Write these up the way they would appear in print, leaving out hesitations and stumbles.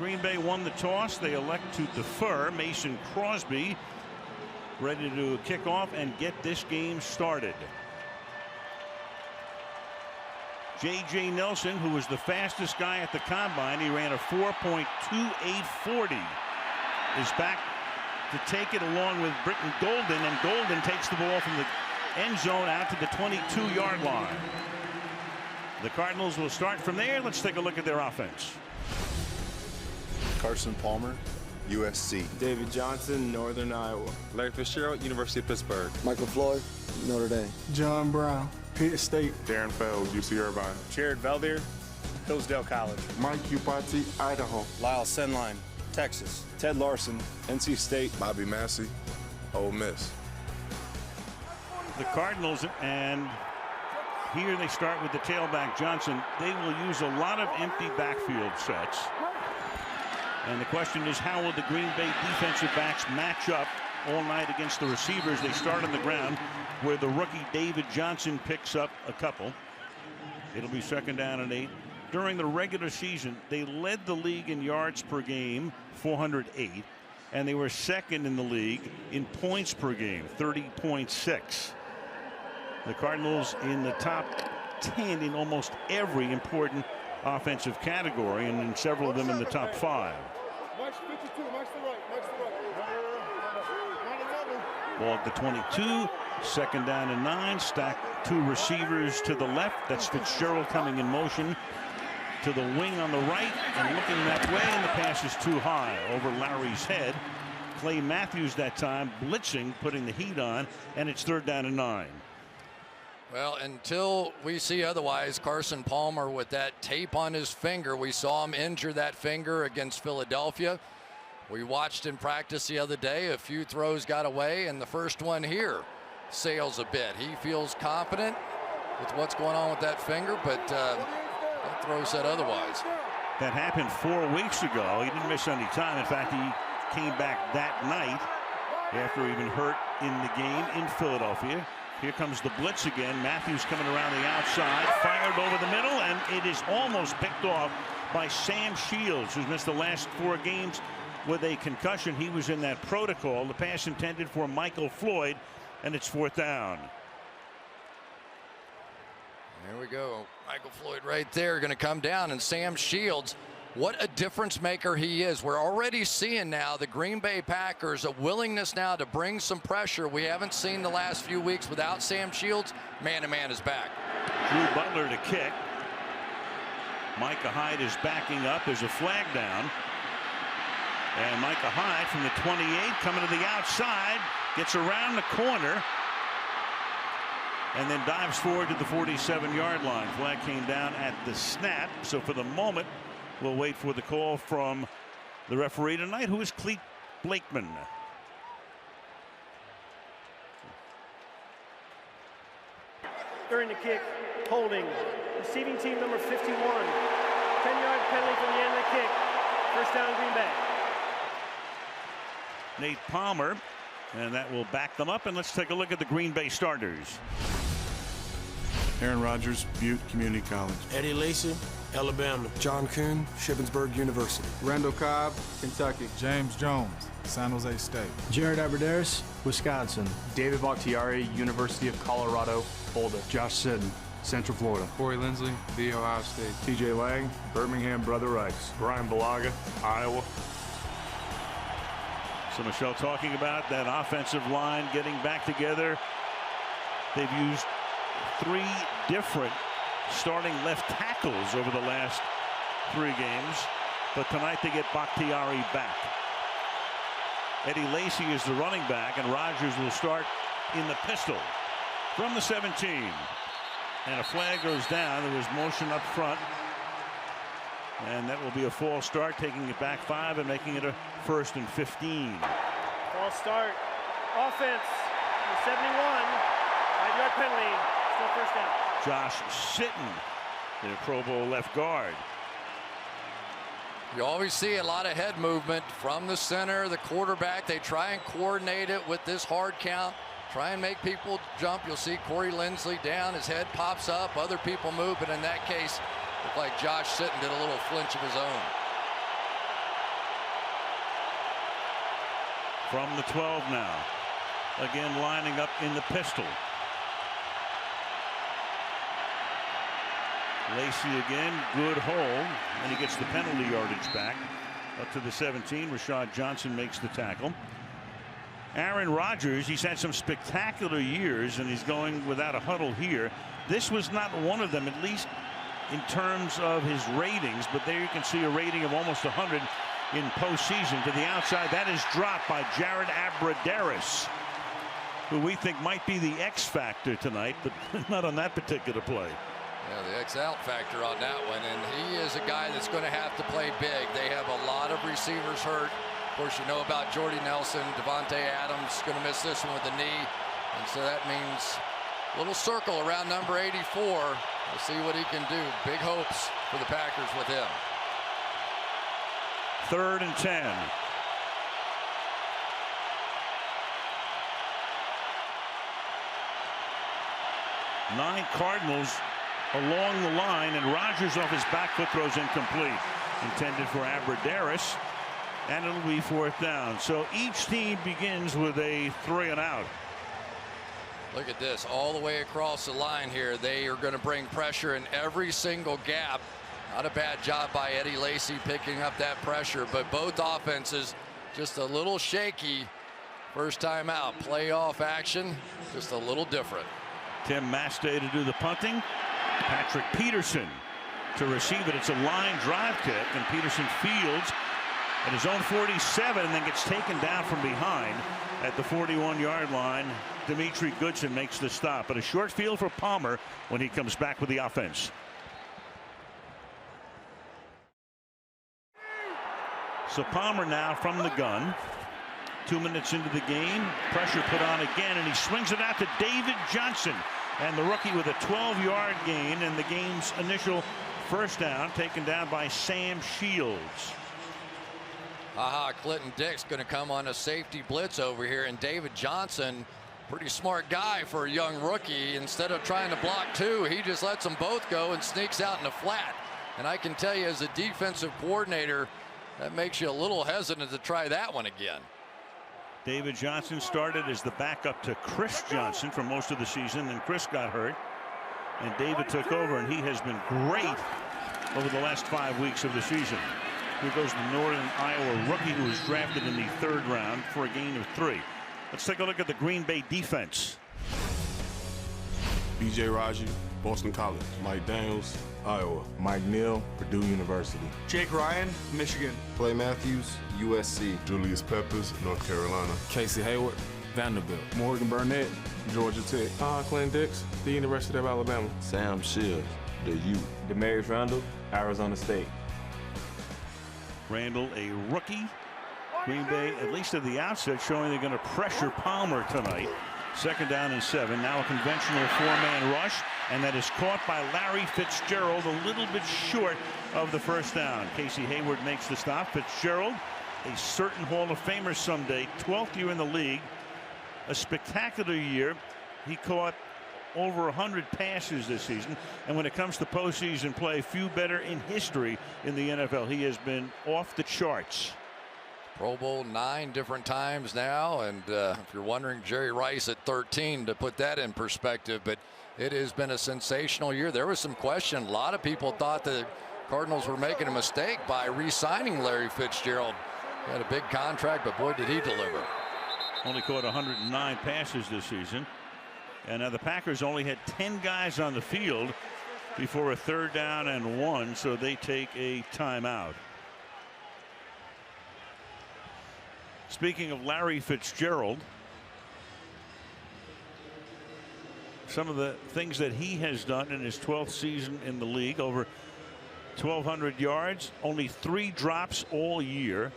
Green Bay won the toss. They elect to defer. Mason Crosby ready to kick off and get this game started. J.J. Nelson, who was the fastest guy at the combine, he ran a 4.2840, is back to take it along with Britton Golden, and Golden takes the ball from the end zone out to the 22-yard line. The Cardinals will start from there. Let's take a look at their offense. Carson Palmer, USC. David Johnson, Northern Iowa. Larry Fitzgerald, University of Pittsburgh. Michael Floyd, Notre Dame. John Brown, Pitt State. Darren Fells, UC Irvine. Jared Valdir, Hillsdale College. Mike Upati, Idaho. Lyle Senline, Texas. Ted Larson, NC State. Bobby Massey, Ole Miss. The Cardinals, and here they start with the tailback Johnson. They will use a lot of empty backfield sets. And the question is, how will the Green Bay defensive backs match up all night against the receivers? They start on the ground where the rookie David Johnson picks up a couple. It'll be 2nd down and 8. During the regular season, they led the league in yards per game, 408, and they were 2nd in the league in points per game, 30.6. The Cardinals in the top 10 in almost every important offensive category, and in several of them in the top 5. Ball at the 22, 2nd down and 9. Stack 2 receivers to the left. That's Fitzgerald coming in motion to the wing on the right and looking that way, and the pass is too high over Larry's head. Clay Matthews that time blitzing, putting the heat on, and it's 3rd down and 9. Well, until we see otherwise, Carson Palmer with that tape on his finger. We saw him injure that finger against Philadelphia. We watched in practice the other day. A few throws got away, and the first one here sails a bit. He feels confident with what's going on with that finger, but that throw said otherwise. That happened 4 weeks ago. He didn't miss any time. In fact, he came back that night after he'd been hurt in the game in Philadelphia. Here comes the blitz again. Matthews coming around the outside, fired over the middle, and it is almost picked off by Sam Shields, who's missed the last 4 games with a concussion. He was in that protocol. The pass intended for Michael Floyd, and it's 4th down. There we go. Michael Floyd right there going to come down, and Sam Shields, what a difference maker he is. We're already seeing now the Green Bay Packers a willingness now to bring some pressure we haven't seen the last few weeks without Sam Shields. Man-to-man is back. Drew Butler to kick. Micah Hyde is backing up. There's a flag down. And Micah Hyde from the 28 coming to the outside, gets around the corner, and then dives forward to the 47-yard line. Flag came down at the snap. So for the moment, we'll wait for the call from the referee tonight, who is Clete Blakeman. During the kick, holding, receiving team number 51. 10-yard penalty from the end of the kick. 1st down, Green Bay. Nate Palmer, and that will back them up. And let's take a look at the Green Bay starters. Aaron Rodgers, Butte Community College. Eddie Lacy, Alabama. John Kuhn, Shippensburg University. Randall Cobb, Kentucky. James Jones, San Jose State. Jared Aberderis, Wisconsin. David Bakhtiari, University of Colorado, Boulder. Josh Sitton, Central Florida. Corey Lindsley, The Ohio State. TJ Lang, Birmingham Brother Rice. Brian Balaga, Iowa. So Michelle talking about that offensive line getting back together. They've used 3 different starting left tackles over the last 3 games, but tonight they get Bakhtiari back. Eddie Lacy is the running back, and Rodgers will start in the pistol from the 17. And a flag goes down. There was motion up front, and that will be a false start, taking it back 5 and making it a 1st and 15. False start. Offense, the 71. 5-yard penalty. Still 1st down. Josh Sitton, the Pro Bowl left guard. You always see a lot of head movement from the center, the quarterback. They try and coordinate it with this hard count. Try and make people jump. You'll see Corey Lindsley down. His head pops up. Other people move, but in that case, looked like Josh Sitton did a little flinch of his own. From the 12 now. Again lining up in the pistol. Lacy again, good hold, and he gets the penalty yardage back up to the 17. Rashad Johnson makes the tackle. Aaron Rodgers, he's had some spectacular years, and he's going without a huddle here. This was not one of them, at least in terms of his ratings, but there you can see a rating of almost 100 in postseason. To the outside, that is dropped by Jared Abbrederis, who we think might be the X factor tonight, but not on that particular play. Yeah, the X-out factor on that one, and he is a guy that's going to have to play big. They have a lot of receivers hurt. Of course, you know about Jordy Nelson. Devontae Adams going to miss this one with the knee, and so that means a little circle around number 84. We'll see what he can do. Big hopes for the Packers with him. 3rd and 10. Nine Cardinals along the line, and Rodgers off his back foot throws incomplete. Intended for Abbrederis, and it'll be 4th down. So each team begins with a 3 and out. Look at this, all the way across the line here. They are going to bring pressure in every single gap. Not a bad job by Eddie Lacy picking up that pressure, but both offenses just a little shaky first time out. Playoff action, just a little different. Tim Mastay to do the punting. Patrick Peterson to receive it. It's a line drive kick, and Peterson fields at his own 47 and then gets taken down from behind at the 41-yard line. Dimitri Goodson makes the stop, but a short field for Palmer when he comes back with the offense. So Palmer now from the gun. 2 minutes into the game, pressure put on again, and he swings it out to David Johnson, and the rookie with a 12-yard gain, and the game's initial first down taken down by Sam Shields. Clinton Dick's going to come on a safety blitz over here, and David Johnson, pretty smart guy for a young rookie. Instead of trying to block two, he just lets them both go and sneaks out in the flat. And I can tell you, as a defensive coordinator, that makes you a little hesitant to try that one again. David Johnson started as the backup to Chris Johnson for most of the season, and Chris got hurt, and David took over, and he has been great over the last 5 weeks of the season. Here goes the Northern Iowa rookie who was drafted in the 3rd round for a gain of 3. Let's take a look at the Green Bay defense. B.J. Raji, Boston College. Mike Daniels, Iowa. Mike Neal, Purdue University. Jake Ryan, Michigan. Clay Matthews, USC. Julius Peppers, North Carolina. Casey Hayward, Vanderbilt. Morgan Burnett, Georgia Tech. Clinton Dix, the University of Alabama. Sam Shields, the U. Demarius Randall, Arizona State. Randall, a rookie. Green Bay, at least at the outset, showing they're going to pressure Palmer tonight. 2nd down and 7. Now a conventional 4-man rush, and that is caught by Larry Fitzgerald, a little bit short of the first down. Casey Hayward makes the stop. Fitzgerald, a certain Hall of Famer someday, 12th year in the league, a spectacular year. He caught over 100 passes this season, and when it comes to postseason play, few better in history in the NFL. He has been off the charts. Pro Bowl 9 different times now, and if you're wondering, Jerry Rice at 13, to put that in perspective. But it has been a sensational year. There was some question. A lot of people thought the Cardinals were making a mistake by re-signing Larry Fitzgerald. He had a big contract, but boy, did he deliver. Only caught 109 passes this season, and now the Packers only had 10 guys on the field before a 3rd down and 1, so they take a timeout. Speaking of Larry Fitzgerald, some of the things that he has done in his 12th season in the league: over 1,200 yards, only 3 drops all year,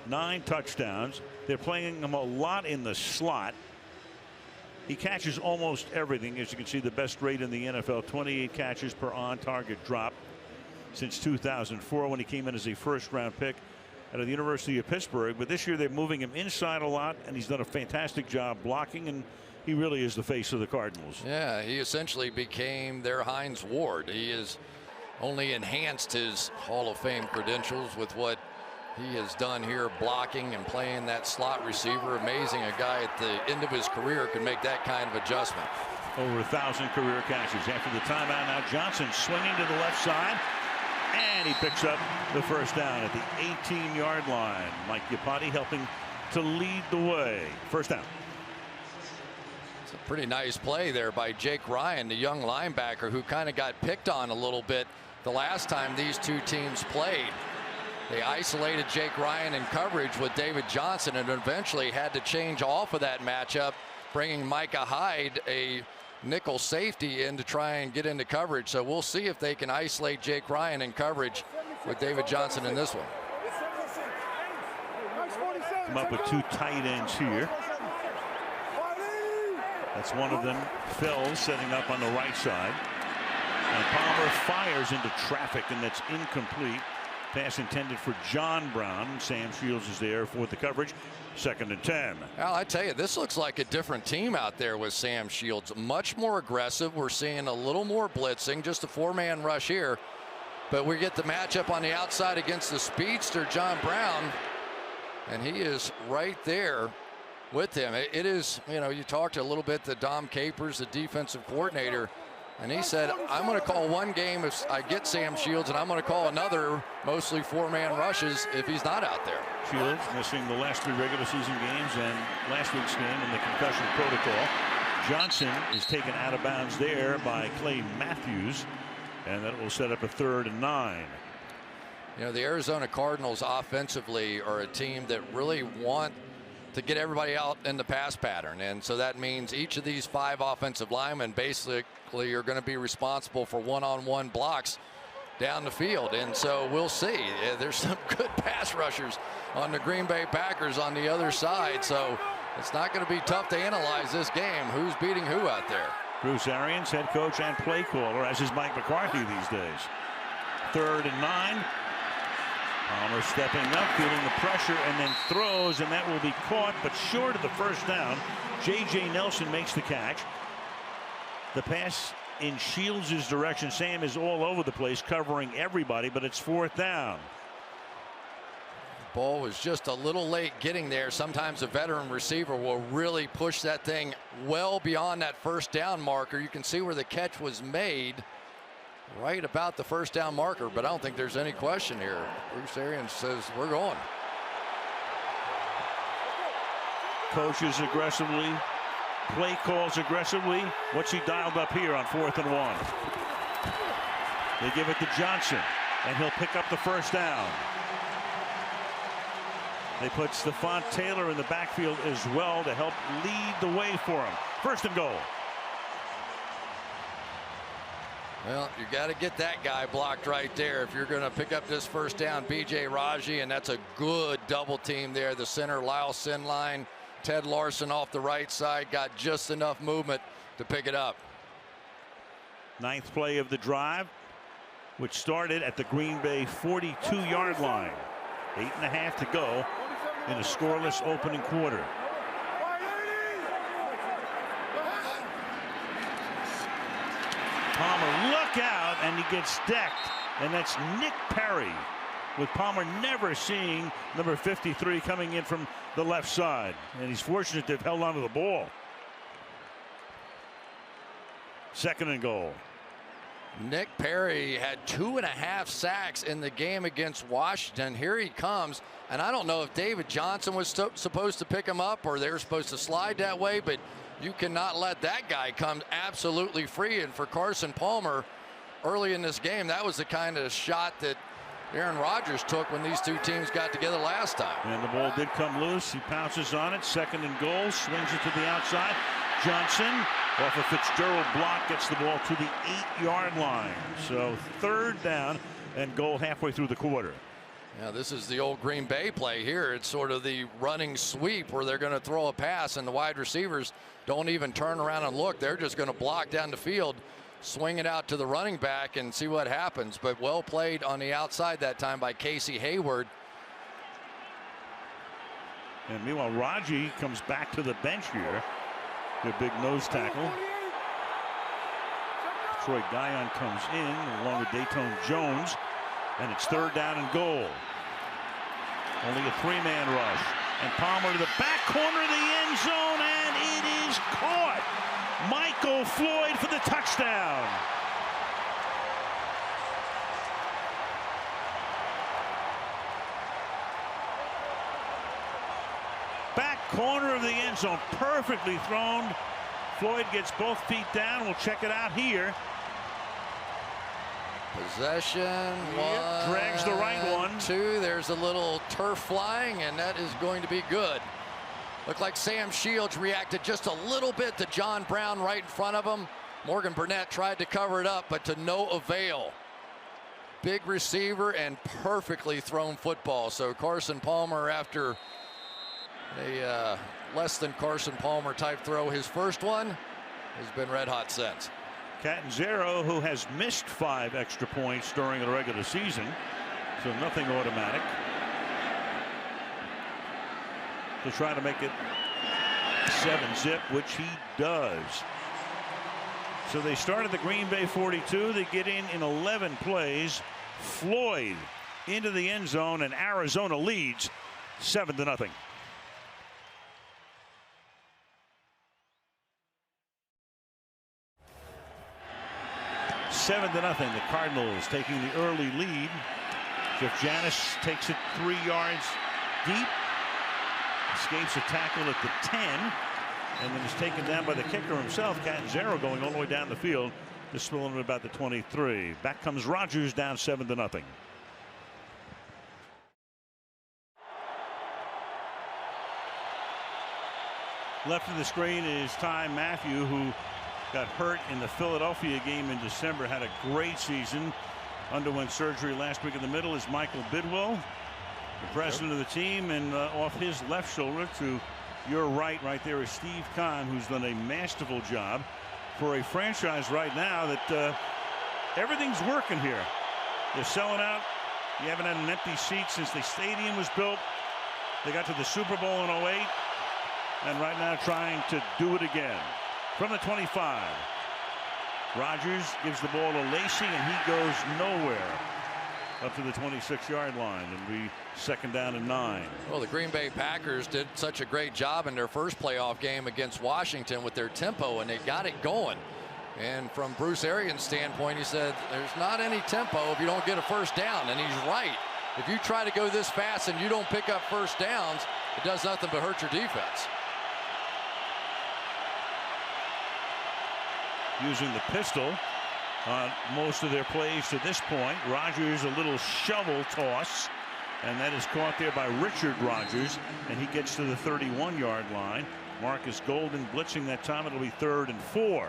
9 touchdowns. They're playing him a lot in the slot. He catches almost everything. As you can see, the best rate in the NFL, 28 catches per on-target drop since 2004, when he came in as a 1st-round pick out of the University of Pittsburgh. But this year they're moving him inside a lot, and he's done a fantastic job blocking, and he really is the face of the Cardinals. Yeah, he essentially became their Hines Ward. He has only enhanced his Hall of Fame credentials with what he has done here blocking and playing that slot receiver. Amazing, a guy at the end of his career could make that kind of adjustment. Over 1,000 career catches. After the timeout now, Johnson swinging to the left side, and he picks up the first down at the 18-yard line. Mike Iupati helping to lead the way. First down. It's a pretty nice play there by Jake Ryan, the young linebacker who kind of got picked on a little bit the last time these two teams played. They isolated Jake Ryan in coverage with David Johnson and eventually had to change off of that matchup, bringing Micah Hyde, a nickel safety, in to try and get into coverage. So we'll see if they can isolate Jake Ryan in coverage with David Johnson in this one. Come up with two tight ends here. That's one of them, Fells, setting up on the right side. And Palmer fires into traffic, and that's incomplete. Pass intended for John Brown. Sam Shields is there for the coverage. 2nd and 10. Well, I tell you, this looks like a different team out there with Sam Shields. Much more aggressive. We're seeing a little more blitzing, just a 4-man rush here. But we get the matchup on the outside against the speedster, John Brown. And he is right there with him. It is, you know, you talked a little bit to Dom Capers, the defensive coordinator, and he said, I'm going to call one game if I get Sam Shields, and I'm going to call another, mostly 4-man rushes, if he's not out there. Shields missing the last 3 regular season games and last week's game in the concussion protocol. Johnson is taken out of bounds there by Clay Matthews, and that will set up a 3rd and 9. You know, the Arizona Cardinals offensively are a team that really want to get everybody out in the pass pattern, and so that means each of these 5 offensive linemen basically are going to be responsible for one-on-one blocks down the field. And so we'll see. There's some good pass rushers on the Green Bay Packers on the other side, so it's not going to be tough to analyze this game. Who's beating who out there? Bruce Arians, head coach and play caller, as is Mike McCarthy these days. 3rd and 9. Palmer stepping up, feeling the pressure, and then throws, and that will be caught, but short of the first down. J.J. Nelson makes the catch. The pass in Shields' direction. Sam is all over the place, covering everybody, but it's 4th down. Ball was just a little late getting there. Sometimes a veteran receiver will really push that thing well beyond that first down marker. You can see where the catch was made right about the first down marker, but I don't think there's any question here. Bruce Arians says we're going. Coaches aggressively, play calls aggressively. What's he dialed up here on 4th and 1? They give it to Johnson, and he'll pick up the first down. They put Stephon Taylor in the backfield as well to help lead the way for him. 1st and goal. Well, you got to get that guy blocked right there if you're going to pick up this first down. B.J. Raji, and that's a good double team there. The center, Lyle Sinline, Ted Larson off the right side, got just enough movement to pick it up. 9th play of the drive, which started at the Green Bay 42-yard line. 8.5 to go in a scoreless opening quarter. Palmer, look out, and he gets decked, and that's Nick Perry, with Palmer never seeing number 53 coming in from the left side, and he's fortunate to have held onto the ball. 2nd and goal. Nick Perry had 2.5 sacks in the game against Washington. Here he comes, and I don't know if David Johnson was supposed to pick him up or they were supposed to slide that way, but you cannot let that guy come absolutely free. And for Carson Palmer early in this game, that was the kind of shot that Aaron Rodgers took when these two teams got together last time. And the ball did come loose. He pounces on it. 2nd and goal. Swings it to the outside. Johnson, off a Fitzgerald block, gets the ball to the 8-yard line. So 3rd down and goal halfway through the quarter. Now this is the old Green Bay play here. It's sort of the running sweep where they're going to throw a pass and the wide receivers don't even turn around and look. They're just going to block down the field, swing it out to the running back and see what happens. But well played on the outside that time by Casey Hayward. And meanwhile, Raji comes back to the bench here. The big nose tackle. Troy Guion comes in along with Dayton Jones, and it's 3rd down and goal. Only a three-man rush. And Palmer to the back corner of the end zone, and it is caught. Michael Floyd for the touchdown. Back corner of the end zone, perfectly thrown. Floyd gets both feet down. We'll check it out here. Possession, one, drags the right one. Two, there's a little turf flying, and that is going to be good. Looked like Sam Shields reacted just a little bit to John Brown right in front of him. Morgan Burnett tried to cover it up, but to no avail. Big receiver and perfectly thrown football. So Carson Palmer, after a less than Carson Palmer type throw, his first one, has been red hot since. Catanzaro, who has missed 5 extra points during the regular season, so nothing automatic. To try to make it 7-zip, which he does. So they start at the Green Bay 42. They get in 11 plays. Floyd into the end zone, and Arizona leads 7-0. The Cardinals taking the early lead. Jeff Janis takes it 3 yards deep. Escapes a tackle at the 10. And then is taken down by the kicker himself. Catanzaro going all the way down the field. Just spilling at about the 23. Back comes Rodgers, down 7-0. Left of the screen is Ty Matthew, who got hurt in the Philadelphia game in December. Had a great season. Underwent surgery last week. In the middle is Michael Bidwell, the president of the team, and off his left shoulder to your right there is Steve Kahn, who's done a masterful job for a franchise right now that everything's working here. They're selling out. You haven't had an empty seat since the stadium was built. They got to the Super Bowl in 08, and right now trying to do it again. From the 25, Rodgers gives the ball to Lacy, and he goes nowhere up to the 26-yard line, and we 2nd down and 9. Well, the Green Bay Packers did such a great job in their first playoff game against Washington with their tempo, and they got it going. And from Bruce Arians' standpoint, he said there's not any tempo if you don't get a first down, and he's right. If you try to go this fast and you don't pick up first downs, it does nothing but hurt your defense. Using the pistol on most of their plays to this point. Rodgers, a little shovel toss, and that is caught there by Richard Rodgers, and he gets to the 31-yard line. Marcus Golden blitzing that time. It'll be 3rd and 4.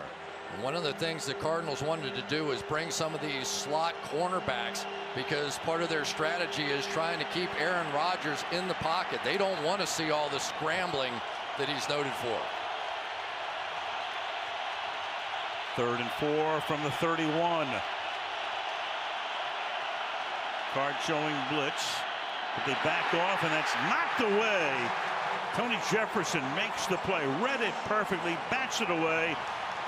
One of the things the Cardinals wanted to do is bring some of these slot cornerbacks, because part of their strategy is trying to keep Aaron Rodgers in the pocket. They don't want to see all the scrambling that he's noted for. 3rd and 4 from the 31. Card showing blitz, but they back off, and that's knocked away. Tony Jefferson makes the play, read it perfectly, bats it away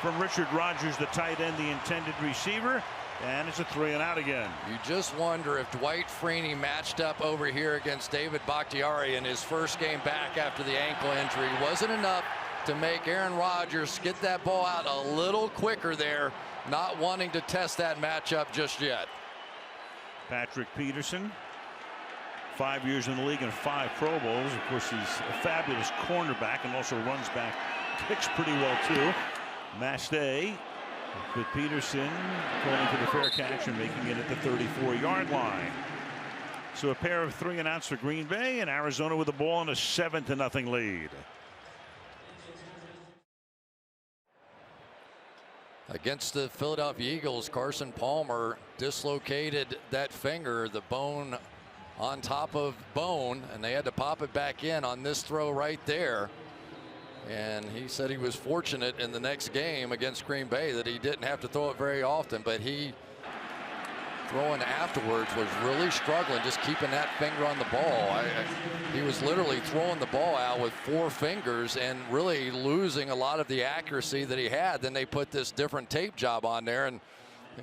from Richard Rodgers, the tight end, the intended receiver, and it's a 3-and-out again. You just wonder if Dwight Freeney matched up over here against David Bakhtiari in his first game back after the ankle injury wasn't enough to make Aaron Rodgers get that ball out a little quicker there, not wanting to test that matchup just yet. Patrick Peterson, 5 years in the league and 5 Pro Bowls. Of course, he's a fabulous cornerback and also runs back, kicks pretty well too. Mastay with Peterson calling for the fair catch and making it at the 34-yard line. So a pair of 3-and-outs for Green Bay, and Arizona with the ball in a 7-0 lead. Against the Philadelphia Eagles, Carson Palmer dislocated that finger, the bone on top of bone, and they had to pop it back in on this throw right there. And he said he was fortunate in the next game against Green Bay that he didn't have to throw it very often, but he throwing afterwards was really struggling, just keeping that finger on the ball. He was literally throwing the ball out with 4 fingers and really losing a lot of the accuracy that he had. Then they put this different tape job on there, and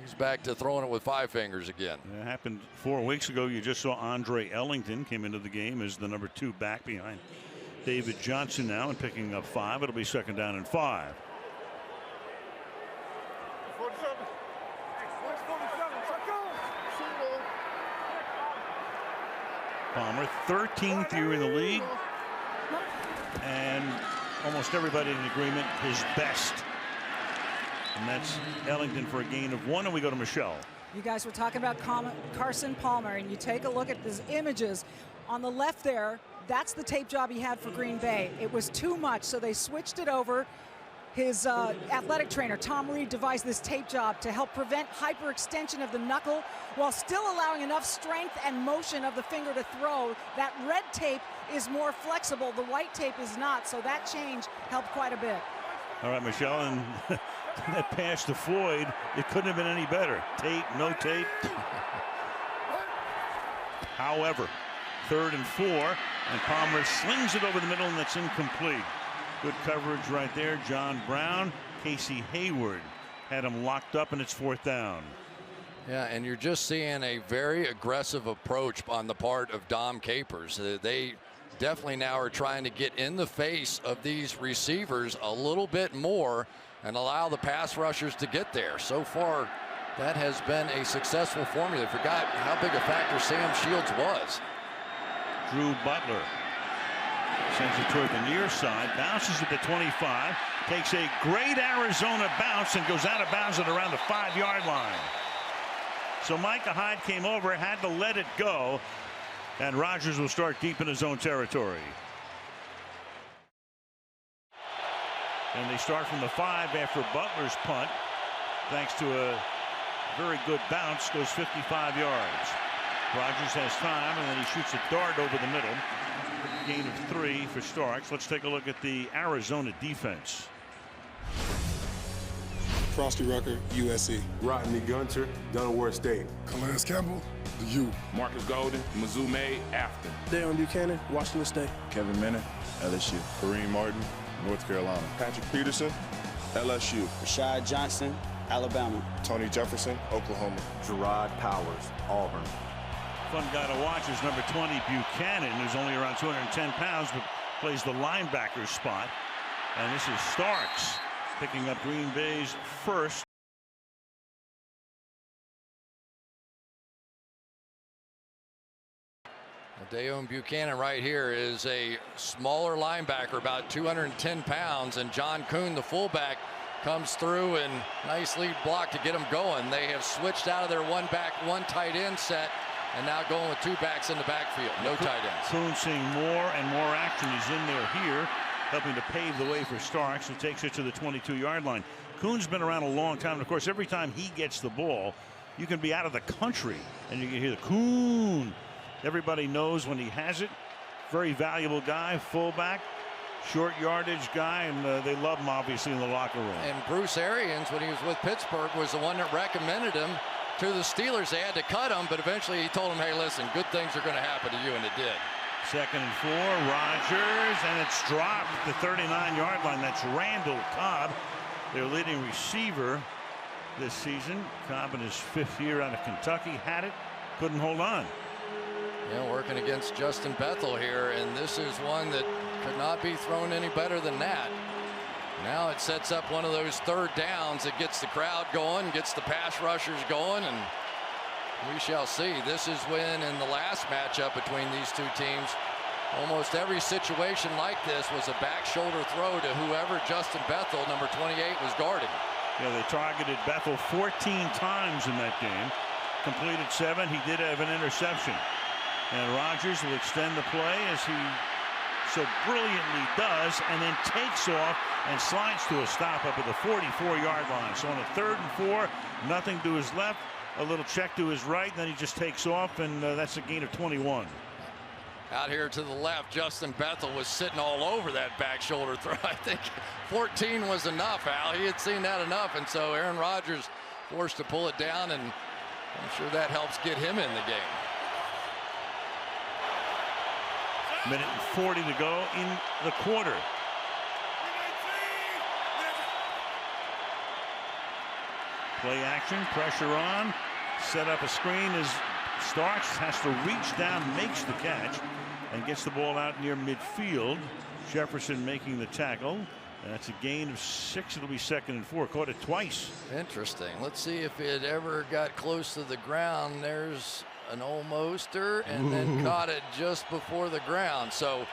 He's back to throwing it with 5 fingers again. It happened 4 weeks ago. You just saw Andre Ellington came into the game as the number 2 back behind David Johnson now and picking up 5. It'll be 2nd down and 5. Palmer, 13th year in the league, and almost everybody in agreement, his best. And that's Ellington for a gain of 1, and we go to Michelle. You guys were talking about Carson Palmer, and you take a look at these images on the left there. That's the tape job he had for Green Bay. It was too much, so they switched it over. His athletic trainer, Tom Reed, devised this tape job to help prevent hyperextension of the knuckle while still allowing enough strength and motion of the finger to throw. That red tape is more flexible. The white tape is not, so that change helped quite a bit. All right, Michelle, and that pass to Floyd, it couldn't have been any better. Tape, no tape. However, 3rd and 4, and Palmer slings it over the middle, and that's incomplete. Good coverage right there. John Brown, Casey Hayward had him locked up, and it's 4th down. Yeah, and you're just seeing a very aggressive approach on the part of Dom Capers. They definitely now are trying to get in the face of these receivers a little bit more and allow the pass rushers to get there. So far, that has been a successful formula. Forgot how big a factor Sam Shields was. Drew Butler sends it toward the near side, bounces at the 25, takes a great Arizona bounce and goes out of bounds at around the 5-yard line. So Micah Hyde came over, had to let it go, and Rodgers will start deep in his own territory. And they start from the 5 after Butler's punt, thanks to a very good bounce, goes 55 yards. Rodgers has time, and then he shoots a dart over the middle. Gain of 3 for Starks. Let's take a look at the Arizona defense. Frosty Rucker, USC. Rodney Gunter, Delaware State. Calais Campbell, the U. Marcus Golden, Mizzou made after. Deion Buchanan, Washington State. Kevin Minner, LSU. Kareem Martin, North Carolina. Patrick Peterson, LSU. Rashad Johnson, Alabama. Tony Jefferson, Oklahoma. Gerard Powers, Auburn. Fun guy to watch is number 20 Buchanan, who's only around 210 pounds, but plays the linebacker spot. And this is Starks picking up Green Bay's first. Deion Buchanan right here is a smaller linebacker, about 210 pounds, and John Kuhn, the fullback, comes through and nice lead block to get him going. They have switched out of their 1 back, 1 tight end set, and now going with 2 backs in the backfield. No tight ends. Kuhn seeing more and more action. He's in there here, helping to pave the way for Starks, who takes it to the 22-yard line. Kuhn's been around a long time. And of course, every time he gets the ball, you can be out of the country, and you can hear the Kuhn. Everybody knows when he has it. Very valuable guy, fullback, short yardage guy, and they love him, obviously, in the locker room. And Bruce Arians, when he was with Pittsburgh, was the one that recommended him to the Steelers. They had to cut him, but eventually he told them, hey, listen, good things are going to happen to you, and it did. 2nd and 4, Rodgers, and it's dropped at the 39-yard line. That's Randall Cobb, their leading receiver this season. Cobb in his 5th year out of Kentucky had it, couldn't hold on. Yeah, working against Justin Bethel here, and this is one that could not be thrown any better than that. Now it sets up one of those 3rd downs that gets the crowd going, gets the pass rushers going, and we shall see. This is when, in the last matchup between these 2 teams, almost every situation like this was a back shoulder throw to whoever Justin Bethel, number 28, was guarding. Yeah, they targeted Bethel 14 times in that game, completed 7. He did have an interception. And Rodgers will extend the play as he so brilliantly does, and then takes off and slides to a stop up at the 44-yard line. So on a 3rd and 4, nothing to his left, a little check to his right, then he just takes off, and that's a gain of 21. Out here to the left, Justin Bethel was sitting all over that back shoulder throw. I think 14 was enough, Al. He had seen that enough, and so Aaron Rodgers forced to pull it down, and I'm sure that helps get him in the game. 1:40 to go in the quarter. Play action, pressure on, set up a screen as Starks has to reach down, makes the catch, and gets the ball out near midfield. Jefferson making the tackle. That's a gain of 6. It'll be 2nd and 4. Caught it twice. Interesting. Let's see if it ever got close to the ground. There's an almoster, and then caught it just before the ground. So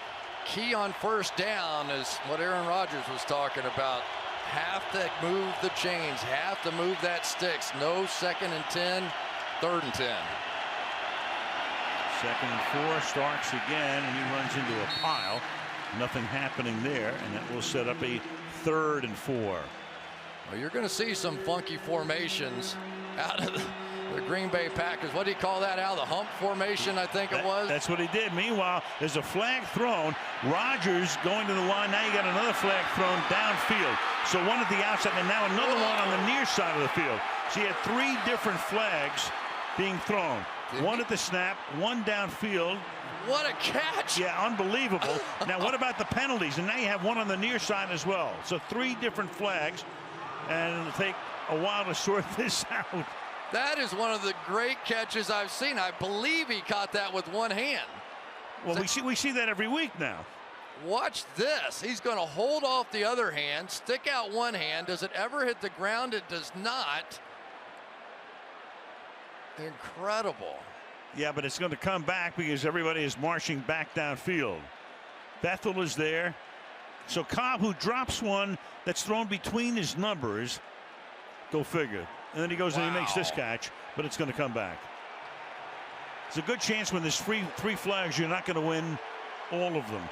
key on first down is what Aaron Rodgers was talking about. Have to move the chains, have to move that sticks. No 2nd and 10, 3rd and 10. 2nd and 4. Starks again, and he runs into a pile. Nothing happening there, and that will set up a 3rd and 4. Well, you're going to see some funky formations out of the Green Bay Packers. What do you call that, Al? The hump formation, I think it was. That's what he did. Meanwhile, there's a flag thrown. Rodgers going to the line. Now you got another flag thrown downfield. So one at the outside, and now another one on the near side of the field. So you had 3 different flags being thrown. One at the snap, one downfield. What a catch! Yeah, unbelievable. Now, what about the penalties? And now you have one on the near side as well. So 3 different flags, and it'll take a while to sort this out. That is one of the great catches I've seen. I believe he caught that with one hand. Well, we see that every week now. Watch this. He's going to hold off the other hand, stick out one hand. Does it ever hit the ground? It does not. Incredible. Yeah, but it's going to come back because everybody is marching back downfield. Bethel is there. So Cobb, who drops one that's thrown between his numbers, go figure. And then he goes and he makes this catch, but it's going to come back. It's a good chance when there's 3 flags, you're not going to win all of them.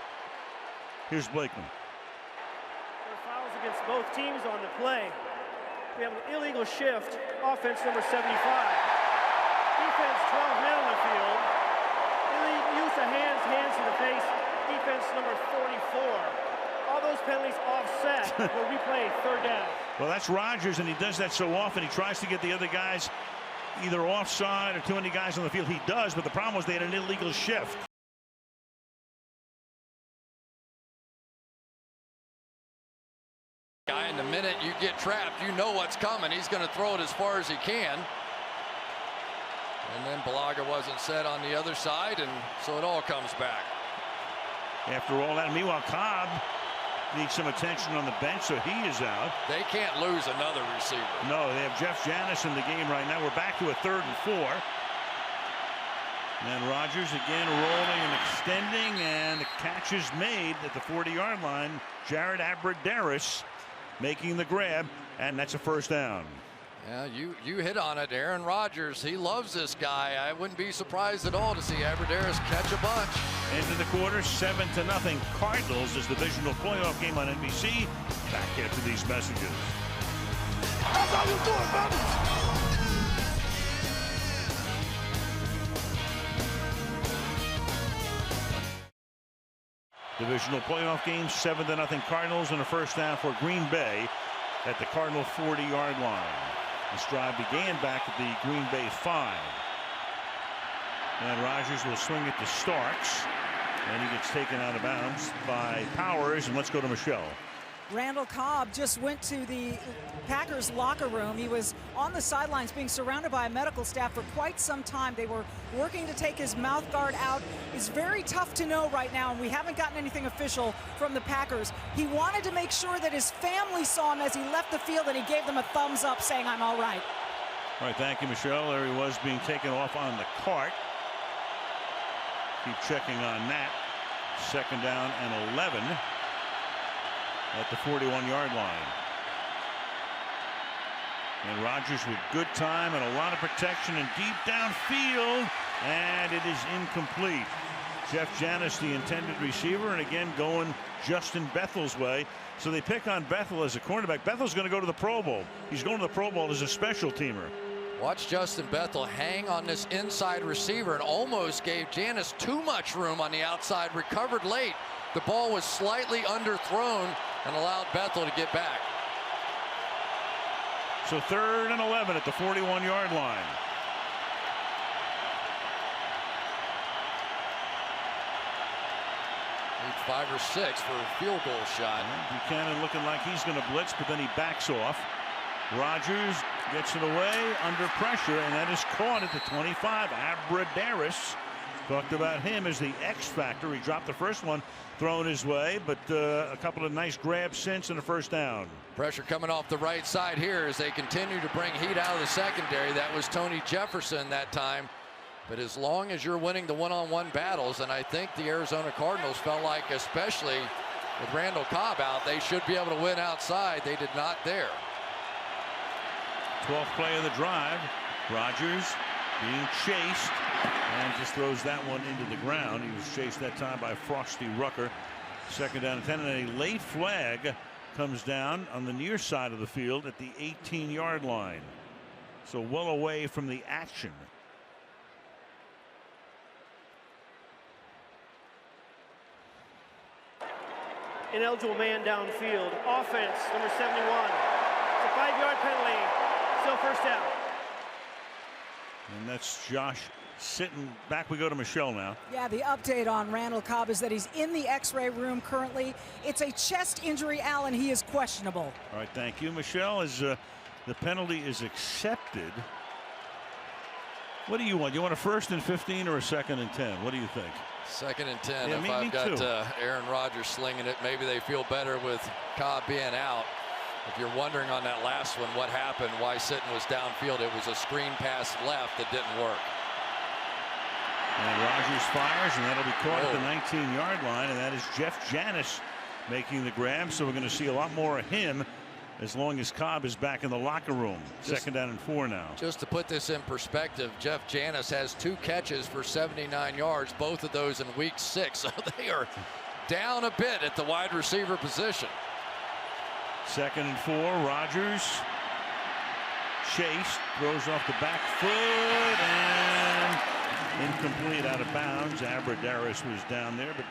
Here's Blakeman. There are fouls against both teams on the play. We have an illegal shift. Offense number 75. Defense 12 men on the field. Illegal use of hands to the face. Defense number 44. All those penalties offset. We'll replay 3rd down. Well, that's Rodgers, and he does that so often. He tries to get the other guys either offside or too many guys on the field. He does, but the problem was they had an illegal shift. Guy, in the minute you get trapped, you know what's coming. He's going to throw it as far as he can. And then Balaga wasn't set on the other side, and so it all comes back. After all that, meanwhile, Cobb needs some attention on the bench, so he is out. They can't lose another receiver. No, they have Jeff Janis in the game right now. We're back to a 3rd and 4. And Rodgers again rolling and extending, and the catch is made at the 40-yard line. Jared Abbrederis making the grab, and that's a 1st down. Yeah, you hit on it. Aaron Rodgers, he loves this guy. I wouldn't be surprised at all to see Abbrederis catch a bunch. Into the quarter, 7-0 Cardinals. This divisional playoff game on NBC. Back after these messages. That's how you do it, baby. Divisional playoff game, 7-0 Cardinals, and a 1st down for Green Bay at the Cardinal 40-yard line. This drive began back at the Green Bay 5. And Rodgers will swing it to Starks, and he gets taken out of bounds by Powers. And let's go to Michelle. Randall Cobb just went to the Packers locker room. He was on the sidelines being surrounded by a medical staff for quite some time. They were working to take his mouth guard out. It's very tough to know right now, and we haven't gotten anything official from the Packers. He wanted to make sure that his family saw him as he left the field, and he gave them a thumbs up saying, "I'm all right." All right, thank you, Michelle. There he was being taken off on the cart. Keep checking on that. 2nd down and 11 at the 41-yard line. And Rodgers with good time and a lot of protection and deep downfield, and it is incomplete. Jeff Janis, the intended receiver, and again going Justin Bethel's way. So they pick on Bethel as a cornerback. Bethel's going to go to the Pro Bowl. He's going to the Pro Bowl as a special teamer. Watch Justin Bethel hang on this inside receiver and almost gave Janis too much room on the outside. Recovered late. The ball was slightly underthrown and allowed Bethel to get back. So 3rd and 11 at the 41-yard line. Need 5 or 6 for a field goal shot. Buchanan looking like he's going to blitz, but then he backs off. Rodgers gets it away under pressure, and that is caught at the 25. Abradaris, talked about him as the X factor. He dropped the first one thrown his way, but a couple of nice grabs since and a first down. Pressure coming off the right side here as they continue to bring heat out of the secondary. That was Tony Jefferson that time. But as long as you're winning the one-on-one battles, and I think the Arizona Cardinals felt like, especially with Randall Cobb out, they should be able to win outside. They did not there. 12th play of the drive. Rodgers being chased and just throws that one into the ground. He was chased that time by Frosty Rucker. 2nd down and 10, and a late flag comes down on the near side of the field at the 18-yard line. So well away from the action. Ineligible man downfield. Offense, number 71. It's a 5-yard penalty. Still first down. And that's Josh Sitton. Back we go to Michelle now. Yeah, the update on Randall Cobb is that he's in the X-ray room currently. It's a chest injury, Alan. He is questionable. All right, thank you, Michelle. As the penalty is accepted. What do you want? You want a 1st and 15 or a 2nd and 10? What do you think? 2nd and 10. Yeah, if me I've got too. Aaron Rodgers slinging it, maybe they feel better with Cobb being out. If you're wondering on that last one what happened, why Sitton was downfield, it was a screen pass left that didn't work. And Rodgers fires, and that'll be caught at the 19-yard line, and that is Jeff Janis making the grab. So we're going to see a lot more of him as long as Cobb is back in the locker room. 2nd down and 4 now. Just to put this in perspective, Jeff Janis has 2 catches for 79 yards, both of those in week 6. So they are down a bit at the wide receiver position. 2nd and 4. Rodgers chased, throws off the back foot, and incomplete, out of bounds. Abradaris was down there, but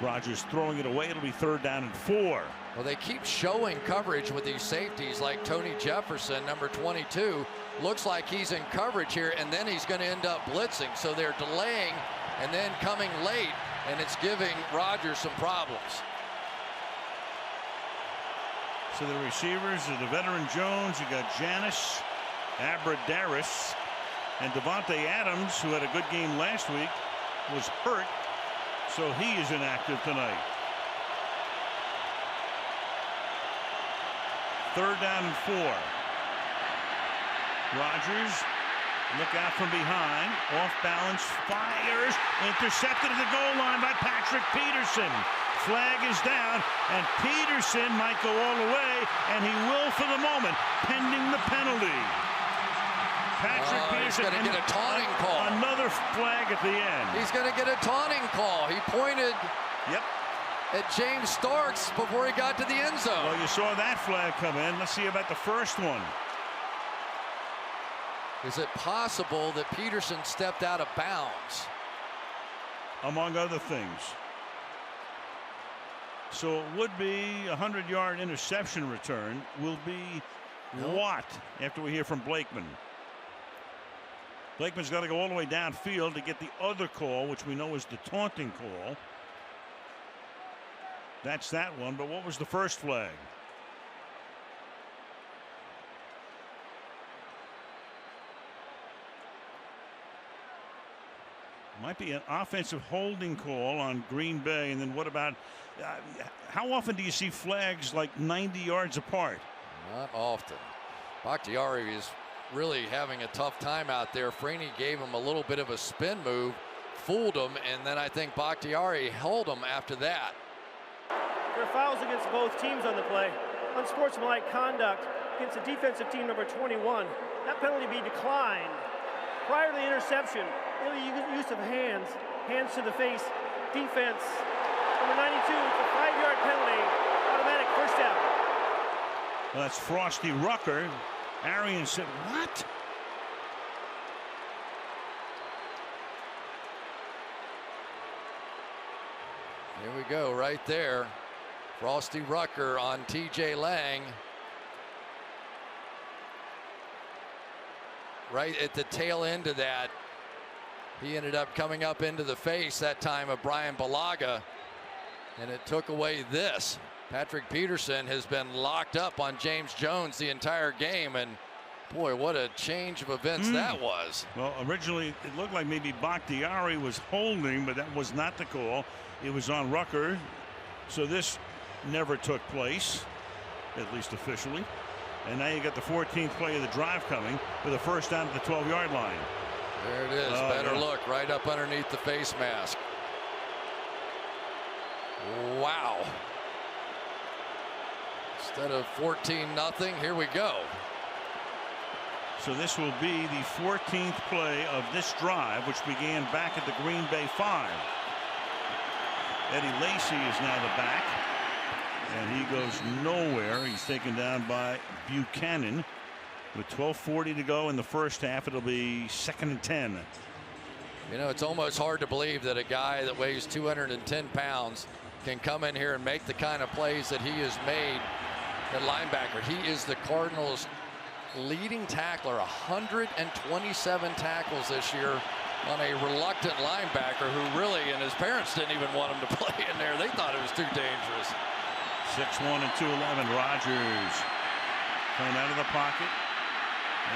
Rodgers throwing it away. It'll be 3rd down and 4. Well, they keep showing coverage with these safeties like Tony Jefferson, number 22. Looks like he's in coverage here, and then he's going to end up blitzing. So they're delaying and then coming late, and it's giving Rodgers some problems. So the receivers are the veteran Jones. You got Janis, Abradaris, and Devontae Adams, who had a good game last week, was hurt. So he is inactive tonight. 3rd down and 4. Rodgers, look out from behind, off balance, fires, intercepted at the goal line by Patrick Peterson. Flag is down, and Peterson might go all the way, and he will for the moment, pending the penalty. Patrick Peterson, he's going to get a taunting call. Another flag at the end. He's going to get a taunting call. He pointed at James Starks before he got to the end zone. Well, you saw that flag come in. Let's see about the first one. Is it possible that Peterson stepped out of bounds? Among other things. So it would be a 100-yard interception return. Will be what after we hear from Blakeman? Blakeman's got to go all the way downfield to get the other call, which we know is the taunting call. That's that one. But what was the first flag? Might be an offensive holding call on Green Bay. And then what about how often do you see flags like 90 yards apart? Not often. Bakhtiari is really having a tough time out there. Freeney gave him a little bit of a spin move, fooled him, and then I think Bakhtiari held him after that. There are fouls against both teams on the play. Unsportsmanlike conduct against the defensive team, number 21. That penalty be declined. Prior to the interception, use of hands to the face, defense. Number 92, it's a 5-yard penalty, automatic first down. Well, that's Frosty Rucker. Arian said, what? Here we go, right there. Frosty Rucker on TJ Lang. Right at the tail end of that, he ended up coming up into the face that time of Brian Balaga, and it took away this. Patrick Peterson has been locked up on James Jones the entire game, and Boy, what a change of events that was. Well, originally it looked like maybe Bakhtiari was holding, but that was not the call. It was on Rucker. So this never took place, at least officially. And now you got the 14th play of the drive coming with a first down at the 12-yard line. There it is. Better look right up underneath the face mask. Wow. Instead of 14-0, here we go. So this will be the 14th play of this drive, which began back at the Green Bay 5. Eddie Lacy is now the back, and he goes nowhere. He's taken down by Buchanan. With 12:40 to go in the first half, it'll be 2nd and 10. You know, it's almost hard to believe that a guy that weighs 210 pounds can come in here and make the kind of plays that he has made at linebacker. He is the Cardinals' leading tackler, 127 tackles this year on a reluctant linebacker who really, and his parents didn't even want him to play in there. They thought it was too dangerous. 6'1" and 211. Rodgers coming out of the pocket.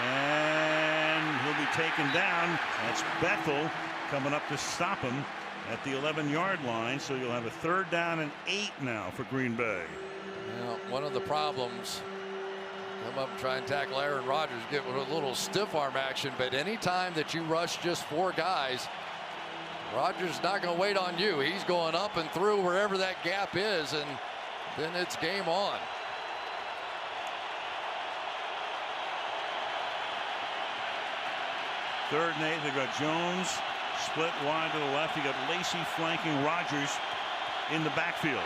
And he'll be taken down. That's Bethel coming up to stop him at the 11-yard line. So you'll have a 3rd down and 8 now for Green Bay. Well, one of the problems, come up and try and tackle Aaron Rodgers, get with a little stiff arm action, but anytime that you rush just 4 guys, Rodgers not going to wait on you. He's going up and through wherever that gap is, and then it's game on. Third and 8, they got Jones split wide to the left. You got Lacy flanking Rodgers in the backfield.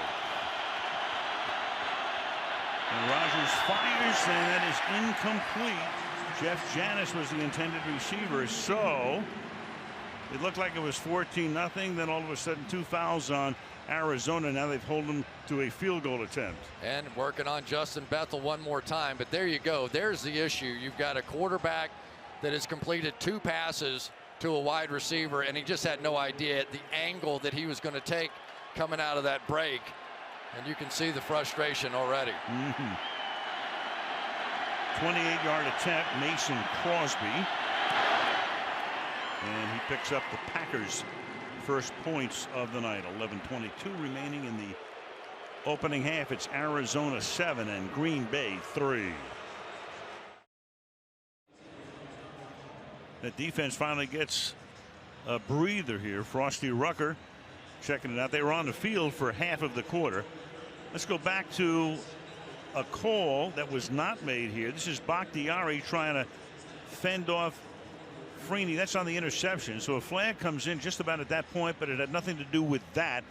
And Rodgers fires, and that is incomplete. Jeff Janis was the intended receiver, so it looked like it was 14-0. Then all of a sudden 2 fouls on Arizona. Now they've held them to a field goal attempt. And working on Justin Bethel one more time. But there you go. There's the issue. You've got a quarterback that has completed 2 passes to a wide receiver, and he just had no idea the angle that he was going to take coming out of that break. And you can see the frustration already. 28-yard attempt, Mason Crosby. And he picks up the Packers' first points of the night. 11:22 remaining in the opening half. It's Arizona 7 and Green Bay 3. The defense finally gets a breather here. Frosty Rucker checking it out. They were on the field for half of the quarter. Let's go back to a call that was not made here. This is Bakhtiari trying to fend off Freeney. That's on the interception. So a flag comes in just about at that point, but it had nothing to do with that.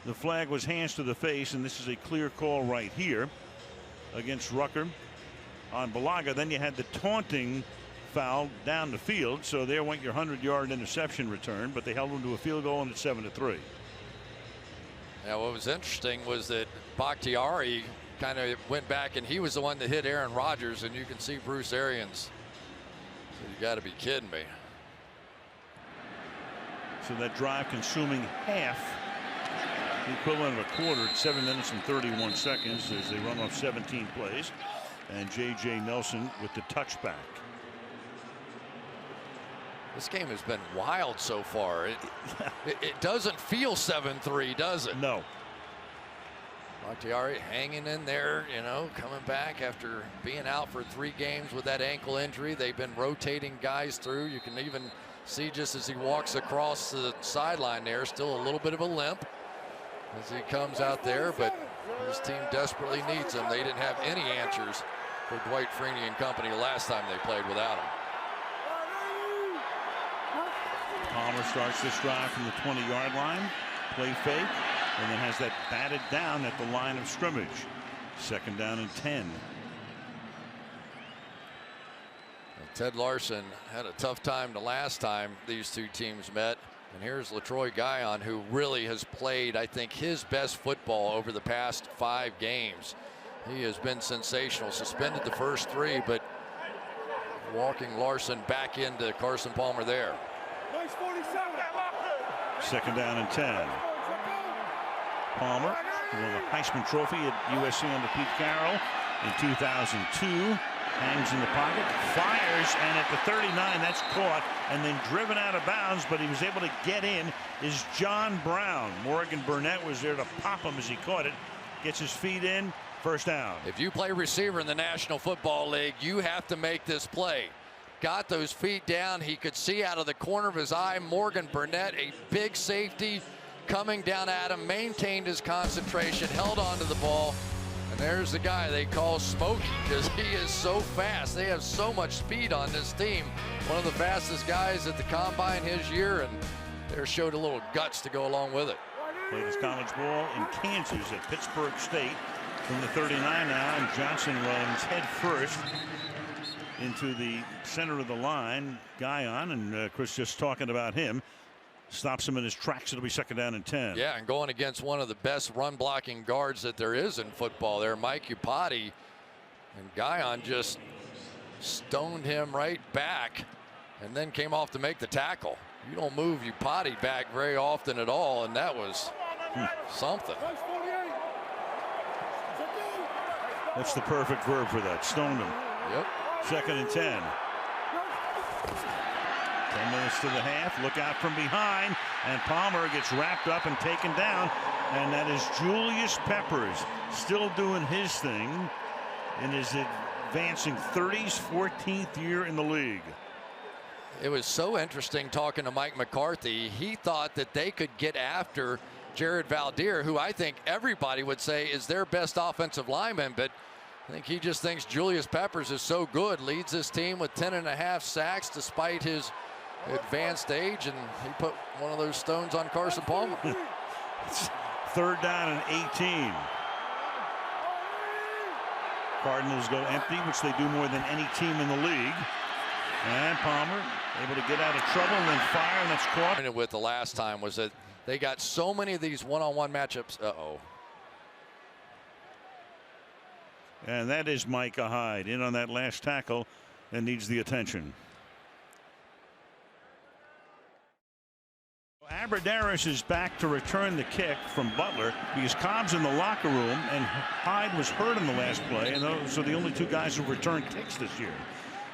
The flag was hands to the face, and this is a clear call right here against Rucker on Balaga. Then you had the taunting foul down the field, so there went your 100-yard interception return, but they held him to a field goal, and it's 7-3. Now, what was interesting was that Bakhtiari kind of went back, and he was the one that hit Aaron Rodgers, and you can see Bruce Arians. So you got to be kidding me. So that drive consuming half, the equivalent of a quarter, at 7 minutes and 31 seconds as they run off 17 plays, and J.J. Nelson with the touchback. This game has been wild so far. It doesn't feel 7-3, does it? No. Bakhtiari hanging in there, you know, coming back after being out for 3 games with that ankle injury. They've been rotating guys through. You can even see just as he walks across the sideline there, still a little bit of a limp as he comes out there, but his team desperately needs him. They didn't have any answers for Dwight Freeney and company last time they played without him. Palmer starts this drive from the 20-yard line, play fake, and then has that batted down at the line of scrimmage. 2nd down and 10. Ted Larson had a tough time the last time these 2 teams met. And here's LaTroy Guion, who really has played, I think, his best football over the past 5 games. He has been sensational. Suspended the first 3, but walking Larson back into Carson Palmer there. 2nd down and 10. Palmer won the Heisman Trophy at USC under Pete Carroll in 2002. Hangs in the pocket, fires, and at the 39, that's caught and then driven out of bounds, but he was able to get in, is John Brown. Morgan Burnett was there to pop him as he caught it. Gets his feet in, first down. If you play receiver in the National Football League, you have to make this play. Got those feet down. He could see out of the corner of his eye. Morgan Burnett, a big safety, coming down at him, maintained his concentration, held on to the ball. And there's the guy they call Smokey because he is so fast. They have so much speed on this team. One of the fastest guys at the combine his year, and they showed a little guts to go along with it. Played his college ball in Kansas at Pittsburgh State from the 39 now, and Johnson runs head first into the center of the line. Guyon, and Chris just talking about him, stops him in his tracks. It'll be second down and 10. Yeah, and going against one of the best run blocking guards that there is in football there, Mike Upati, and Guyon just stoned him right back and then came off to make the tackle. You don't move Upati back very often at all, and that was something. That's the perfect verb for that. Stoned him. Yep. Second and 10. 10 minutes to the half. Look out from behind, and Palmer gets wrapped up and taken down, and that is Julius Peppers still doing his thing in his advancing 30s, 14th year in the league. It was so interesting talking to Mike McCarthy. He thought that they could get after Jared Valdir, who I think everybody would say is their best offensive lineman, but I think he just thinks Julius Peppers is so good, leads this team with 10.5 sacks despite his advanced age, and he put one of those stones on Carson Palmer. Third down and 18. Cardinals go empty, which they do more than any team in the league. And Palmer able to get out of trouble and then fire, and that's caught. With the last time was that they got so many of these one-on-one matchups. And that is Micah Hyde in on that last tackle and needs the attention. Abradaris is back to return the kick from Butler because Cobb's in the locker room and Hyde was hurt in the last play, and those are the only two guys who returned kicks this year.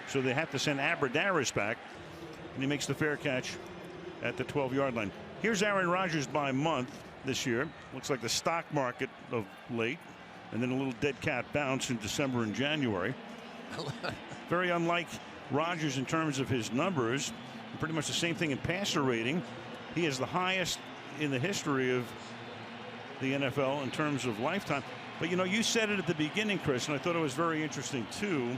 So they have to send Abradaris back, and he makes the fair catch at the 12-yard line. Here's Aaron Rodgers by month this year. Looks like the stock market of late, and then a little dead cat bounce in December and January. Very unlike Rodgers in terms of his numbers. Pretty much the same thing in passer rating. He is the highest in the history of the NFL in terms of lifetime. But you know, you said it at the beginning, Chris, and I thought it was very interesting too.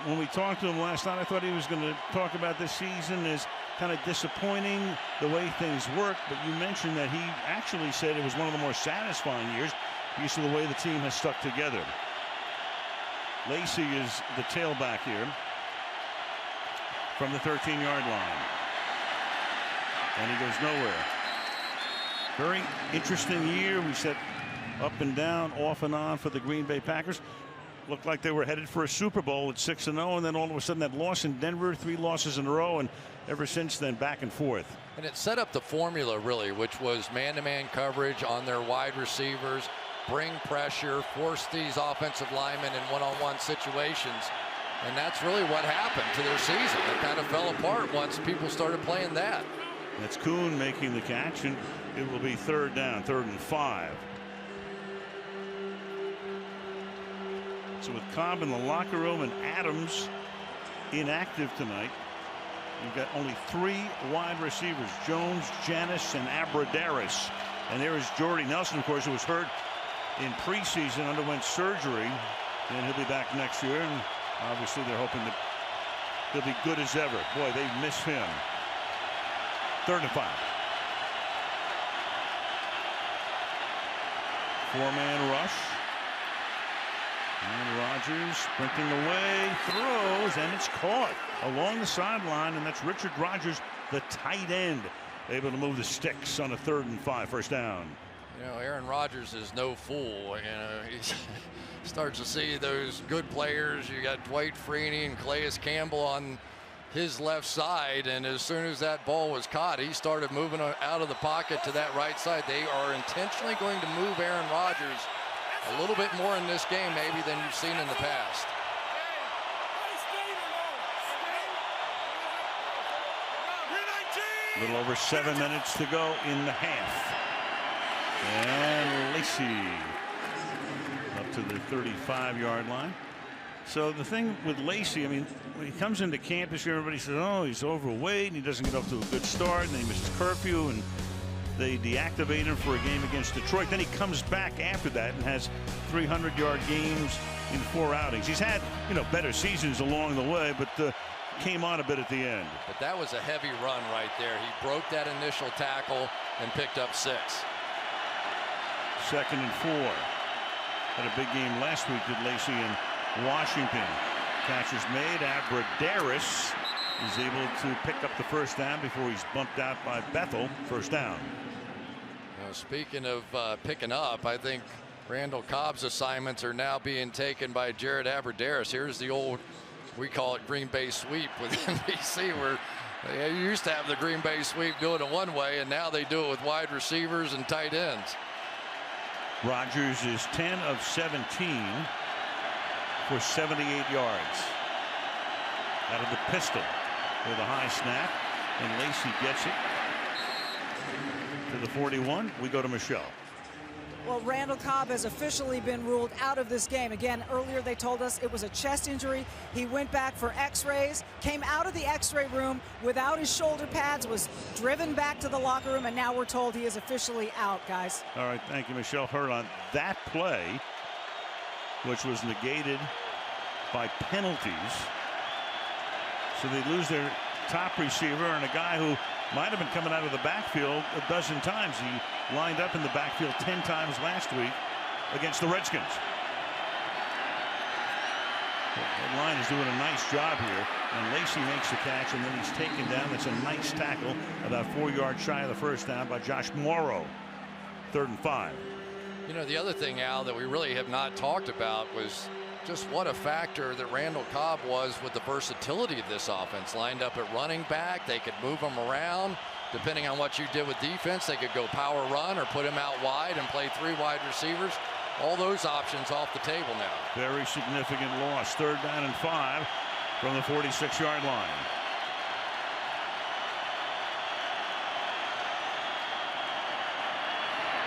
When we talked to him last night, I thought he was going to talk about this season as kind of disappointing the way things work. But you mentioned that he actually said it was one of the more satisfying years because of the way the team has stuck together. Lacey is the tailback here from the 13-yard line. And he goes nowhere. Very interesting year. We said up and down, off and on for the Green Bay Packers. Looked like they were headed for a Super Bowl at 6-0, and then all of a sudden that loss in Denver, 3 losses in a row, and ever since then back and forth. And it set up the formula really, which was man-to-man coverage on their wide receivers, bring pressure, force these offensive linemen in one-on-one situations. And that's really what happened to their season. It kind of fell apart once people started playing that. That's Kuhn making the catch, and it will be third down, 3rd and 5. So with Cobb in the locker room and Adams inactive tonight, you've got only 3 wide receivers, Jones, Janis, and Abradaris. And there is Jordy Nelson, of course, who was hurt in preseason, underwent surgery, and he'll be back next year. And obviously they're hoping that he'll be good as ever. Boy, they miss him. 3rd and 5. 4-man rush. And Rodgers sprinting away, throws, and it's caught along the sideline, and that's Richard Rodgers, the tight end, able to move the sticks on a 3rd and 5, first down. You know, Aaron Rodgers is no fool. You know, he starts to see those good players. You got Dwight Freeney and Calais Campbell on his left side, and as soon as that ball was caught, he started moving out of the pocket to that right side. They are intentionally going to move Aaron Rodgers a little bit more in this game maybe than you've seen in the past. A little over 7 minutes to go in the half. And Lacey up to the 35-yard line. So the thing with Lacey, I mean, when he comes into camp this year, everybody says, oh, he's overweight and he doesn't get off to a good start, and then he misses curfew and they deactivate him for a game against Detroit. Then he comes back after that and has 300-yard games in 4 outings. He's had, better seasons along the way, but came on a bit at the end. But that was a heavy run right there. He broke that initial tackle and picked up 6. 2nd and 4. Had a big game last week with Lacey in Washington. Catch is made. Abradaris is able to pick up the first down before he's bumped out by Bethel. First down. Now, speaking of picking up, I think Randall Cobb's assignments are now being taken by Jared Abradaris. Here's the old, we call it Green Bay sweep with NBC, where you used to have the Green Bay sweep doing it one way, and now they do it with wide receivers and tight ends. Rodgers is 10 of 17 for 78 yards. Out of the pistol with a high snap, and Lacey gets it to the 41. We go to Michelle. Well, Randall Cobb has officially been ruled out of this game. Again, earlier they told us it was a chest injury. He went back for x-rays, came out of the x-ray room without his shoulder pads, was driven back to the locker room, and now we're told he is officially out, guys. All right, thank you, Michelle Hurd, on that play, which was negated by penalties. So they lose their top receiver and a guy who might have been coming out of the backfield a dozen times. He lined up in the backfield 10 times last week against the Redskins. The line is doing a nice job here, and Lacey makes the catch, and then he's taken down. That's a nice tackle, about 4 yards shy of the first down by Josh Morrow. 3rd and 5. The other thing, Al, that we really have not talked about was just what a factor that Randall Cobb was with the versatility of this offense. Lined up at running back, they could move him around. Depending on what you did with defense, they could go power run or put him out wide and play 3 wide receivers. All those options off the table now. Very significant loss. 3rd down and 5 from the 46-yard line.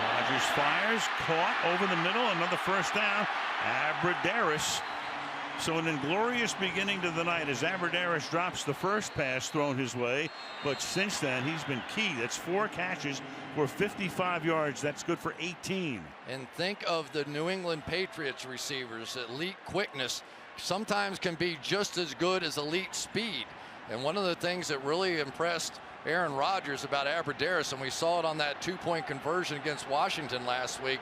Rodgers fires, caught over the middle, another first down. Abradaris. So an inglorious beginning to the night as Abradaris drops the first pass thrown his way, but since then he's been key. That's 4 catches for 55 yards. That's good for 18. And think of the New England Patriots receivers. Elite quickness sometimes can be just as good as elite speed. And one of the things that really impressed Aaron Rodgers about Abradaris, and we saw it on that 2-point conversion against Washington last week,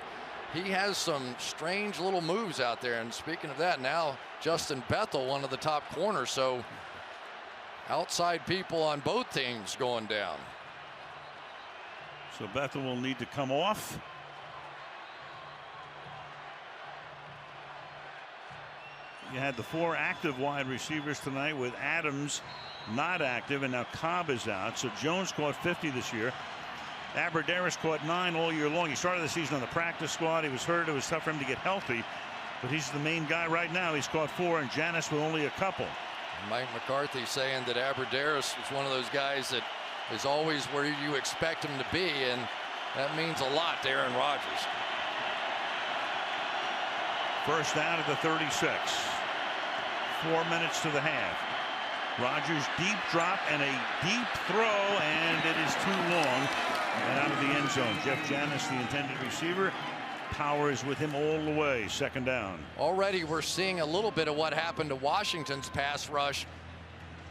he has some strange little moves out there. And speaking of that, now Justin Bethel, one of the top corners, so outside people on both teams going down. So Bethel will need to come off. You had the 4 active wide receivers tonight, with Adams not active, and now Cobb is out. So Jones caught 50 this year. Abradaris caught 9 all year long. He started the season on the practice squad. He was hurt. It was tough for him to get healthy, but he's the main guy right now. He's caught 4, and Janis with only a couple. Mike McCarthy saying that Abradaris is one of those guys that is always where you expect him to be, and that means a lot to Aaron Rodgers. First down at the 36. 4 minutes to the half. Rodgers deep drop and a deep throw, and it is too long and out of the end zone. Jeff Janis, the intended receiver, powers with him all the way. 2nd down. Already we're seeing a little bit of what happened to Washington's pass rush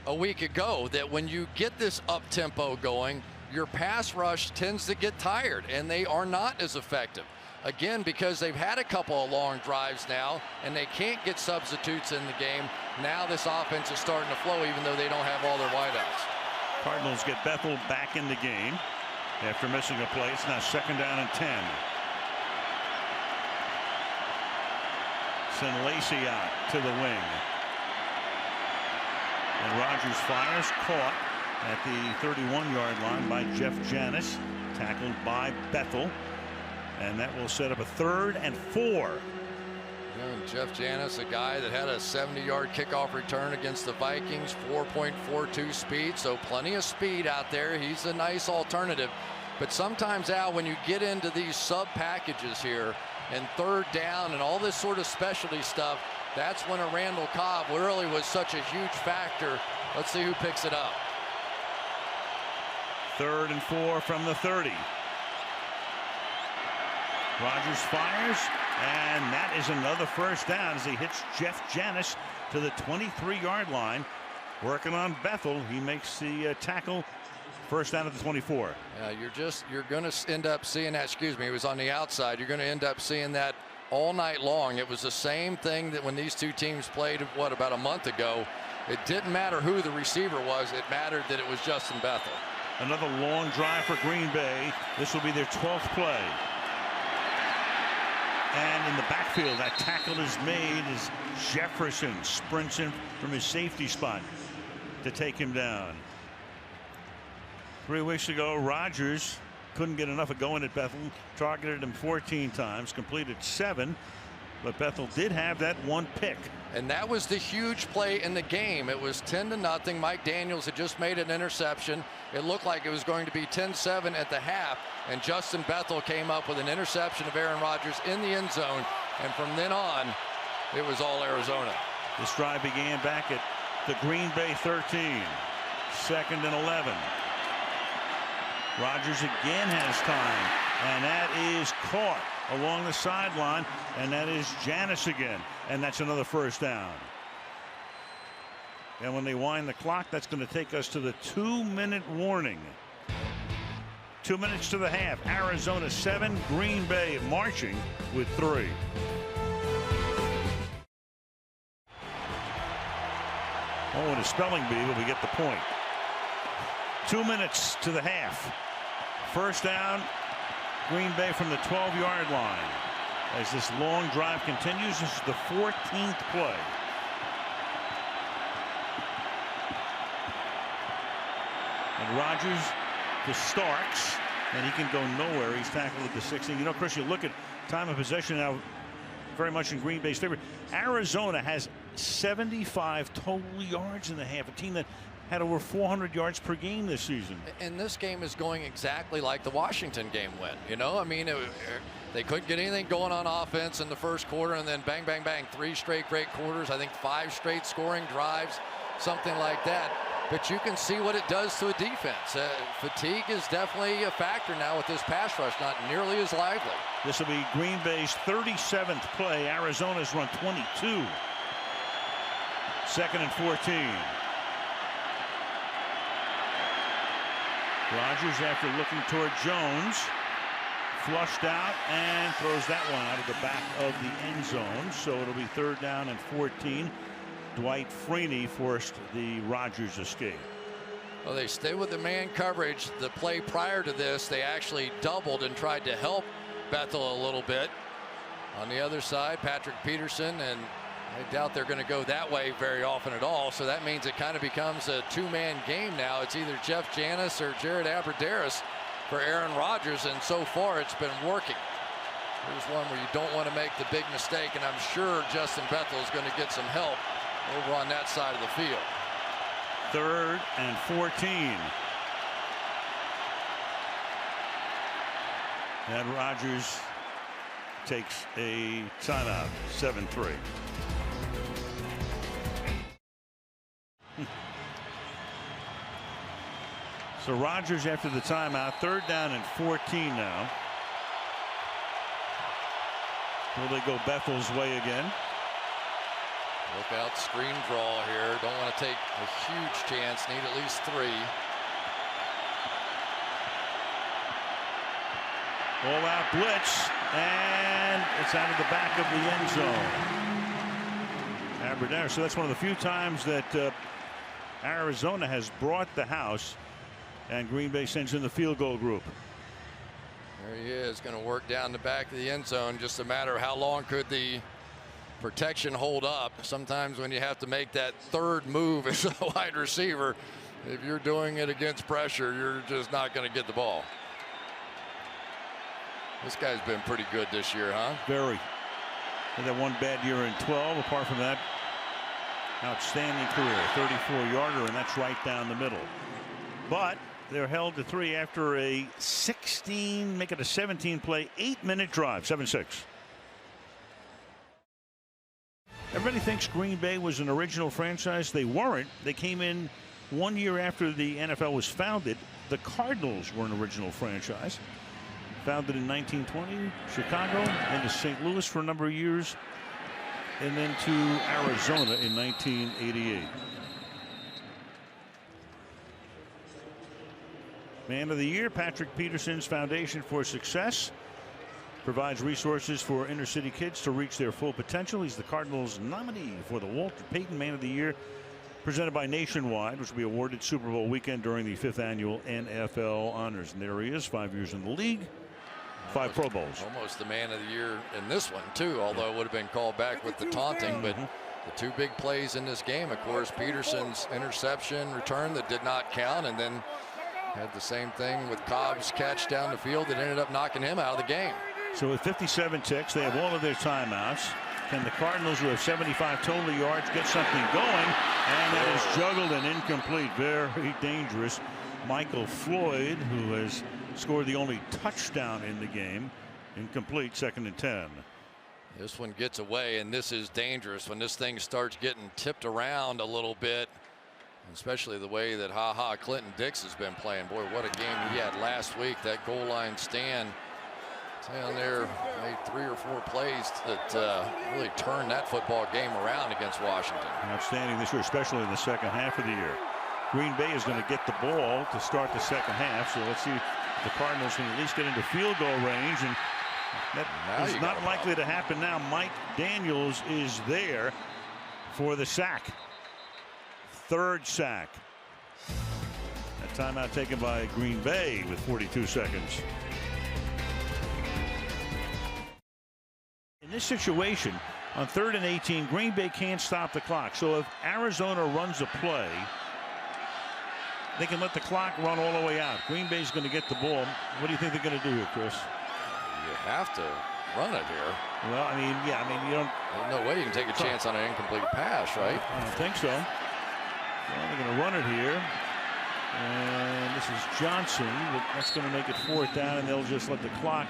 a week ago, that when you get this up tempo going, your pass rush tends to get tired, and they are not as effective. Again, because they've had a couple of long drives now, and they can't get substitutes in the game. Now this offense is starting to flow, even though they don't have all their wideouts. Cardinals get Bethel back in the game after missing a play. It's now 2nd down and 10. Send Lacey out to the wing. And Rodgers fires, caught at the 31-yard line by Jeff Janis, tackled by Bethel. And that will set up a 3rd and 4. And Jeff Janis, a guy that had a 70-yard kickoff return against the Vikings, 4.42 speed, so plenty of speed out there. He's a nice alternative. But sometimes, Al, when you get into these sub packages here and third down and all this sort of specialty stuff, that's when a Randall Cobb really was such a huge factor. Let's see who picks it up. 3rd and 4 from the 30. Rodgers fires, and that is another first down as he hits Jeff Janis to the 23-yard line. Working on Bethel. He makes the tackle. First down at the 24. You're going to end up seeing that. Excuse me. It was on the outside. You're going to end up seeing that all night long. It was the same thing that when these two teams played, about a month ago. It didn't matter who the receiver was. It mattered that it was Justin Bethel. Another long drive for Green Bay. This will be their 12th play. And in the backfield, that tackle is made as Jefferson sprints in from his safety spot to take him down. 3 weeks ago, Rodgers couldn't get enough of going at Bethel. Targeted him 14 times, completed 7. But Bethel did have that one pick. And that was the huge play in the game. It was 10-0. Mike Daniels had just made an interception. It looked like it was going to be 10-7 at the half. And Justin Bethel came up with an interception of Aaron Rodgers in the end zone. And from then on, it was all Arizona. This drive began back at the Green Bay 13. 2nd and 11. Rodgers again has time. And that is caught along the sideline, and that is Janis again, and that's another first down. And when they wind the clock, that's going to take us to the 2-minute warning. 2 minutes to the half. Arizona 7, Green Bay marching with 3. Oh, and a spelling bee, but we get the point. 2 minutes to the half. First down, Green Bay from the 12-yard line. As this long drive continues, this is the 14th play. And Rodgers to Starks, and he can go nowhere. He's tackled at the 16. You know, Chris, you look at time of possession now, very much in Green Bay's favor. Arizona has 75 total yards in the half, a team that had over 400 yards per game this season. And this game is going exactly like the Washington game went. You know, I mean, they couldn't get anything going on offense in the first quarter, and then bang, bang, bang, 3 straight great quarters. I think 5 straight scoring drives, something like that. But you can see what it does to a defense. Fatigue is definitely a factor now with this pass rush, not nearly as lively. This will be Green Bay's 37th play. Arizona's run 22. 2nd and 14. Rodgers, after looking toward Jones, flushed out and throws that one out of the back of the end zone. So it'll be 3rd down and 14. Dwight Freeney forced the Rodgers escape. Well, they stay with the man coverage. The play prior to this, they actually doubled and tried to help Bethel a little bit. On the other side, Patrick Peterson, and I doubt they're going to go that way very often at all. So that means it kind of becomes a 2-man game now. It's either Jeff Janis or Jared Abbrederis for Aaron Rodgers, and so far it's been working. Here's one where you don't want to make the big mistake, and I'm sure Justin Bethel is going to get some help over on that side of the field. 3rd and 14. And Rodgers takes a timeout. 7-3. So Rodgers after the timeout, 3rd down and 14 now. Will they go Bethel's way again? Look out, screen draw here. Don't want to take a huge chance. Need at least 3. All out blitz, and it's out of the back of the end zone. Aberdeen. So that's one of the few times that Arizona has brought the house, and Green Bay sends in the field goal group. There he is, going to work down the back of the end zone. Just a matter of how long could the protection hold up. Sometimes when you have to make that 3rd move as a wide receiver, if you're doing it against pressure, you're just not going to get the ball. This guy's been pretty good this year, huh? Very. Had that one bad year in 12. Apart from that, outstanding career, 34-yarder, and that's right down the middle. But they're held to 3 after a 16, make it a 17-play, 8-minute drive, 7-6. Everybody thinks Green Bay was an original franchise. They weren't. They came in 1 year after the NFL was founded. The Cardinals were an original franchise. Founded in 1920, Chicago, then to St. Louis for a number of years, and then to Arizona in 1988. Man of the Year, Patrick Peterson's Foundation for Success provides resources for inner city kids to reach their full potential. He's the Cardinals nominee for the Walter Payton Man of the Year, presented by Nationwide, which will be awarded Super Bowl weekend during the 5th annual NFL Honors. And there he is, 5 years in the league, 5 Pro Bowls. Almost the Man of the Year in this one too, although it would have been called back with the taunting. But the 2 big plays in this game, of course, Peterson's interception return that did not count, and then had the same thing with Cobb's catch down the field that ended up knocking him out of the game. So with 57 ticks, they have all of their timeouts. Can the Cardinals, who have 75 total yards, get something going? And that is juggled and incomplete. Very dangerous. Michael Floyd, who has scored the only touchdown in the game, incomplete, 2nd and 10. This one gets away, and this is dangerous when this thing starts getting tipped around a little bit, especially the way that Clinton Dix has been playing. Boy, what a game he had last week. That goal line stand down there made 3 or 4 plays that really turned that football game around against Washington. Outstanding this year, especially in the second half of the year. Green Bay is going to get the ball to start the second half, so let's see if the Cardinals can at least get into field goal range, and that is not likely to happen now. Mike Daniels is there for the sack. 3rd sack. A timeout taken by Green Bay with 42 seconds. In this situation, on 3rd and 18, Green Bay can't stop the clock. So if Arizona runs a play, they can let the clock run all the way out. Green Bay's going to get the ball. What do you think they're going to do here, Chris? You have to run it here. Well, I mean, yeah, I mean, you don't. There's no way you can take a chance on an incomplete pass, right? I don't think so. Well, they're going to run it here. And this is Johnson. That's going to make it 4th down, and they'll just let the clock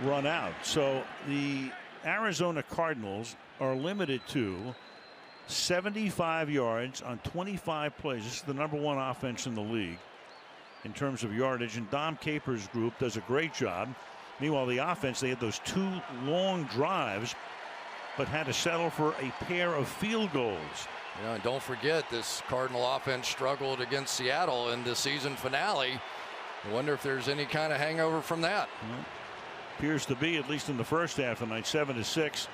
run out. So the Arizona Cardinals are limited to 75 yards on 25 plays. This is the #1 offense in the league in terms of yardage, and Dom Capers' group does a great job. Meanwhile, the offense, they had those 2 long drives, but had to settle for a pair of field goals. You know, and don't forget, this Cardinal offense struggled against Seattle in the season finale. I wonder if there's any kind of hangover from that. Appears to be, at least in the first half tonight. 7-6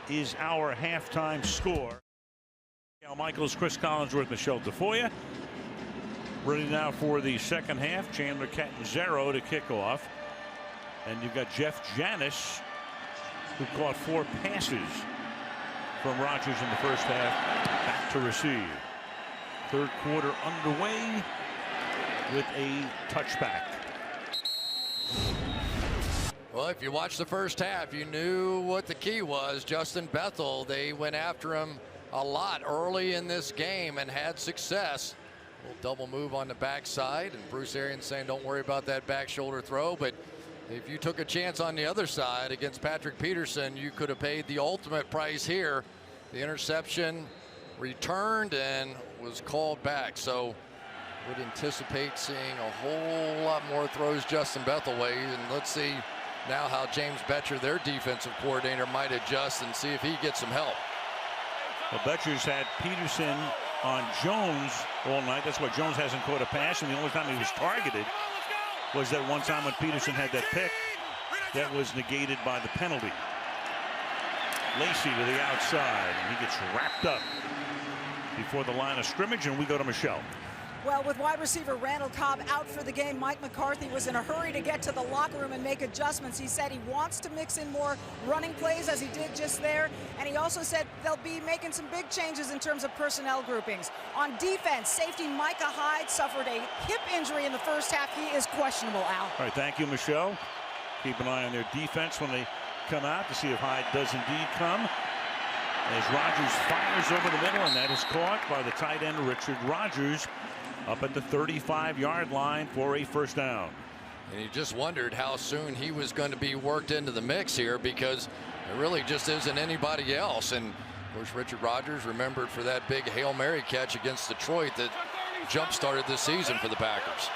is our halftime score. Al Michaels, Chris Collinsworth, Michelle Tafoya. Ready now for the second half. Chandler Catanzaro to kick off. And you've got Jeff Janis, who caught 4 passes from Rodgers in the first half, back to receive. 3rd quarter underway with a touchback. Well, if you watched the first half, you knew what the key was. Justin Bethel, they went after him a lot early in this game and had success. A little double move on the backside, and Bruce Arians saying don't worry about that back shoulder throw. But if you took a chance on the other side against Patrick Peterson, you could have paid the ultimate price here. The interception returned and was called back. So would anticipate seeing a whole lot more throws Justin Bethel way. And let's see now how James Betcher, their defensive coordinator, might adjust and see if he gets some help. Well, Betcher's had Peterson on Jones all night. That's why Jones hasn't caught a pass, and the only time he was targeted was that one time when Peterson had that pick that was negated by the penalty. Lacey to the outside, and he gets wrapped up before the line of scrimmage, and we go to Michelle. Well, with wide receiver Randall Cobb out for the game, Mike McCarthy was in a hurry to get to the locker room and make adjustments. He said he wants to mix in more running plays, as he did just there, and he also said they'll be making some big changes in terms of personnel groupings. On defense, safety Micah Hyde suffered a hip injury in the first half. He is questionable, Al. All right, thank you, Michelle. Keep an eye on their defense when they come out to see if Hyde does indeed come. As Rodgers fires over the middle, and that is caught by the tight end Richard Rodgers up at the 35-yard line for a first down. And you just wondered how soon he was going to be worked into the mix here, because there really just isn't anybody else. And of course, Richard Rodgers remembered for that big Hail Mary catch against Detroit that jump-started this season for the Packers.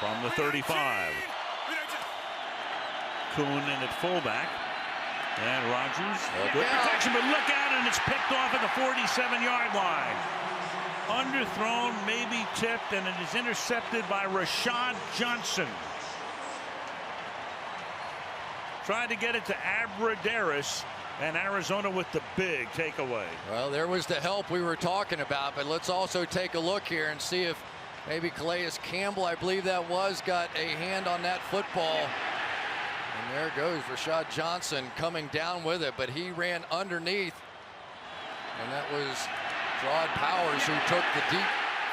From the 35. Kuhn in at fullback. And Rodgers, good protection, but look out, and it's picked off at the 47-yard line. Underthrown, maybe tipped, and it is intercepted by Rashad Johnson. Tried to get it to Abradaris, and Arizona with the big takeaway. Well, there was the help we were talking about, but let's also take a look here and see if maybe Calais Campbell, I believe that was, got a hand on that football. And there goes Rashad Johnson coming down with it, but he ran underneath, and that was Rod Powers who took the deep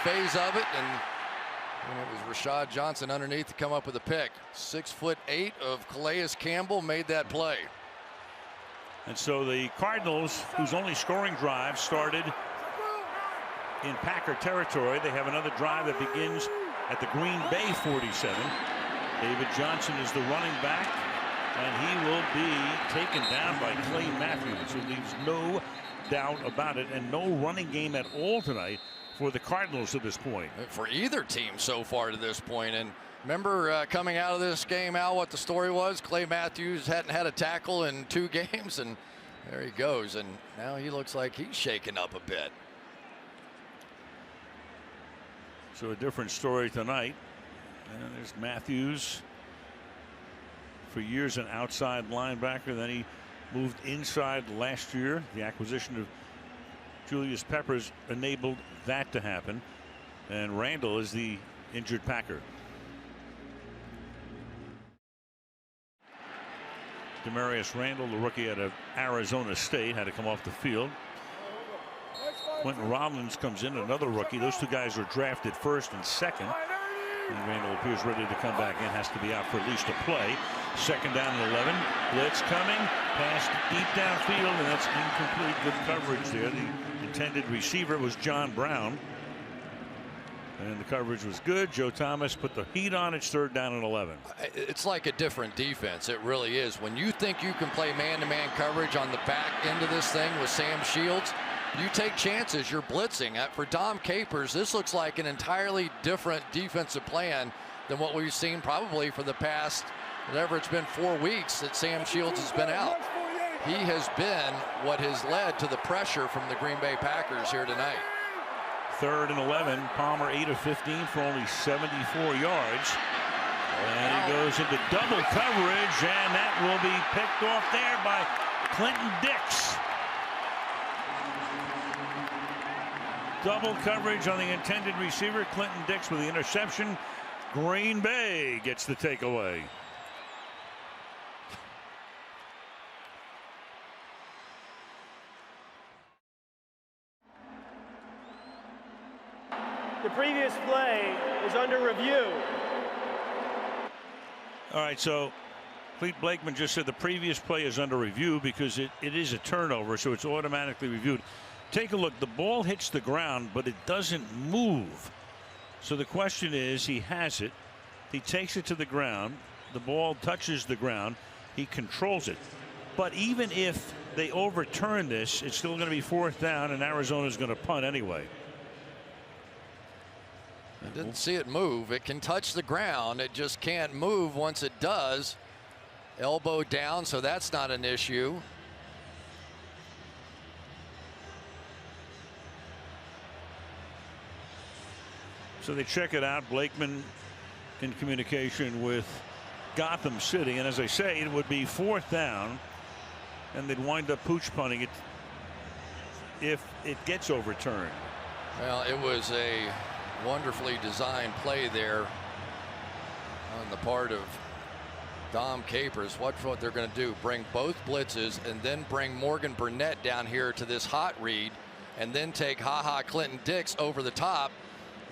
phase of it, and it was Rashad Johnson underneath to come up with a pick. 6'8" of Calais Campbell made that play. And so the Cardinals, whose only scoring drive started in Packer territory, they have another drive that begins at the Green Bay 47. David Johnson is the running back, and he will be taken down by Clay Matthews, who leaves no doubt about it, and no running game at all tonight for the Cardinals at this point. For either team so far to this point. And remember coming out of this game, Al, what the story was? Clay Matthews hadn't had a tackle in 2 games, and there he goes. And now he looks like he's shaken up a bit. So a different story tonight. And there's Matthews, for years an outside linebacker. Then he moved inside last year. The acquisition of Julius Peppers enabled that to happen. And Randall is the injured Packer. Demarius Randall, the rookie out of Arizona State, had to come off the field. Quentin Rollins comes in, another rookie. Those two guys were drafted first and second. And Randall appears ready to come back in. Has to be out for at least a play. Second down and 11. Blitz coming. Pass deep downfield, and that's incomplete. Good coverage there. The intended receiver was John Brown. And the coverage was good. Joe Thomas put the heat on. It's third down and 11. It's like a different defense. It really is. When you think you can play man-to-man coverage on the back end of this thing with Sam Shields, you take chances. You're blitzing. For Dom Capers, this looks like an entirely different defensive plan than what we've seen probably for the past, whatever it's been, 4 weeks that Sam Shields has been out. He has been what has led to the pressure from the Green Bay Packers here tonight. Third and 11. Palmer 8 of 15 for only 74 yards. And he goes into double coverage, and that will be picked off there by Clinton Dix. Double coverage on the intended receiver. Clinton Dix with the interception. Green Bay gets the takeaway. The previous play is under review. All right, so Clete Blakeman just said the previous play is under review because it is a turnover, so it's automatically reviewed. Take a look. The ball hits the ground, but it doesn't move. So the question is, he has it. He takes it to the ground. The ball touches the ground. He controls it. But even if they overturn this, it's still going to be fourth down, and Arizona's going to punt anyway. I didn't see it move. It can touch the ground. It just can't move once it does. Elbow down, so that's not an issue. So they check it out. Blakeman in communication with Gotham City. And as I say, it would be fourth down, and they'd wind up pooch punting it if it gets overturned. Well, it was a wonderfully designed play there on the part of Dom Capers. Watch what they're going to do. Bring both blitzes and then bring Morgan Burnett down here to this hot read, and then take Clinton Dix over the top.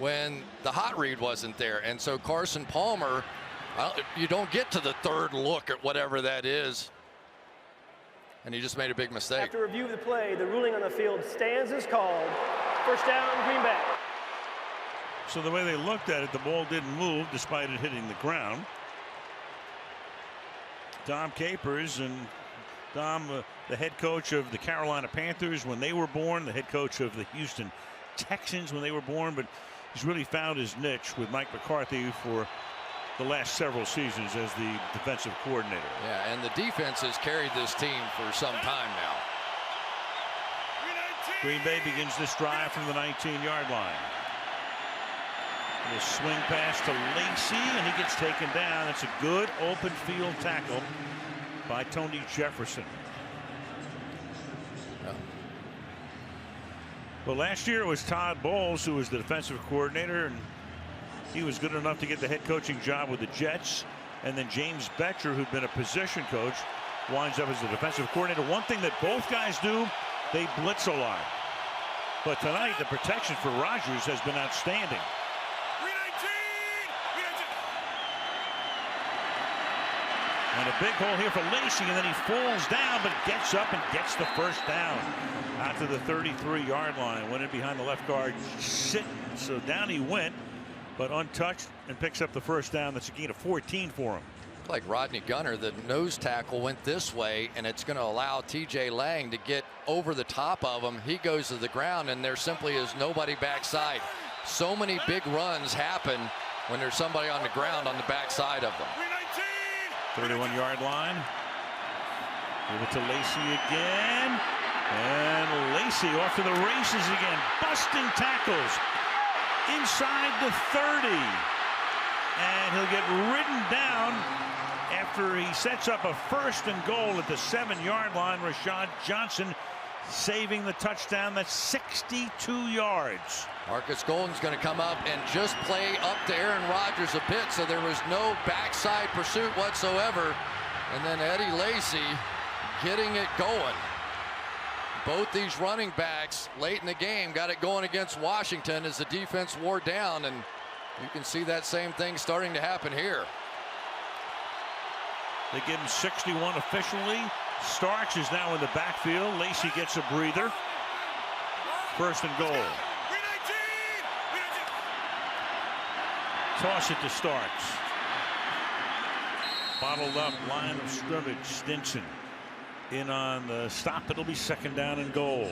when the hot read wasn't there. And so Carson Palmer, you don't get to the third look at whatever that is. And he just made a big mistake. After review of the play, the ruling on the field stands as called. First down, Green Bay. So the way they looked at it, the ball didn't move despite it hitting the ground. Dom Capers, and Dom, the head coach of the Carolina Panthers when they were born, the head coach of the Houston Texans when they were born, but he's really found his niche with Mike McCarthy for the last several seasons as the defensive coordinator. Yeah, and the defense has carried this team for some time now. Green Bay begins this drive from the 19-yard line. And a swing pass to Lacy, and he gets taken down. It's a good open field tackle by Tony Jefferson. Well, last year it was Todd Bowles who was the defensive coordinator, and he was good enough to get the head coaching job with the Jets. And then James Betcher, who'd been a position coach, winds up as the defensive coordinator. One thing that both guys do, they blitz a lot. But tonight, the protection for Rodgers has been outstanding. And a big hole here for Lacy, and then he falls down, but gets up and gets the first down out to the 33-yard line. Went in behind the left guard, sitting. So down he went, but untouched, and picks up the first down. That's a gain of 14 for him. Like Rodney Gunner, the nose tackle went this way, and it's going to allow T.J. Lang to get over the top of him. He goes to the ground, and there simply is nobody backside. So many big runs happen when there's somebody on the ground on the backside of them. 31-yard line. Give it to Lacy again. And Lacy off to the races again. Busting tackles inside the 30. And he'll get ridden down after he sets up a first and goal at the 7-yard line. Rashad Johnson saving the touchdown. That's 62 yards. Marcus Golden's going to come up and just play up to Aaron Rodgers a bit, so there was no backside pursuit whatsoever. And then Eddie Lacy getting it going. Both these running backs late in the game got it going against Washington as the defense wore down, and you can see that same thing starting to happen here. They give him 61 officially. Starks is now in the backfield. Lacy gets a breather. First and goal. Toss it to Starks. Bottled up line of scrimmage. Stinson in on the stop. It'll be second down and goal.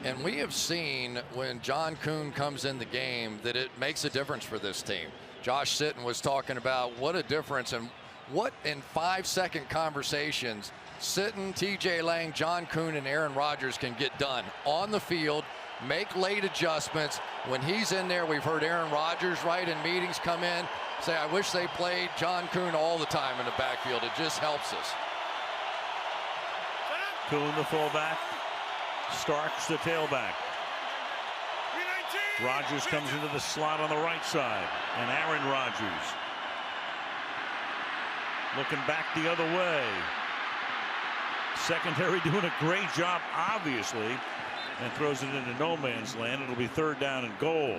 And we have seen when John Kuhn comes in the game that it makes a difference for this team. Josh Sitton was talking about what a difference and what in 5-second conversations Sitton, T.J. Lang, John Kuhn, and Aaron Rodgers can get done on the field, make late adjustments. When he's in there, we've heard Aaron Rodgers, right, in meetings come in, say, I wish they played John Kuhn all the time in the backfield. It just helps us. Kuhn the fullback. Starks the tailback. Rodgers comes into the slot on the right side. And Aaron Rodgers looking back the other way. Secondary doing a great job, obviously, and throws it into no man's land. It'll be third down and goal.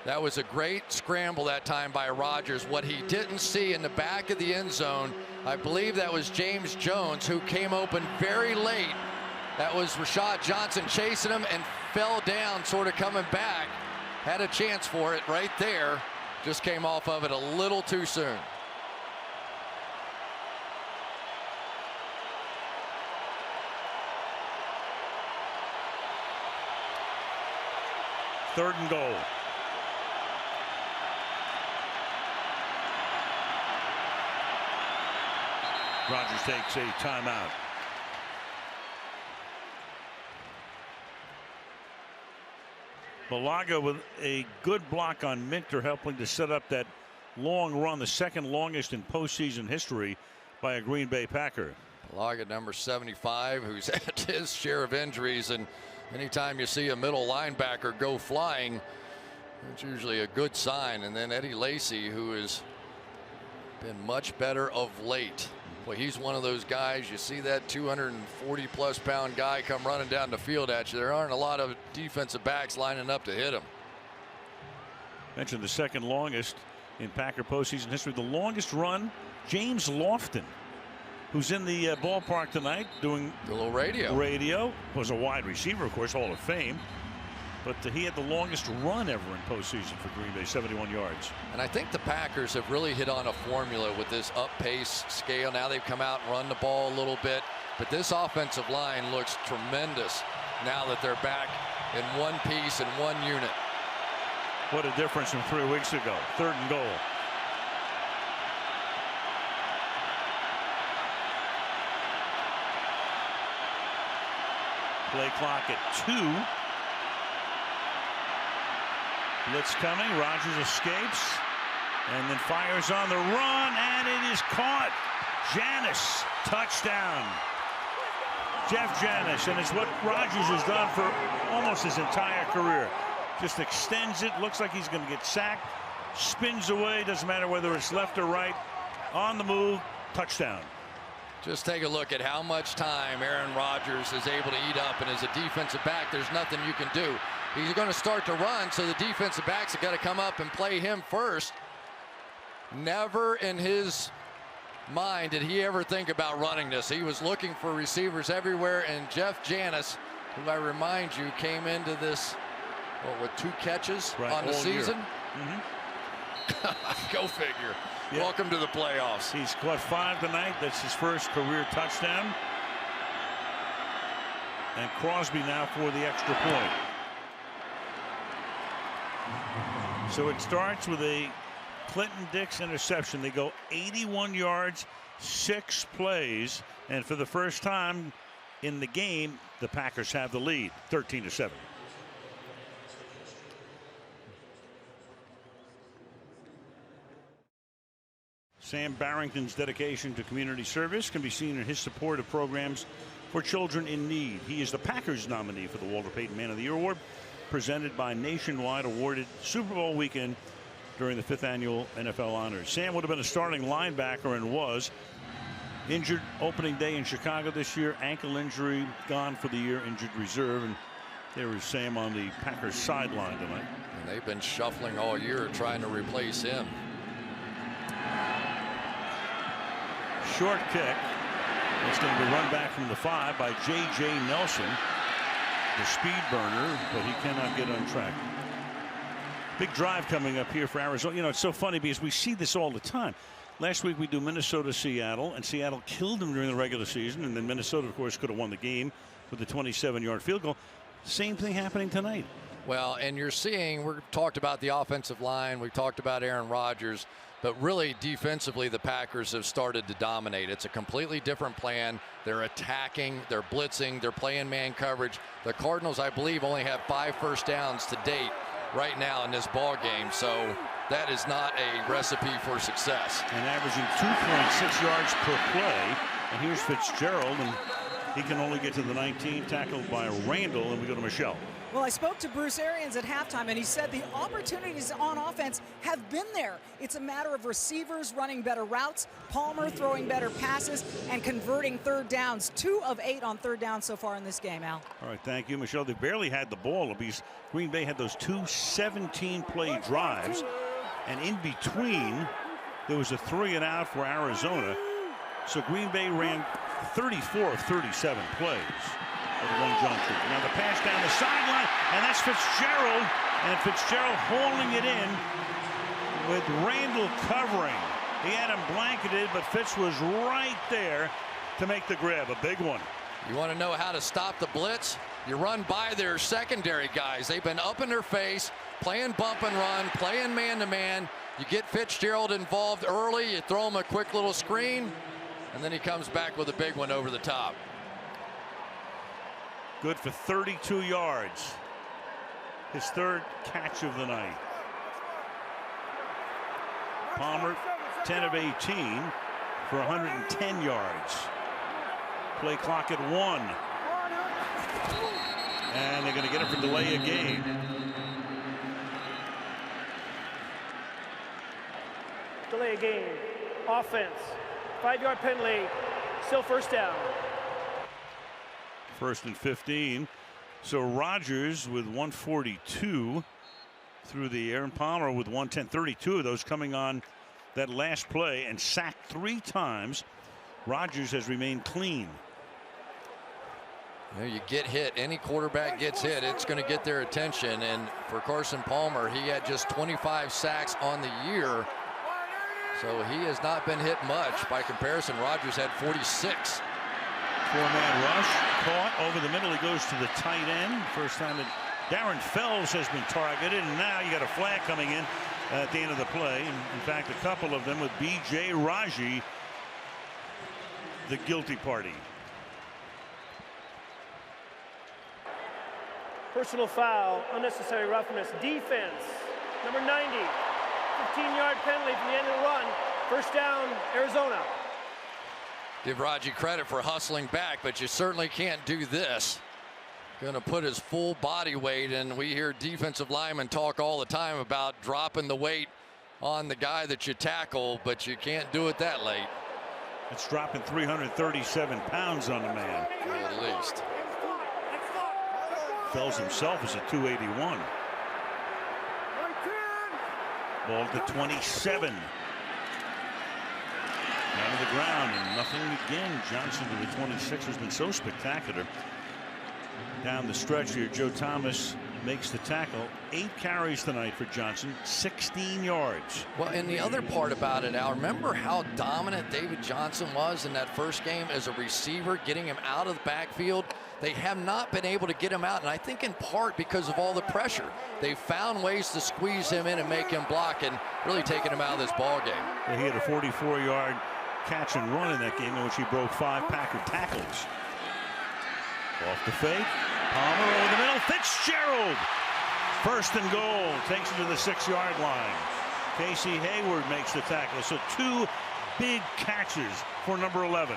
That was a great scramble that time by Rodgers. What he didn't see in the back of the end zone, I believe that was James Jones, who came open very late. That was Rashad Johnson chasing him and fell down, sort of coming back. Had a chance for it right there. Just came off of it a little too soon. Third and goal. Rodgers takes a timeout. Balaga with a good block on Minter, helping to set up that long run, the second longest in postseason history by a Green Bay Packer. Balaga, number 75, who's had his share of injuries, and anytime you see a middle linebacker go flying, it's usually a good sign. And then Eddie Lacy, who has been much better of late. Well, he's one of those guys, you see that 240+ pound guy come running down the field at you. There aren't a lot of defensive backs lining up to hit him. Mentioned the second longest in Packer postseason history. The longest run, James Lofton, who's in the ballpark tonight doing a little radio. Was a wide receiver, of course, Hall of Fame. But he had the longest run ever in postseason for Green Bay, 71 yards. And I think the Packers have really hit on a formula with this up pace scale. Now they've come out and run the ball a little bit. But this offensive line looks tremendous now that they're back in one piece and one unit. What a difference from 3 weeks ago. 3rd and goal. Play clock at 2. Blitz coming. Rodgers escapes and then fires on the run, and it is caught. Janis, touchdown. Jeff Janis, and it's what Rodgers has done for almost his entire career. Just extends it, looks like he's going to get sacked, spins away, doesn't matter whether it's left or right, on the move, touchdown. Just take a look at how much time Aaron Rodgers is able to eat up, and as a defensive back, there's nothing you can do. He's going to start to run, so the defensive backs have got to come up and play him first. Never in his mind did he ever think about running this. He was looking for receivers everywhere, and Jeff Janis, who I remind you came into this with 2 catches on the season. Go figure. Yeah. Welcome to the playoffs. He's caught 5 tonight. That's his first career touchdown. And Crosby now for the extra point. So it starts with a Clinton Dix interception. They go 81 yards, 6 plays, and for the first time in the game, the Packers have the lead, 13-7. Sam Barrington's dedication to community service can be seen in his support of programs for children in need. He is the Packers nominee for the Walter Payton Man of the Year Award, presented by Nationwide, awarded Super Bowl weekend during the 5th annual NFL honors. Sam would have been a starting linebacker and was injured opening day in Chicago this year. Ankle injury, gone for the year, injured reserve. And there was Sam on the Packers sideline tonight. And they've been shuffling all year trying to replace him. Short kick. It's going to be run back from the 5 by J.J. Nelson, the speed burner, but he cannot get on track. Big drive coming up here for Arizona. You know, it's so funny because we see this all the time. Last week we do Minnesota, Seattle, and Seattle killed them during the regular season, and then Minnesota, of course, could have won the game with a 27-yard field goal. Same thing happening tonight. Well, and you're seeing, we've talked about the offensive line, we've talked about Aaron Rodgers, but really defensively the Packers have started to dominate. It's a completely different plan. They're attacking, they're blitzing, they're playing man coverage. The Cardinals, I believe, only have 5 first downs to date right now in this ball game, so that is not a recipe for success. And averaging 2.6 yards per play. And here's Fitzgerald, and he can only get to the 19, tackled by Randall, and we go to Michelle. Well, I spoke to Bruce Arians at halftime, and he said the opportunities on offense have been there. It's a matter of receivers running better routes, Palmer throwing better passes, and converting 3rd downs. 2 of 8 on 3rd down so far in this game, Al. All right, thank you, Michelle. They barely had the ball because Green Bay had those 2 17-play drives, and in between there was a 3-and-out for Arizona. So Green Bay ran 34 of 37 plays. One junction. Now the pass down the sideline, and that's Fitzgerald, and Fitzgerald holding it in with Randall covering. He had him blanketed, but Fitz was right there to make the grab. A big one. You want to know how to stop the blitz? You run by their secondary guys. They've been up in their face, playing bump and run, playing man-to-man. You get Fitzgerald involved early, you throw him a quick little screen, and then he comes back with a big one over the top. Good for 32 yards. His 3rd catch of the night. Palmer, 10 of 18 for 110 yards. Play clock at 1. And they're going to get it for delay of game. Delay of game. Offense. 5-yard penalty. Still 1st down. 1st and 15. So Rodgers with 142, through the air, and Palmer with 110, 32 of those coming on that last play, and sacked 3 times. Rodgers has remained clean. You know, you get hit, any quarterback gets hit, it's going to get their attention. And for Carson Palmer, he had just 25 sacks on the year. So he has not been hit much. By comparison, Rodgers had 46. 4-man rush, caught over the middle. He goes to the tight end. First time that Darren Fells has been targeted, and now you got a flag coming in at the end of the play. In fact, a couple of them with B.J. Raji, the guilty party. Personal foul, unnecessary roughness, defense, number 90, 15-yard penalty from the end of the run. First down, Arizona. Give Raji credit for hustling back, but you certainly can't do this. Going to put his full body weight, and we hear defensive linemen talk all the time about dropping the weight on the guy that you tackle, but you can't do it that late. It's dropping 337 pounds on the man. At least. Fells himself is at 281. Ball to 27. Down to the ground, and nothing again. Johnson to the 26 has been so spectacular down the stretch here. Joe Thomas makes the tackle. 8 carries tonight for Johnson, 16 yards. Well, and the other part about it, Al, remember how dominant David Johnson was in that first game as a receiver, getting him out of the backfield. They have not been able to get him out, and I think in part because of all the pressure. They've found ways to squeeze him in and make him block, and really taking him out of this ball game. Well, he had a 44-yard catch and run in that game in which he broke 5 Packer tackles. Off the fake, Palmer over the middle, Fitzgerald, first and goal, takes it to the 6-yard line. Casey Hayward makes the tackle, so 2 big catches for number 11.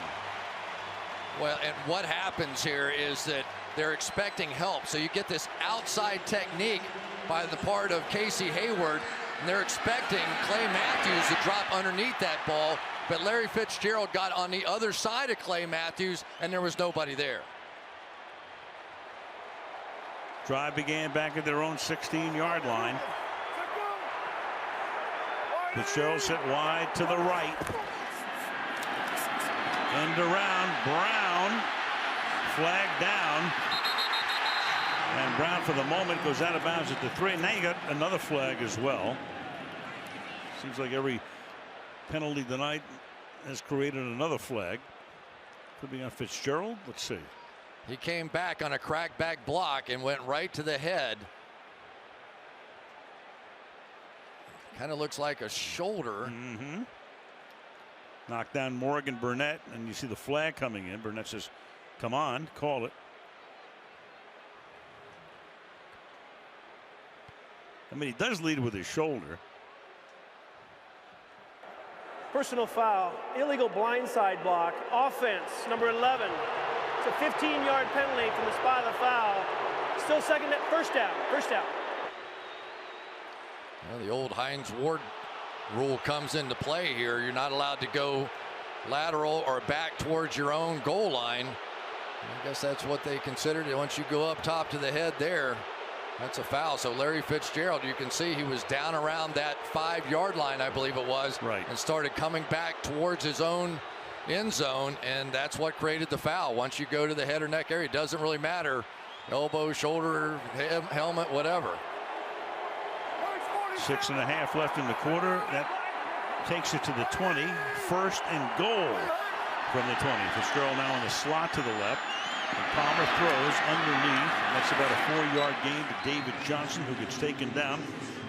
Well, and what happens here is that they're expecting help, so you get this outside technique by the part of Casey Hayward, and they're expecting Clay Matthews to drop underneath that ball, but Larry Fitzgerald got on the other side of Clay Matthews, and there was nobody there. Drive began back at their own 16-yard line. Fitzgerald set wide to the right. End around, Brown, flag down. And Brown for the moment goes out of bounds at the 3. Now you got another flag as well. Seems like every penalty tonight has created another flag. Could be on Fitzgerald. Let's see. He came back on a crackback block and went right to the head. Kind of looks like a shoulder. Knocked down Morgan Burnett, and you see the flag coming in. Burnett says, come on, call it. I mean, he does lead with his shoulder. Personal foul, illegal blindside block, offense, number 11. It's a 15-yard penalty from the spot of the foul. Still first down. Well, the old Hines Ward rule comes into play here. You're not allowed to go lateral or back towards your own goal line. I guess that's what they considered it. Once you go up top to the head there, that's a foul. So Larry Fitzgerald, you can see he was down around that 5-yard line, I believe it was, right, and started coming back towards his own end zone, and that's what created the foul. Once you go to the head or neck area, it doesn't really matter, elbow, shoulder, helmet, whatever. 6.5 left in the quarter. That takes it to the 20. First and goal from the 20. Fitzgerald now in the slot to the left. And Palmer throws underneath. That's about a 4-yard gain to David Johnson, who gets taken down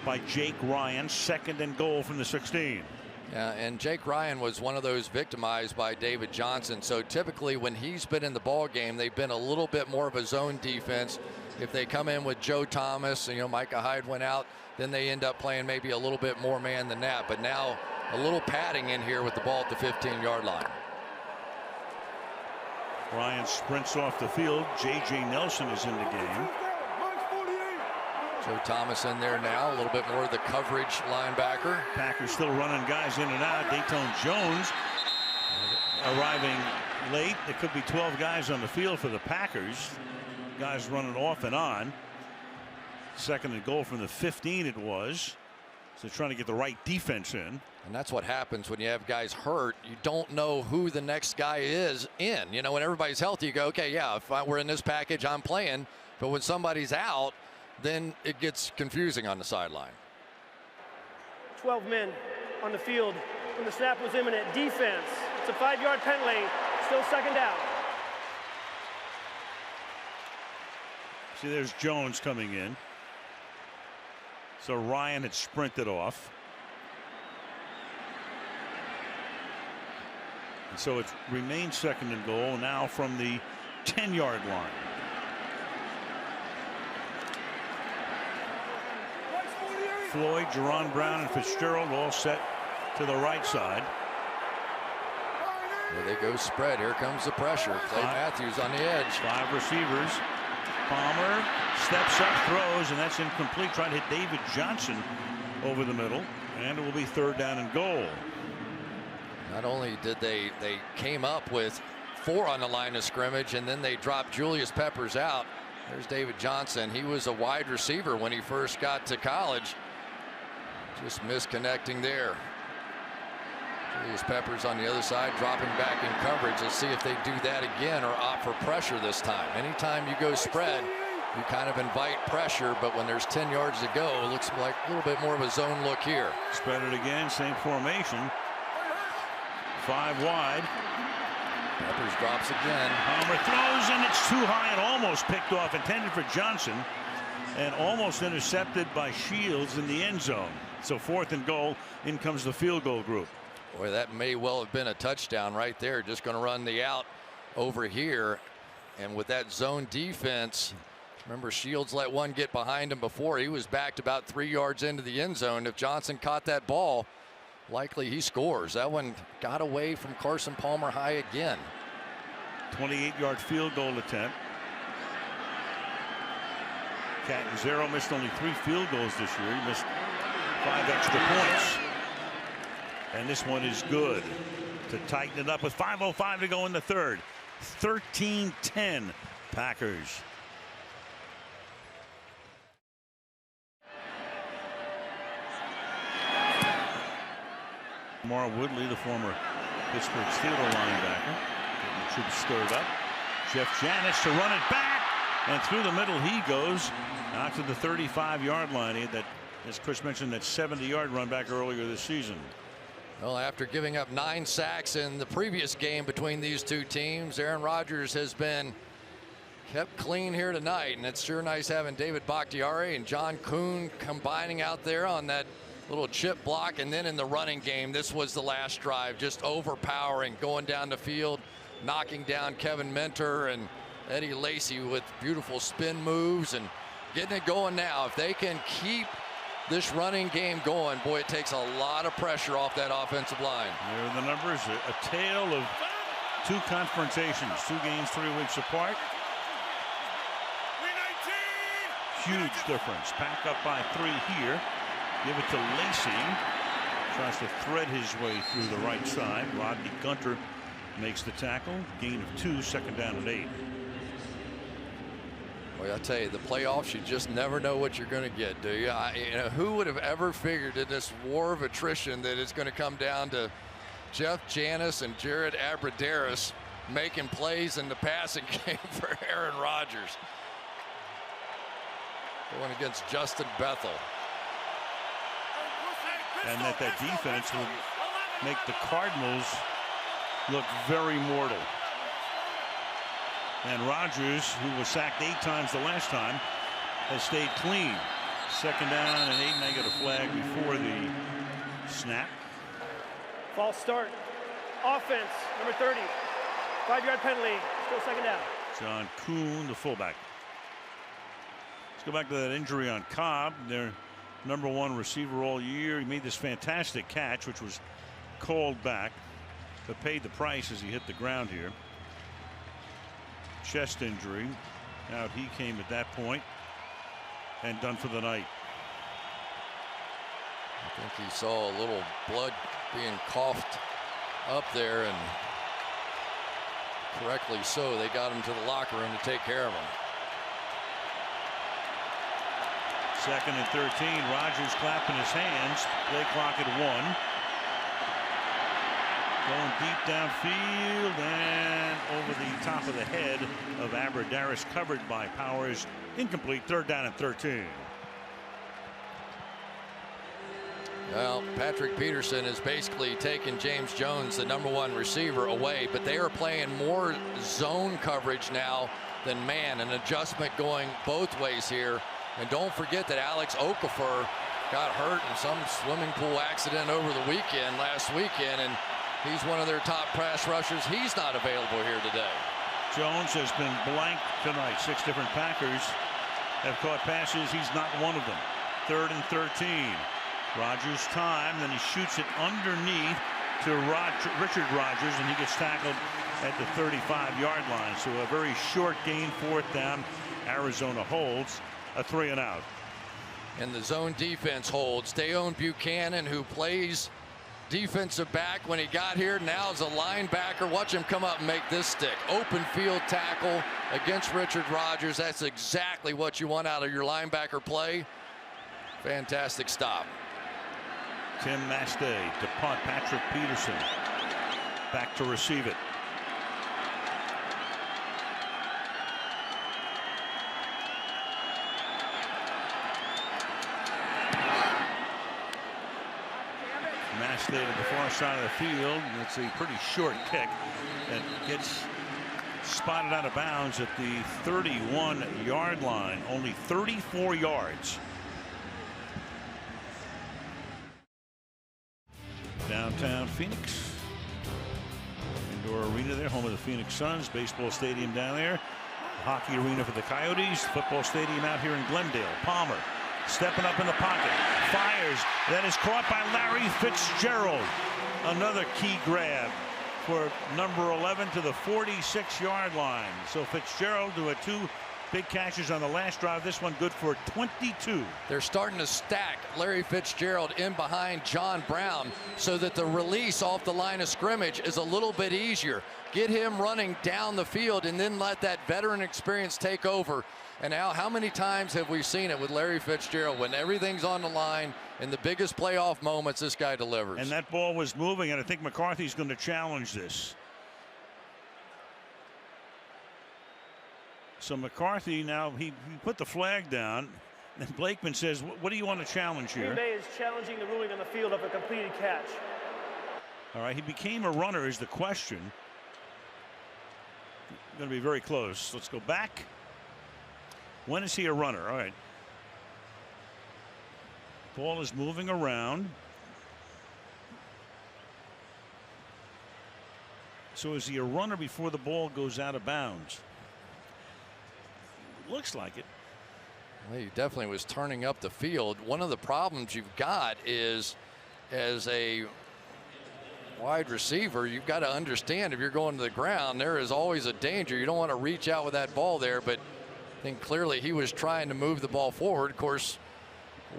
by Jake Ryan. Second and goal from the 16. Yeah, and Jake Ryan was one of those victimized by David Johnson. So typically when he's been in the ball game, they've been a little bit more of a zone defense. If they come in with Joe Thomas, and, Micah Hyde went out, then they end up playing maybe a little bit more man than that. But now a little padding in here with the ball at the 15-yard line. Ryan sprints off the field. J.J. Nelson is in the game. Joe Thomas in there now, a little bit more of the coverage linebacker. Packers still running guys in and out. Dayton Jones arriving late. There could be 12 guys on the field for the Packers. Guys running off and on. Second and goal from the 15 it was. So trying to get the right defense in. And that's what happens when you have guys hurt. You don't know who the next guy is in. You know, when everybody's healthy, you go, okay, yeah, if we're in this package, I'm playing. But when somebody's out, then it gets confusing on the sideline. 12 men on the field when the snap was imminent. Defense. It's a 5-yard penalty. Still second down. See, there's Jones coming in. So Ryan had sprinted off. And so it remains second and goal now from the 10-yard line. Floyd, Jerron Brown, and Fitzgerald all set to the right side. There they go spread. Here comes the pressure. Clay Matthews on the edge. 5 receivers. Palmer steps up, throws, and that's incomplete. Trying to hit David Johnson over the middle, and it will be third down and goal. Not only did they came up with 4 on the line of scrimmage, and then they dropped Julius Peppers out. There's David Johnson. He was a wide receiver when he first got to college. Just misconnecting there. Julius Peppers on the other side, dropping back in coverage. Let's see if they do that again or opt for pressure this time. Anytime you go spread, you kind of invite pressure, but when there's 10 yards to go, it looks like a little bit more of a zone look here. Spread it again, same formation. 5 wide. Peppers drops again. Palmer throws, and it's too high and almost picked off, intended for Johnson, and almost intercepted by Shields in the end zone. So 4th and goal. In comes the field goal group. Boy, that may well have been a touchdown right there. Just going to run the out over here. And with that zone defense, remember Shields let one get behind him before. He was backed about 3 yards into the end zone. If Johnson caught that ball, likely he scores. That one got away from Carson Palmer high again. 28-yard field goal attempt. Catanzaro missed only 3 field goals this year. He missed 5 extra points. And this one is good to tighten it up with 5:05 to go in the third. 13-10 Packers. Mara Woodley, the former Pittsburgh Steelers linebacker, getting the troops stirred up. Jeff Janis to run it back, and through the middle he goes out to the 35-yard line. He had that, as Chris mentioned, that 70-yard run back earlier this season. Well, after giving up 9 sacks in the previous game between these two teams, Aaron Rodgers has been kept clean here tonight, and it's sure nice having David Bakhtiari and John Kuhn combining out there on that little chip block. And then in the running game, this was the last drive, just overpowering, going down the field, knocking down Kevin Mentor and Eddie Lacy with beautiful spin moves and getting it going now. If they can keep this running game going, boy, it takes a lot of pressure off that offensive line. There are the numbers, a tale of 2 confrontations, 2 games 3 weeks apart. Huge difference. Pack up by 3 here. Give it to Lacy. Tries to thread his way through the right side. Rodney Gunter makes the tackle. Gain of 2, second down and 8. Well, I tell you, the playoffs, you just never know what you're going to get, do you? You know, who would have ever figured in this war of attrition that it's going to come down to Jeff Janis and Jared Abbrederis making plays in the passing game for Aaron Rodgers. Going against Justin Bethel. And that defense would make the Cardinals look very mortal. And Rodgers, who was sacked 8 times the last time, has stayed clean. Second down and 8, and they get a flag before the snap. False start. Offense, number 30. 5-yard penalty. Still second down. John Kuhn, the fullback. Let's go back to that injury on Cobb. Their #1 receiver all year. He made this fantastic catch, which was called back, but paid the price as he hit the ground here. Chest injury. Out he came at that point, and done for the night. I think he saw a little blood being coughed up there, and correctly so. They got him to the locker room to take care of him. 2nd and 13. Rodgers clapping his hands. Play clock at 1. Going deep downfield and over the top of the head of Abradaris, covered by Powers. Incomplete. 3rd down and 13. Well, Patrick Peterson has basically taken James Jones, the #1 receiver, away, but they are playing more zone coverage now than man. An adjustment going both ways here. And don't forget that Alex Okafor got hurt in some swimming pool accident over the weekend, last weekend, and he's one of their top pass rushers. He's not available here today. Jones has been blanked tonight. 6 different Packers have caught passes. He's not one of them. 3rd and 13. Rodgers time, then he shoots it underneath to Richard Rodgers, and he gets tackled at the 35-yard line. So a very short gain, 4th down. Arizona holds a 3 and out. And the zone defense holds. They own Buchanan, who plays defensive back when he got here. Now is a linebacker. Watch him come up and make this stick. Open field tackle against Richard Rodgers. That's exactly what you want out of your linebacker play. Fantastic stop. Tim Mastay to punt. Patrick Peterson back to receive it. Mastay to the far side of the field. It's a pretty short kick that gets spotted out of bounds at the 31-yard line. Only 34 yards. Downtown Phoenix. Indoor arena there, home of the Phoenix Suns. Baseball stadium down there. Hockey arena for the Coyotes. Football stadium out here in Glendale. Palmer stepping up in the pocket. Fires. That is caught by Larry Fitzgerald. Another key grab for number 11 to the 46-yard line. So Fitzgerald who had 2 big catches on the last drive. This one good for 22. They're starting to stack Larry Fitzgerald in behind John Brown so that the release off the line of scrimmage is a little bit easier. Get him running down the field and then let that veteran experience take over. And now, how many times have we seen it with Larry Fitzgerald? When everything's on the line in the biggest playoff moments, this guy delivers. And that ball was moving, and I think McCarthy's going to challenge this. So McCarthy now, he put the flag down, and Blakeman says, what do you want to challenge here? Green Bay is challenging the ruling on the field of a completed catch. All right, he became a runner is the question. Going to be very close. Let's go back. When is he a runner? All right. Ball is moving around. So is he a runner before the ball goes out of bounds? Looks like it. Well, he definitely was turning up the field. One of the problems you've got is, as a wide receiver, you've got to understand if you're going to the ground, there is always a danger. You don't want to reach out with that ball there, but I think clearly he was trying to move the ball forward. Of course,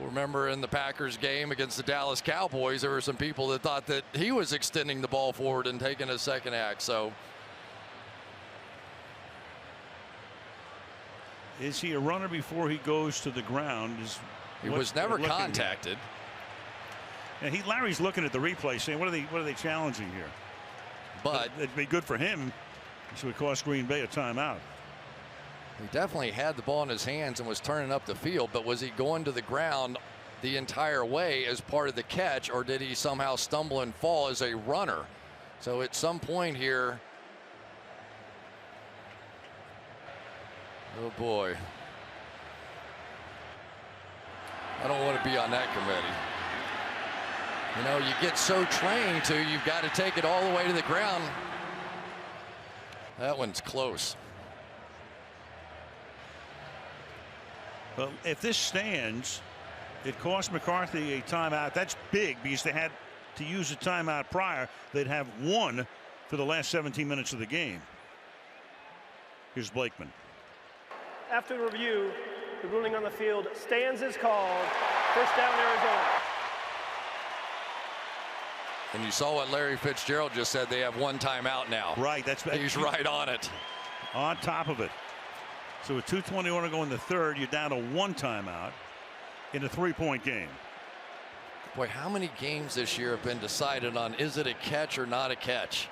remember in the Packers game against the Dallas Cowboys, there were some people that thought that he was extending the ball forward and taking a second act. So is he a runner before he goes to the ground? He was never contacted. And Larry's looking at the replay saying, what are they challenging here? But it'd be good for him. This would cost Green Bay a timeout. He definitely had the ball in his hands and was turning up the field, but was he going to the ground the entire way as part of the catch, or did he somehow stumble and fall as a runner? So at some point here, oh boy, I don't want to be on that committee. You know, you get so trained to, you've got to take it all the way to the ground. That one's close. Well, if this stands, it cost McCarthy a timeout. That's big because they had to use a timeout prior. They'd have one for the last 17 minutes of the game. Here's Blakeman. After the review, the ruling on the field stands as called. First down, Arizona. And you saw what Larry Fitzgerald just said. They have one timeout now. Right. He's right on it. On top of it. So with 2:21 to go in the third, you're down to one timeout. in a 3-point game. Boy, how many games this year have been decided on is it a catch or not a catch?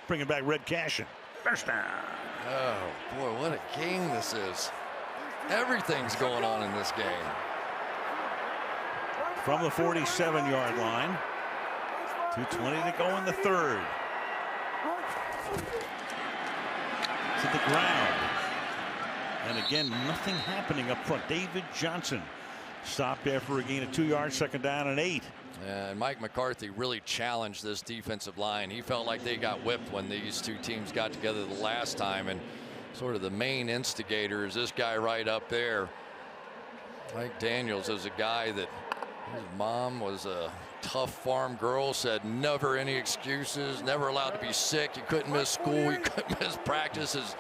Bringing back Red Cashin. First down. Oh, boy, what a game this is. Everything's going on in this game. From the 47-yard line. 2:20 to go in the third. To the ground. And again, nothing happening up front. David Johnson stopped there for a gain of 2 yards, 2nd down and 8. And Mike McCarthy really challenged this defensive line. He felt like they got whipped when these two teams got together the last time, and sort of the main instigator is this guy right up there. Mike Daniels is a guy that his mom was a tough farm girl, said never any excuses, never allowed to be sick. He couldn't miss school, he couldn't miss practice. His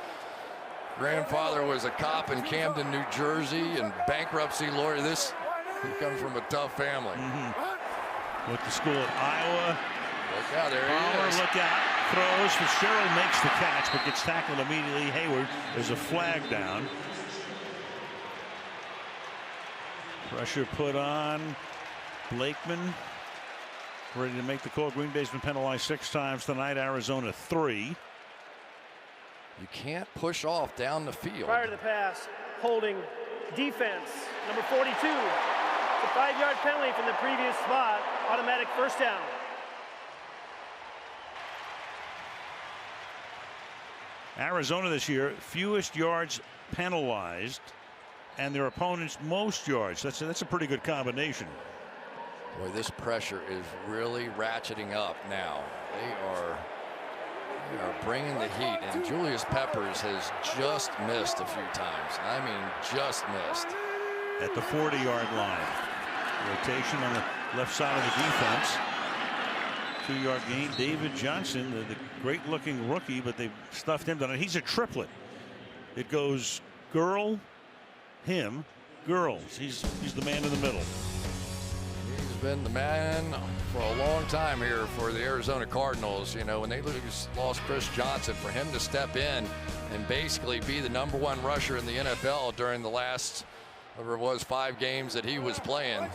grandfather was a cop in Camden, New Jersey, and bankruptcy lawyer. He comes from a tough family. Went to school at Iowa. Look out, there he is. Look out. Throws. Fitzgerald makes the catch, but gets tackled immediately. Hayward. There's a flag down. Pressure put on. Blakeman ready to make the call. Green Bay's been penalized 6 times tonight. Arizona 3. You can't push off down the field. Prior to the pass, holding defense, number 42. It's a 5-yard penalty from the previous spot. Automatic first down. Arizona this year, fewest yards penalized, and their opponents most yards. That's a pretty good combination. Boy, this pressure is really ratcheting up now. They are bringing the heat, and Julius Peppers has just missed a few times. I mean, just missed. At the 40-yard line. Rotation on the left side of the defense. 2-yard gain. David Johnson, the great-looking rookie, but they've stuffed him down. He's a triplet. It goes girl, him, girls. He's the man in the middle. He's been the man for a long time here for the Arizona Cardinals. You know, when they lost Chris Johnson, for him to step in and basically be the #1 rusher in the NFL during the last, whatever it was, 5 games that he was playing.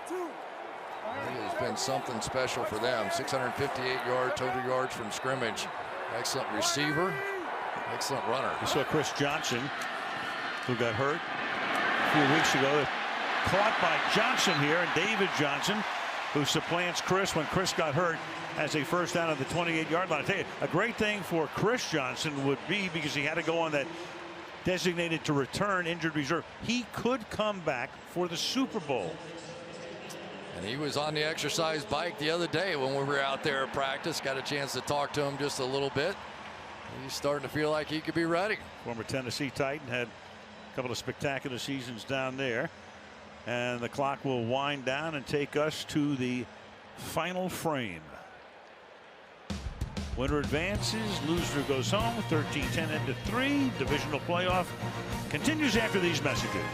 He has been something special for them. 658 total yards from scrimmage. Excellent receiver, excellent runner. You saw Chris Johnson, who got hurt a few weeks ago. Caught by Johnson here, and David Johnson, who supplants Chris when Chris got hurt, as a first down at the 28-yard line. I tell you, a great thing for Chris Johnson would be, because he had to go on that designated to return injured reserve, he could come back for the Super Bowl. And he was on the exercise bike the other day when we were out there at practice. Got a chance to talk to him just a little bit. He's starting to feel like he could be ready. Former Tennessee Titan, had a couple of spectacular seasons down there. And the clock will wind down and take us to the final frame. Winner advances, loser goes home. 13-10 into 3. Divisional playoff continues after these messages.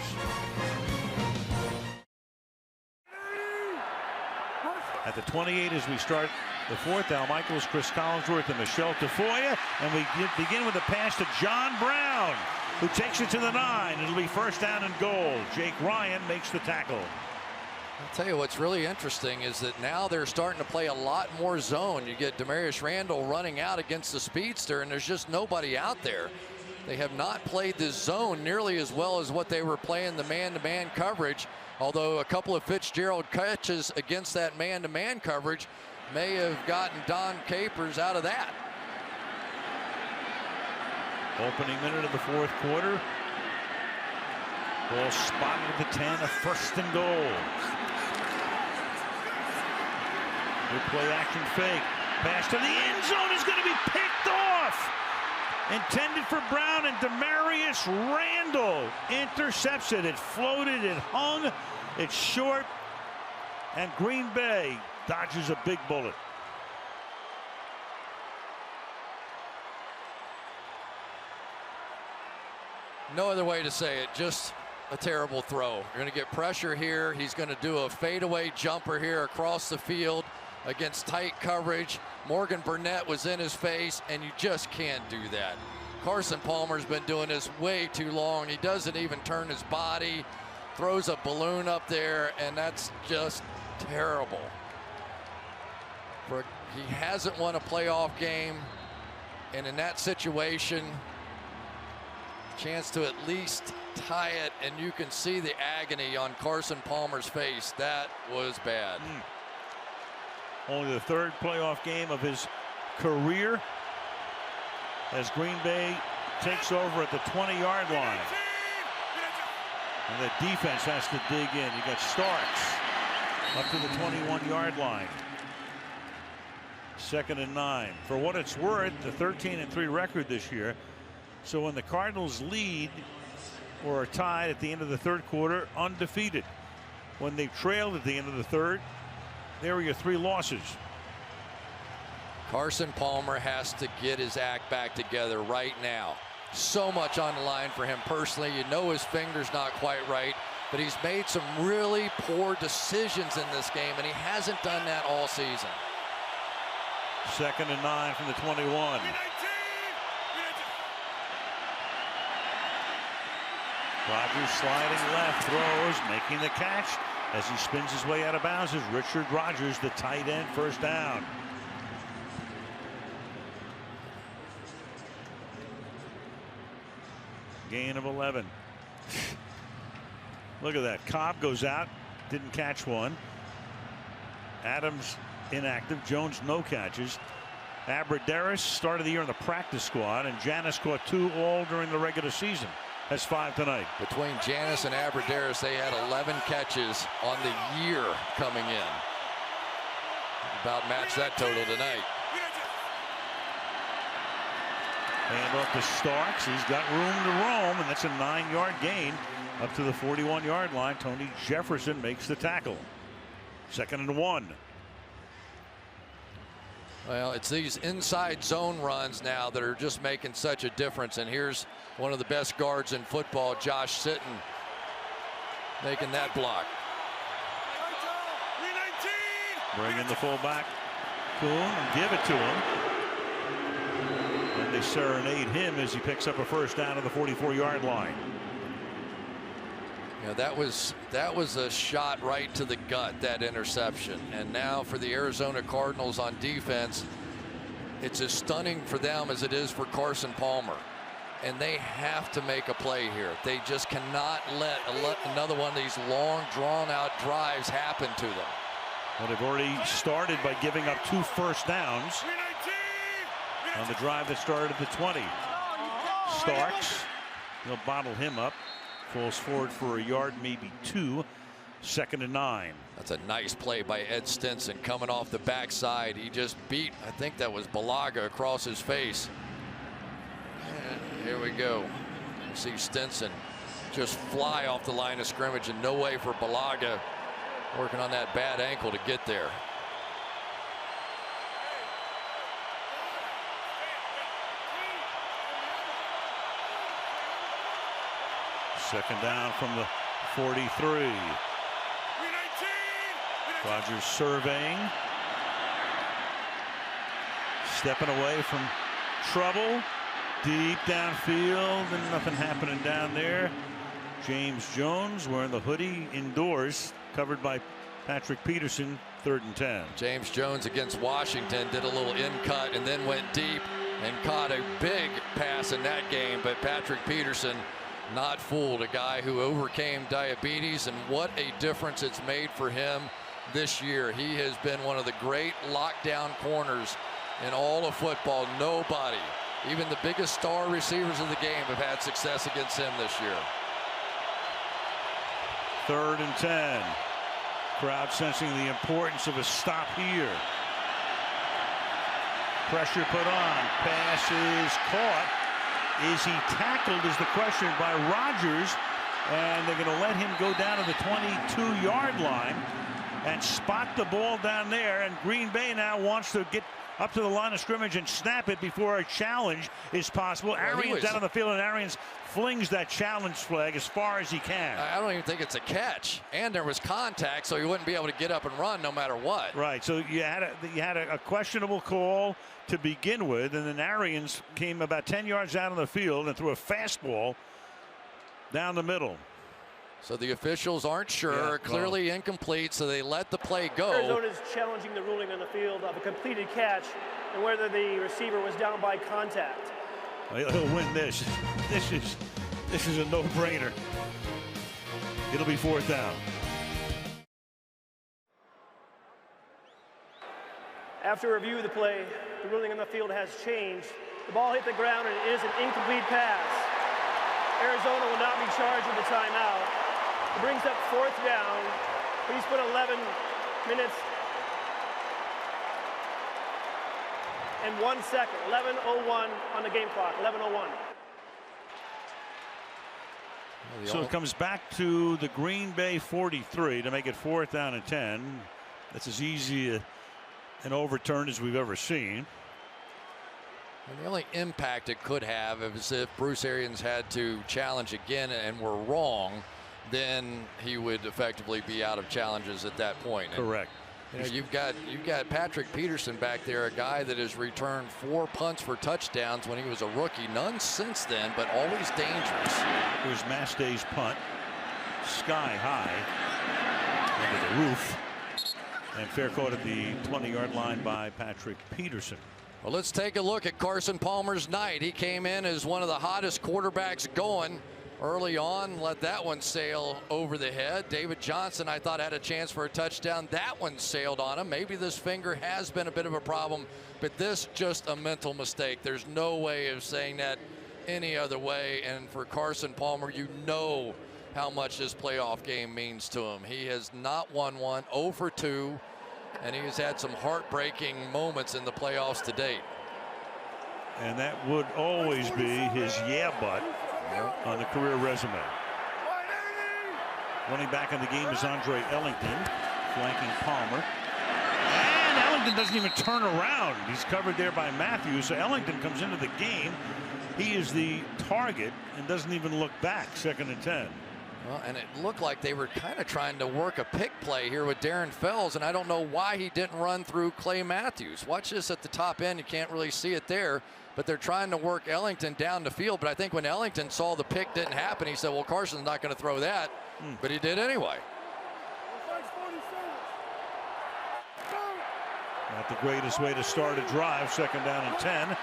At the 28 as we start the 4th, Al Michaels, Chris Collinsworth, and Michelle Tafoya. And we begin with a pass to John Brown, who takes it to the 9. It'll be first down and goal. Jake Ryan makes the tackle. I'll tell you what's really interesting is that now they're starting to play a lot more zone. You get Demarius Randall running out against the speedster, and there's just nobody out there. They have not played this zone nearly as well as what they were playing the man-to-man coverage, although a couple of Fitzgerald catches against that man-to-man coverage may have gotten Don Capers out of that. Opening minute of the 4th quarter. Ball spotted at the 10, a first and goal. Good play action fake. Pass to the end zone is going to be picked off. Intended for Brown, and Demarius Randall intercepts it. It floated, it hung, it's short, and Green Bay dodges a big bullet. No other way to say it, just a terrible throw. You're going to get pressure here. He's going to do a fadeaway jumper here across the field against tight coverage. Morgan Burnett was in his face, and you just can't do that. Carson Palmer's been doing this way too long. He doesn't even turn his body, throws a balloon up there, and that's just terrible. He hasn't won a playoff game, and in that situation, chance to at least tie it, and you can see the agony on Carson Palmer's face. That was bad. Only the third playoff game of his career as Green Bay takes over at the 20-yard line. And the defense has to dig in. You got Starks up to the 21-yard line. 2nd and 9. For what it's worth, the 13-3 record this year. So when the Cardinals lead or are tied at the end of the third quarter, undefeated. When they trailed at the end of the third, there were your 3 losses. Carson Palmer has to get his act back together right now. So much on the line for him personally. You know his finger's not quite right, but he's made some really poor decisions in this game, and he hasn't done that all season. 2nd and 9 from the 21. Rodgers sliding left, throws, making the catch as he spins his way out of bounds is Richard Rodgers, the tight end, first down. Gain of 11. Look at that. Cobb goes out, didn't catch one. Adams inactive. Jones no catches. Abradaris started the year in the practice squad, and Janis caught 2 all during the regular season. Has 5 tonight. Between Janis and Abradaris, they had 11 catches on the year coming in. About match that total tonight. Hand off to Starks. He's got room to roam, and that's a 9-yard gain up to the 41-yard line. Tony Jefferson makes the tackle. 2nd and 1. Well, it's these inside zone runs now that are just making such a difference. And here's one of the best guards in football, Josh Sitton, making that block. Bring in the fullback, Kuhn, and give it to him. And they serenade him as he picks up a first down at the 44-yard line. Yeah, that was a shot right to the gut, that interception. And now for the Arizona Cardinals on defense, it's as stunning for them as it is for Carson Palmer. And they have to make a play here. They just cannot let another one of these long, drawn-out drives happen to them. Well, they've already started by giving up 2 first downs on the drive that started at the 20. Starks, they'll bottle him up. Falls forward for a yard, maybe 2. 2nd and 9. That's a nice play by Ed Stinson coming off the backside. He just beat, I think that was Balaga, across his face. And here we go. You see Stinson just fly off the line of scrimmage, and no way for Balaga working on that bad ankle to get there. Second down from the 43. Rodgers surveying. Stepping away from trouble. Deep downfield, and nothing happening down there. James Jones wearing the hoodie indoors, covered by Patrick Peterson. 3rd and 10. James Jones against Washington did a little in cut and then went deep and caught a big pass in that game. But Patrick Peterson not fooled, a guy who overcame diabetes, and what a difference it's made for him this year. He has been one of the great lockdown corners in all of football. Nobody, even the biggest star receivers of the game, have had success against him this year. 3rd and 10. Crowd sensing the importance of a stop here. Pressure put on. Pass is caught. Is he tackled is the question by Rodgers, and they're going to let him go down to the 22-yard line and spot the ball down there. And Green Bay now wants to get up to the line of scrimmage and snap it before a challenge is possible. Arians out on the field, and Arians flings that challenge flag as far as he can. I don't even think it's a catch. And there was contact, so he wouldn't be able to get up and run no matter what. Right, so you had a questionable call to begin with, and then Arians came about 10 yards out on the field and threw a fastball down the middle. So the officials aren't sure, clearly incomplete, so they let the play go. Arizona is challenging the ruling on the field of a completed catch and whether the receiver was down by contact. He'll win this. This is a no-brainer. It'll be 4th down. After review of the play, the ruling on the field has changed. The ball hit the ground and it is an incomplete pass. Arizona will not be charged with a timeout. It brings up 4th down. Please put 11 minutes and 1 second. 11:01 on the game clock. 11:01. So it comes back to the Green Bay 43 to make it 4th down and 10. That's as easy an overturn as we've ever seen. And the only impact it could have is if Bruce Arians had to challenge again and were wrong, then he would effectively be out of challenges at that point. Correct. And, you know, you've got Patrick Peterson back there, a guy that has returned 4 punts for touchdowns when he was a rookie. None since then, but always dangerous. Here's Mastay's punt, sky high under the roof, and fair caught at the 20-yard line by Patrick Peterson. Well, let's take a look at Carson Palmer's night. He came in as one of the hottest quarterbacks going early on, let that one sail over the head. David Johnson, I thought, had a chance for a touchdown. That one sailed on him. Maybe this finger has been a bit of a problem, but this just a mental mistake. There's no way of saying that any other way. And for Carson Palmer, you know how much this playoff game means to him. He has not won one, 0 for 2. And he has had some heartbreaking moments in the playoffs to date. And that would always be his but on the career resume. Running back in the game is Andre Ellington, flanking Palmer. And Ellington doesn't even turn around. He's covered there by Matthews. So Ellington comes into the game. He is the target and doesn't even look back. 2nd and 10. Well, and it looked like they were kind of trying to work a pick play here with Darren Fells, and I don't know why he didn't run through Clay Matthews. Watch this at the top end. You can't really see it there, but they're trying to work Ellington down the field. But I think when Ellington saw the pick didn't happen, he said, well, Carson's not going to throw that, but he did anyway. Not the greatest way to start a drive. 2nd down and 10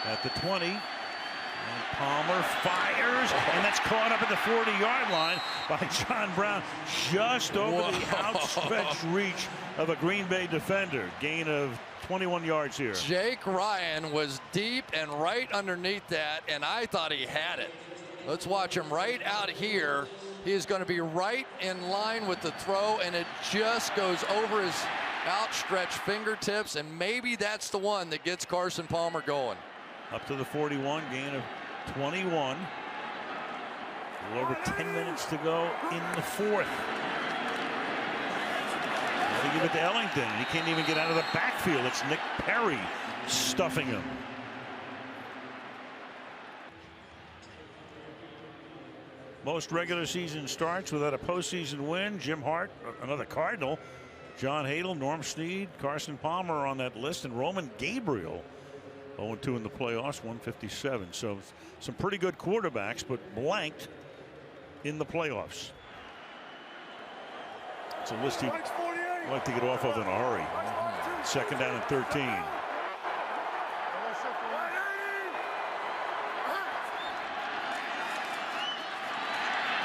at the 20. And Palmer fires, and that's caught up at the 40-yard line by John Brown, just over the outstretched reach of a Green Bay defender. Gain of 21 yards here. Jake Ryan was deep and right underneath that, and I thought he had it. Let's watch him right out here. He is going to be right in line with the throw, and it just goes over his outstretched fingertips, and maybe that's the one that gets Carson Palmer going. Up to the 41, gain of 21. A little over 10 minutes to go in the 4th. They give it to Ellington. He can't even get out of the backfield. It's Nick Perry stuffing him. Most regular season starts without a postseason win. Jim Hart, another Cardinal. John Hadel, Norm Snead, Carson Palmer on that list, and Roman Gabriel 0-2 in the playoffs, 157. So some pretty good quarterbacks, but blanked in the playoffs. It's a list he'd like to get off of in a hurry. 2nd down and 13.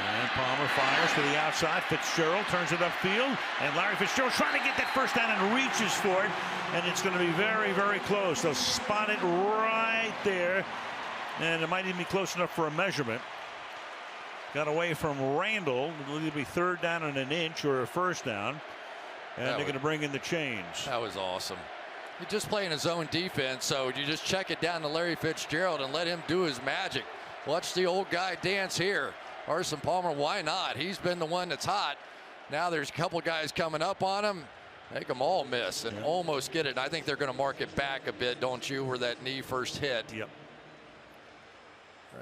And Palmer fires to the outside. Fitzgerald turns it upfield, and Larry Fitzgerald trying to get that 1st down and reaches for it, and it's going to be very, very close. They'll spot it right there, and it might even be close enough for a measurement. Got away from Randall. It'll either be 3rd down and an inch or a 1st down, and they're going to bring in the change. That was awesome. You're just playing his own defense, so you just check it down to Larry Fitzgerald and let him do his magic. Watch the old guy dance here. Carson Palmer, why not? He's been the one that's hot. Now there's a couple guys coming up on him. Make them all miss and almost get it. And I think they're going to mark it back a bit, don't you, where that knee first hit. Yep.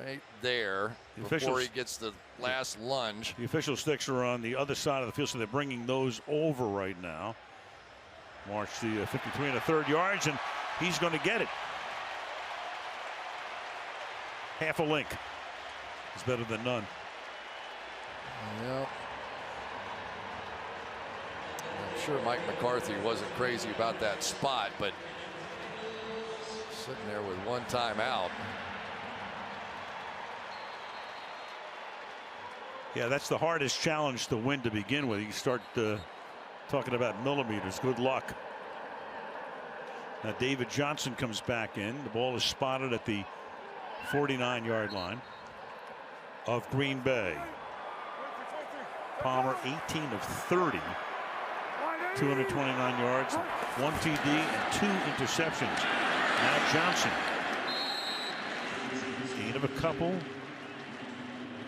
Right there before he gets the last lunge. The official sticks are on the other side of the field, so they're bringing those over right now. March the 53 1/3 yards, and he's going to get it. Half a link is better than none. Yep. I'm sure Mike McCarthy wasn't crazy about that spot, but sitting there with one timeout. Yeah, that's the hardest challenge to win to begin with. You start talking about millimeters. Good luck. Now David Johnson comes back in. The ball is spotted at the 49-yard line of Green Bay. Palmer 18 of 30. 229 yards, 1 TD, and 2 interceptions. Now Johnson. Gain of a couple.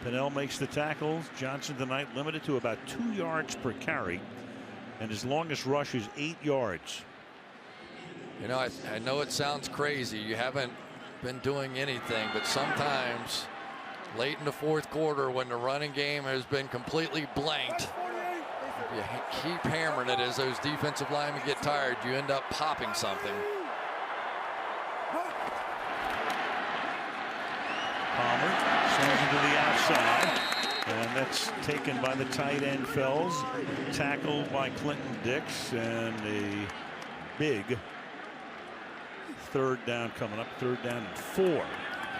Pinnell makes the tackles. Johnson tonight limited to about 2 yards per carry, and his longest rush is 8 yards. You know, I know it sounds crazy. You haven't been doing anything, but sometimes late in the fourth quarter when the running game has been completely blanked, you keep hammering it as those defensive linemen get tired, you end up popping something. Palmer sends it to the outside, and that's taken by the tight end Fells, tackled by Clinton Dix, and a big third down coming up. 3rd down and 4.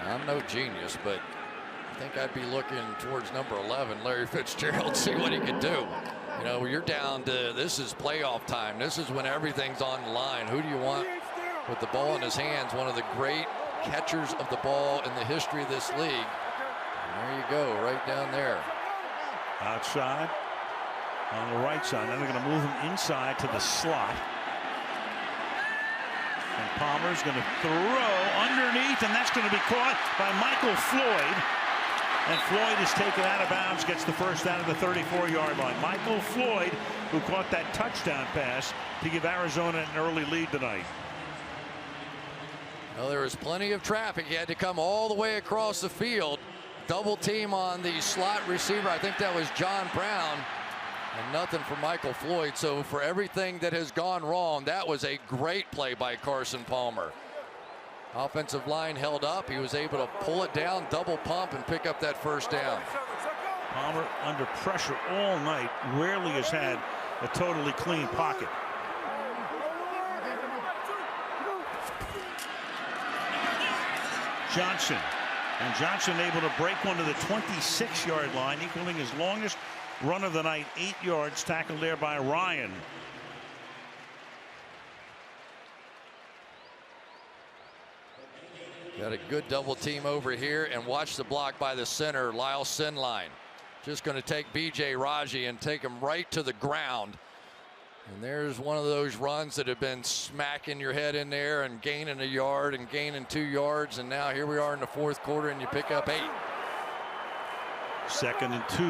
I'm no genius, but I think I'd be looking towards number 11, Larry Fitzgerald, see what he could do. You know, you're down to, this is playoff time. This is when everything's on the line. Who do you want with the ball in his hands? One of the great catchers of the ball in the history of this league. And there you go, right down there. Outside on the right side. Now they're going to move him inside to the slot. And Palmer's going to throw underneath, and that's going to be caught by Michael Floyd. And Floyd is taken out of bounds, gets the first down at the 34-yard line. Michael Floyd, who caught that touchdown pass to give Arizona an early lead tonight. Well, there was plenty of traffic. He had to come all the way across the field. Double team on the slot receiver. I think that was John Brown. And nothing for Michael Floyd. So for everything that has gone wrong, that was a great play by Carson Palmer. Offensive line held up. He was able to pull it down, double pump, and pick up that first down. Palmer under pressure all night. Rarely has had a totally clean pocket. Johnson. And Johnson able to break one to the 26-yard line, equaling his longest run of the night, 8 yards, tackled there by Ryan. Got a good double team over here, and watch the block by the center, Lyle Sinline. Just going to take B.J. Raji and take him right to the ground. And there's one of those runs that have been smacking your head in there and gaining a yard and gaining 2 yards. And now here we are in the fourth quarter, and you pick up 8. 2nd and 2.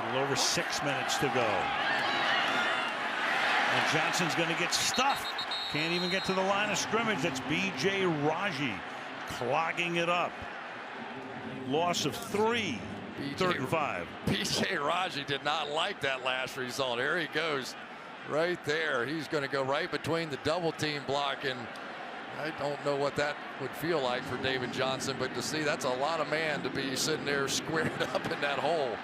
A little over 6 minutes to go. And Johnson's going to get stuffed. Can't even get to the line of scrimmage. That's B.J. Raji clogging it up. Loss of 3. 3rd and 5. B.J. Raji did not like that last result. Here he goes right there. He's going to go right between the double team block, and I don't know what that would feel like for David Johnson, but to see, that's a lot of man to be sitting there squared up in that hole.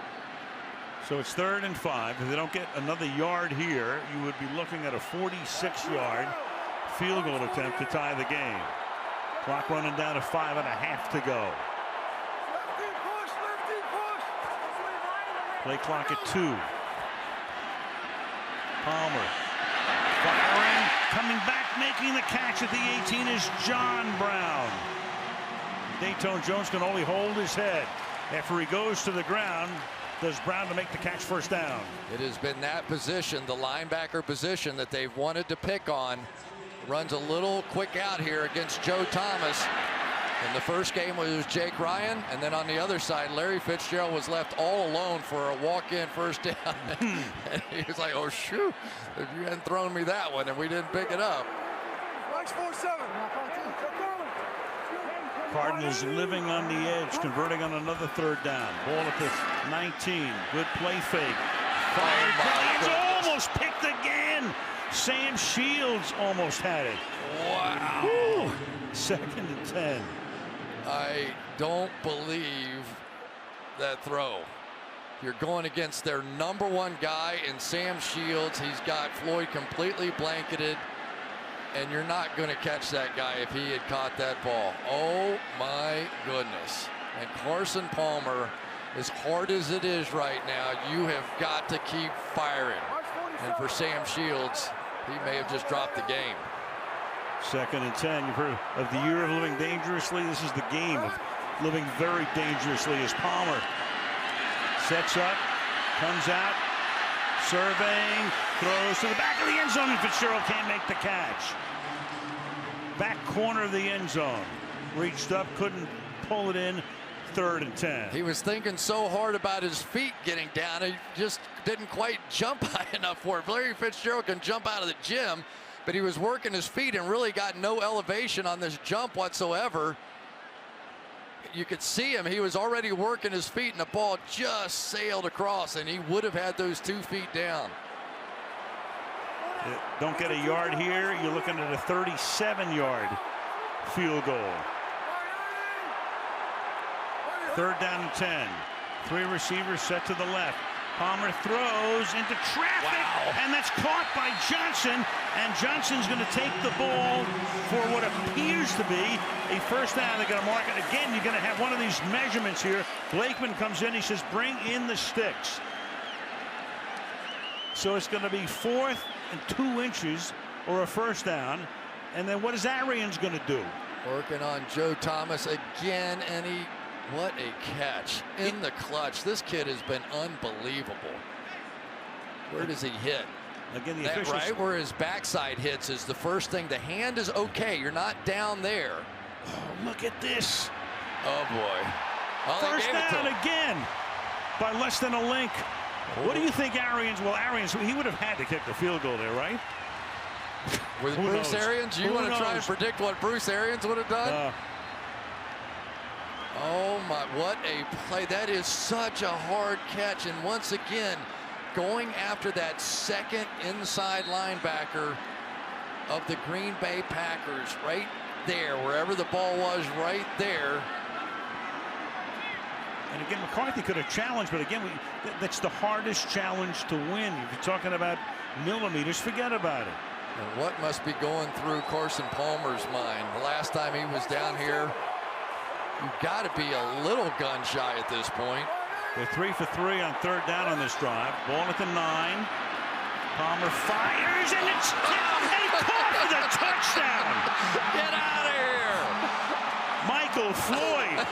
So it's 3rd and 5. If they don't get another yard here, you would be looking at a 46-yard field goal attempt to tie the game. Clock running down to 5.5 to go. Play clock at 2. Palmer firing, coming back, making the catch at the 18 is John Brown. Dayton Jones can only hold his head after he goes to the ground. Does Brown to make the catch, first down. It has been that position, the linebacker position, that they've wanted to pick on. Runs a little quick out here against Joe Thomas. In the first game it was Jake Ryan, and then on the other side, Larry Fitzgerald was left all alone for a walk-in first down. And he was like, oh, shoot, if you hadn't thrown me that one and we didn't pick it up. Cardinals living on the edge, converting on another third down. Ball at the 19. Good play fake. Fired. Almost picked again. Sam Shields almost had it. Wow. Woo. 2nd and 10. I don't believe that throw. You're going against their #1 guy in Sam Shields. He's got Floyd completely blanketed, and you're not going to catch that guy if he had caught that ball. Oh my goodness. And Carson Palmer, as hard as it is right now, you have got to keep firing. And for Sam Shields, he may have just dropped the game. 2nd and 10. You've heard of the year of living dangerously. This is the game of living very dangerously as Palmer sets up, comes out, surveying, throws to the back of the end zone, and Fitzgerald can't make the catch. Back corner of the end zone. Reached up, couldn't pull it in. 3rd and 10. He was thinking so hard about his feet getting down, he just didn't quite jump high enough for it. Larry Fitzgerald can jump out of the gym, but he was working his feet and really got no elevation on this jump whatsoever. You could see him. He was already working his feet, and the ball just sailed across, and he would have had those 2 feet down. Don't get a yard here. You're looking at a 37-yard field goal. 3rd down and 10. 3 receivers set to the left. Palmer throws into traffic, and that's caught by Johnson. And Johnson's going to take the ball for what appears to be a first down. They're going to mark it. Again, you're going to have one of these measurements here. Blakeman comes in. He says, bring in the sticks. So it's going to be 4th and 2 inches or a first down. And then what is Arians going to do? Working on Joe Thomas again, and what a catch in the clutch. This kid has been unbelievable. Where does he hit? Again, that right where his backside hits is the first thing. The hand is okay. You're not down there. Oh, look at this. Oh, boy. Well, first down again by less than a link. What do you think Arians? Well, Arians, he would have had to kick the field goal there, right? With Bruce Arians, you want to try and predict what Bruce Arians would have done? Oh my, what a play. That is such a hard catch. And once again, going after that second inside linebacker of the Green Bay Packers, right there, wherever the ball was, right there. And again, McCarthy could have challenged, but again, that's the hardest challenge to win. If you're talking about millimeters, forget about it. And what must be going through Carson Palmer's mind? The last time he was down here, you've got to be a little gun shy at this point. They're 3 for 3 on 3rd down on this drive. Ball at the 9. Palmer fires, and it's caught for the touchdown. Get out of here. Michael Floyd.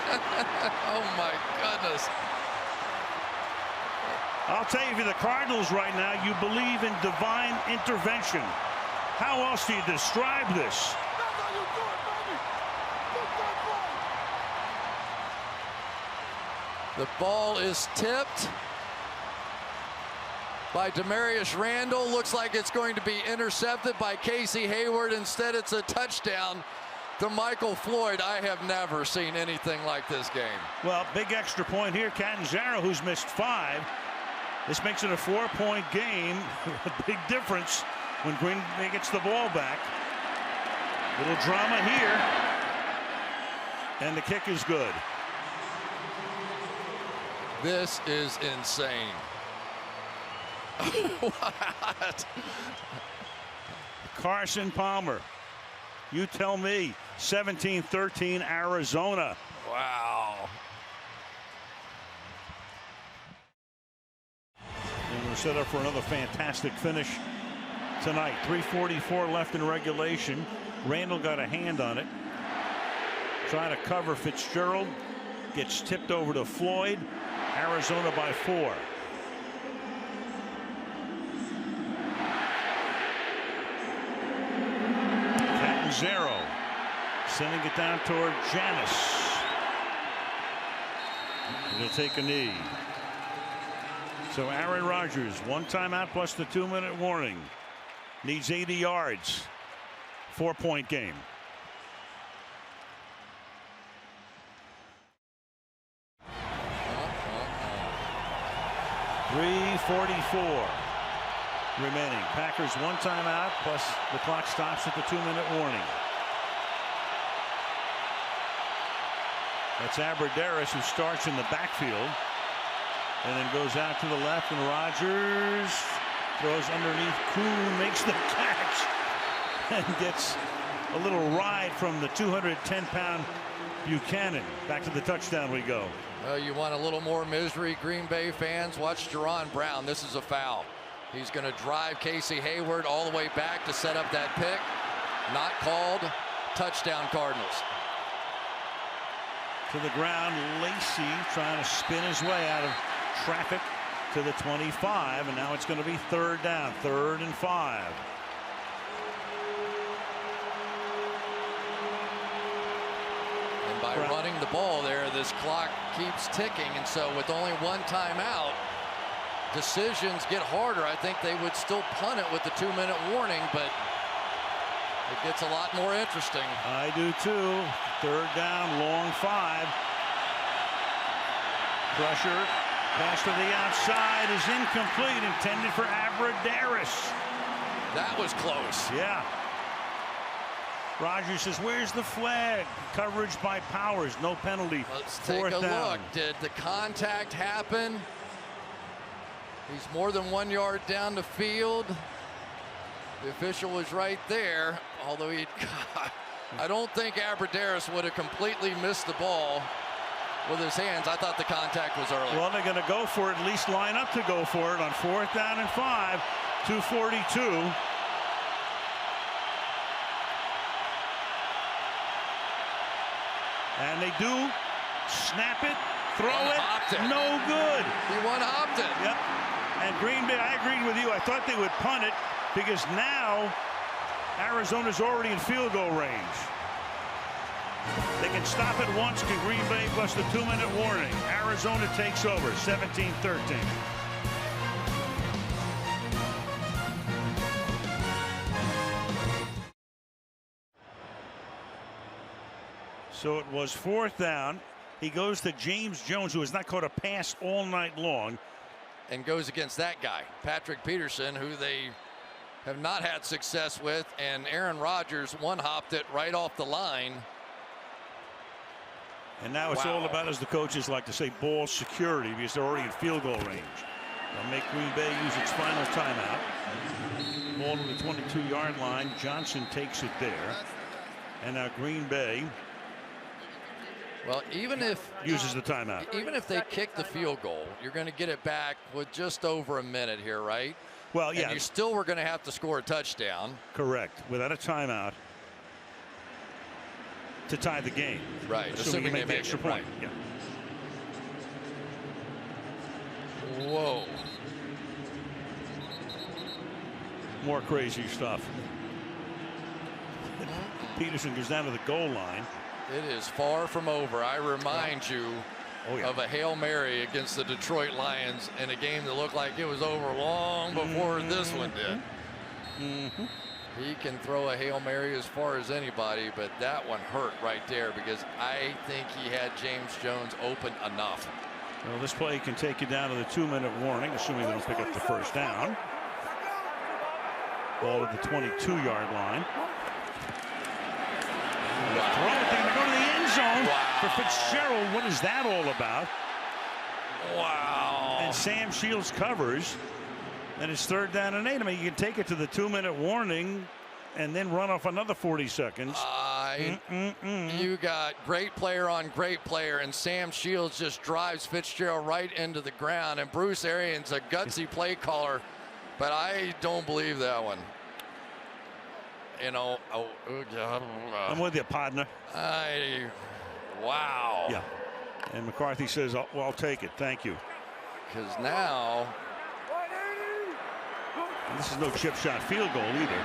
Oh, my goodness. I'll tell you, for the Cardinals right now, you believe in divine intervention. How else do you describe this? The ball is tipped by Demarius Randall. Looks like it's going to be intercepted by Casey Hayward. Instead, it's a touchdown to Michael Floyd. I have never seen anything like this game. Well, big extra point here. Catanzaro, who's missed 5. This makes it a 4-point game. A big difference when Green Bay gets the ball back. Little drama here. And the kick is good. This is insane. What? Carson Palmer. You tell me. 17-13 Arizona. Wow. And we're set up for another fantastic finish tonight. 3:44 left in regulation. Randall got a hand on it. Trying to cover Fitzgerald. Gets tipped over to Floyd. Arizona by 4. Catanzaro Sending it down toward Janis. He'll take a knee. So Aaron Rodgers, 1 timeout plus the 2-minute warning. Needs 80 yards. 4-point game. 3:44 remaining. Packers 1 timeout plus the clock stops at the 2-minute warning. That's Abbrederis, who starts in the backfield and then goes out to the left, and Rodgers throws underneath. Kuhn makes the catch and gets a little ride from the 210-pound Buchanan. Back to the touchdown we go. You want a little more misery, Green Bay fans? Watch Jerron Brown. This is a foul. He's going to drive Casey Hayward all the way back to set up that pick. Not called. Touchdown, Cardinals. To the ground, Lacey trying to spin his way out of traffic to the 25, and now it's going to be 3rd down, 3rd and 5. And by running the ball there, this clock keeps ticking, and so with only 1 timeout, decisions get harder. I think they would still punt it with the 2-minute warning, but it gets a lot more interesting. I do too. 3rd down, long 5. Pressure, pass to the outside is incomplete, intended for Abbrederis. That was close. Yeah. Rodgers says, where's the flag? Coverage by Powers, no penalty. Let's take a look. Did the contact happen? He's more than 1 yard down the field. The official was right there, although I don't think Abbrederis would have completely missed the ball with his hands. I thought the contact was early. Well, they're going to go for it, at least line up to go for it on 4th down and 5. 2:42. And they do snap it, throw it, no good. He one-hopped it. Yep. And Green Bay, I agreed with you. I thought they would punt it because now Arizona's already in field goal range. They can stop it once, can Green Bay, plus the 2-minute warning. Arizona takes over, 17-13. So it was 4th down. He goes to James Jones, who has not caught a pass all night long. And goes against that guy, Patrick Peterson, who they have not had success with. And Aaron Rodgers one-hopped it right off the line. And now it's all about, as the coaches like to say, ball security, because they're already in field goal range. They'll make Green Bay use its final timeout. Ball to the 22-yard line. Johnson takes it there. And now Green Bay, well, even if uses the timeout. Even if they kick the field goal, you're going to get it back with just over a minute here, right? Well, yeah. And you still were going to have to score a touchdown. Correct. Without a timeout to tie the game. Right. Assuming you make the extra point. Right. Yeah. Whoa. More crazy stuff. Peterson goes down to the goal line. It is far from over. I remind you of a Hail Mary against the Detroit Lions in a game that looked like it was over long before this one did. He can throw a Hail Mary as far as anybody, but that one hurt right there because I think he had James Jones open enough. Well, this play can take you down to the 2-minute warning, assuming they don't pick up the 1st down. Ball at the 22-yard line. Throw it, they're going to go to the end zone for Fitzgerald. What is that all about? Wow. And Sam Shields covers. And it's 3rd down and 8. I mean, you can take it to the 2-minute warning and then run off another 40 seconds. You got great player on great player, and Sam Shields just drives Fitzgerald right into the ground. And Bruce Arians, a gutsy play caller, but I don't believe that one. You know, I'm with you, partner. Wow. Yeah. And McCarthy says, well, I'll take it. Thank you. Because now. And this is no chip shot field goal either.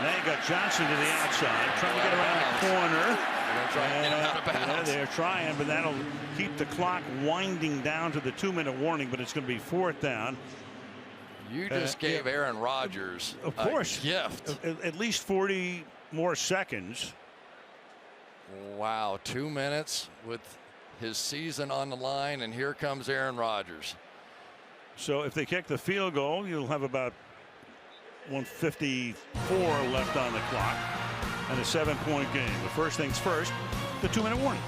Now you got Johnson to the outside, trying to get around the corner. They're trying to get him out of bounds. Yeah, they're trying, but that'll keep the clock winding down to the 2-minute warning, but it's going to be 4th down. You just gave Aaron Rodgers of course, a gift. At least 40 more seconds. Wow, 2 minutes with his season on the line, and here comes Aaron Rodgers. So if they kick the field goal, you'll have about 154 left on the clock and a 7-point game. But first things first, the 2-minute warning.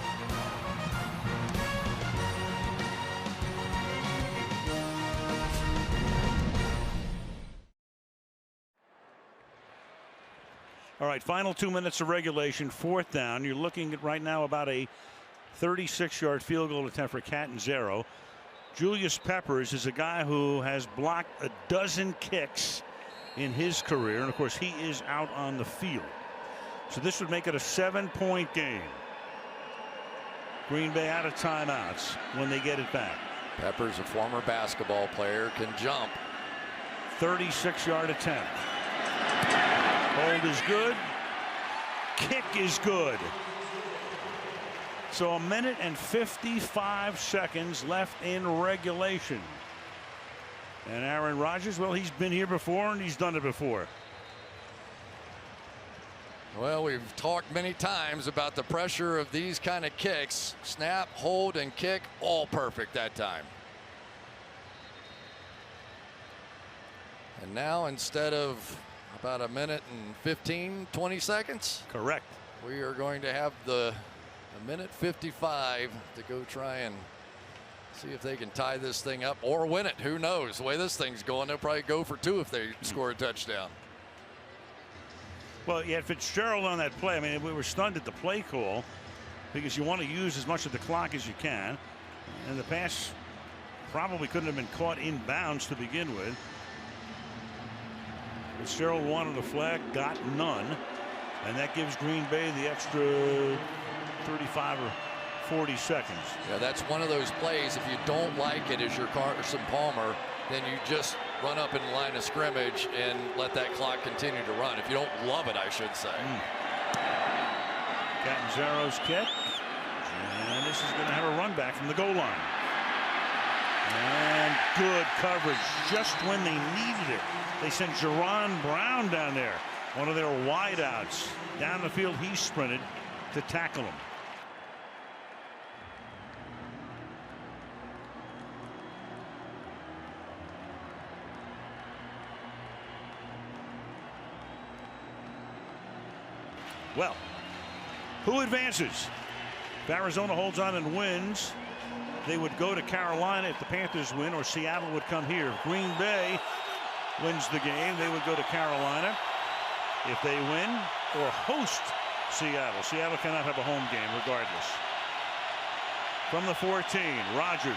All right, final 2 minutes of regulation, 4th down. You're looking at right now about a 36-yard field goal attempt for Catanzaro. Julius Peppers is a guy who has blocked a dozen kicks in his career, and of course he is out on the field. So this would make it a 7-point game. Green Bay out of timeouts when they get it back. Peppers, a former basketball player, can jump. 36-yard attempt. Hold is good. Kick is good. So 1 minute and 55 seconds left in regulation. And Aaron Rodgers, well, he's been here before and he's done it before. Well, we've talked many times about the pressure of these kind of kicks. Snap, hold, and kick, all perfect that time. And now, instead of about 1 minute and 15, 20 seconds. Correct. We are going to have the 1:55 to go try and see if they can tie this thing up or win it. Who knows? The way this thing's going, they'll probably go for 2 if they score a touchdown. Well, you had Fitzgerald on that play. I mean, we were stunned at the play call because you want to use as much of the clock as you can. And the pass probably couldn't have been caught in bounds to begin with. Fitzgerald wanted a flag, got none. And that gives Green Bay the extra 35 or 40 seconds. Yeah, that's one of those plays. If you don't like it as your Carson Palmer, then you just run up in the line of scrimmage and let that clock continue to run. If you don't love it, I should say. Catanzaro's kick. And this is going to have a run back from the goal line. And good coverage just when they needed it. They sent Jerron Brown down there, one of their wideouts. Down the field, he sprinted to tackle him. Well, who advances? If Arizona holds on and wins, they would go to Carolina if the Panthers win, or Seattle would come here. If Green Bay wins the game, they would go to Carolina if they win or host Seattle. Seattle cannot have a home game regardless. From the 14, Rodgers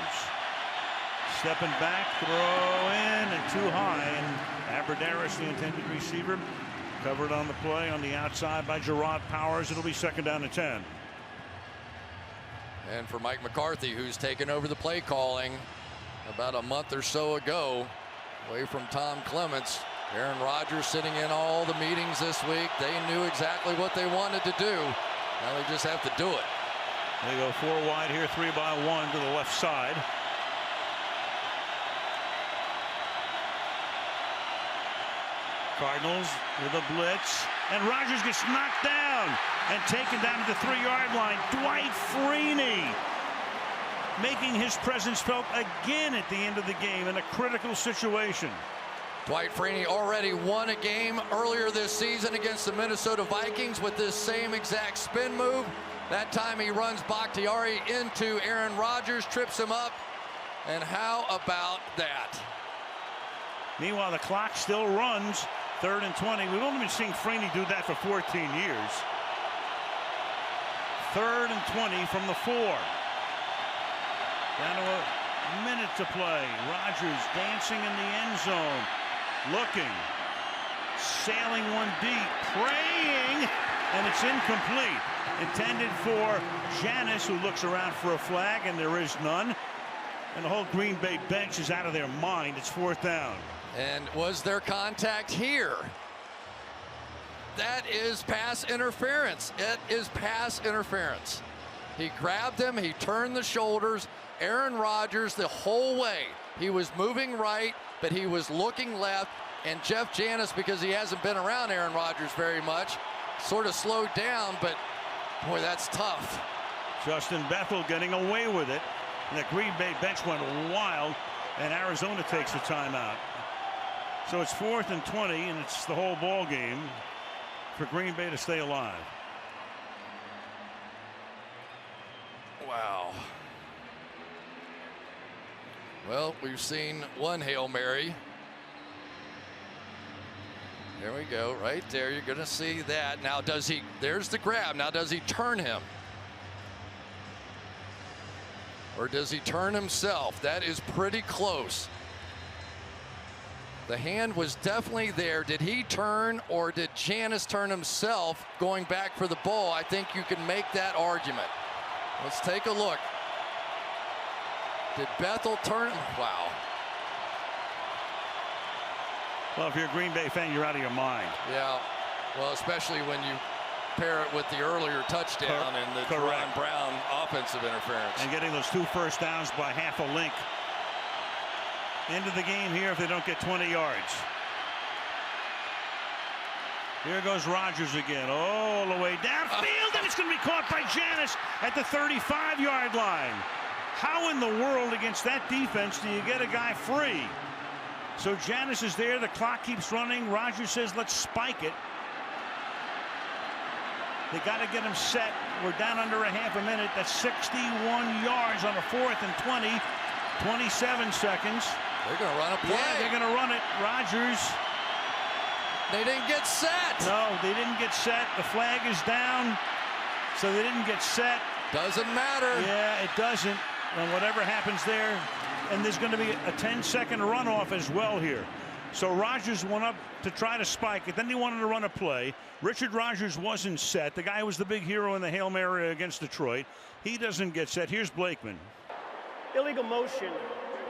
stepping back, throw in, and too high. And Aberdaris, the intended receiver, covered on the play on the outside by Gerard Powers. It'll be 2nd down and 10. And for Mike McCarthy, who's taken over the play calling about a month or so ago, away from Tom Clements. Aaron Rodgers sitting in all the meetings this week. They knew exactly what they wanted to do. Now they just have to do it. They go 4 wide here, 3 by 1 to the left side. Cardinals with a blitz, and Rodgers gets knocked down and taken down to the 3-yard line. Dwight Freeney making his presence felt again at the end of the game in a critical situation. Dwight Freeney already won a game earlier this season against the Minnesota Vikings with this same exact spin move. That time he runs Bakhtiari into Aaron Rodgers, trips him up, and how about that? Meanwhile, the clock still runs. 3rd and 20. We've only been seeing Freeney do that for 14 years. 3rd and 20 from the 4. Down to a minute to play. Rodgers dancing in the end zone. Looking. Sailing one deep. Praying. And it's incomplete. Intended for Janis, who looks around for a flag, and there is none. And the whole Green Bay bench is out of their mind. It's 4th down. And was there contact here? That is pass interference. It is pass interference. He grabbed him, he turned the shoulders. Aaron Rodgers the whole way. He was moving right, but he was looking left. And Jeff Janis, because he hasn't been around Aaron Rodgers very much, sort of slowed down, but boy, that's tough. Justin Bethel getting away with it. And the Green Bay bench went wild, and Arizona takes the timeout. So it's 4th and 20, and it's the whole ball game for Green Bay to stay alive. Wow. Well, we've seen one Hail Mary. There we go, right there. You're going to see that. Now, does he, there's the grab. Now, does he turn him? Or does he turn himself? That is pretty close. The hand was definitely there. Did he turn, or did Janis turn himself going back for the ball? I think you can make that argument. Let's take a look. Did Bethel turn? Wow. Well, if you're a Green Bay fan, you're out of your mind. Yeah. Well, especially when you pair it with the earlier touchdown and the Ron Brown offensive interference. And getting those 2 first downs by half a link. End of the game here if they don't get 20 yards. Here goes Rodgers again, all the way downfield, and it's going to be caught by Janis at the 35-yard line. How in the world against that defense do you get a guy free? So Janis is there, the clock keeps running. Rodgers says, let's spike it. They got to get him set. We're down under a half a minute. That's 61 yards on a 4th and 20. 27 seconds. They're going to run a play. Yeah, they're going to run it. Rodgers. They didn't get set. No, they didn't get set. The flag is down, so they didn't get set. Doesn't matter. Yeah, it doesn't. And whatever happens there, and there's going to be a 10-second runoff as well here. So Rodgers went up to try to spike it. Then he wanted to run a play. Richard Rodgers wasn't set. The guy who was the big hero in the Hail Mary against Detroit. He doesn't get set. Here's Blakeman. Illegal motion,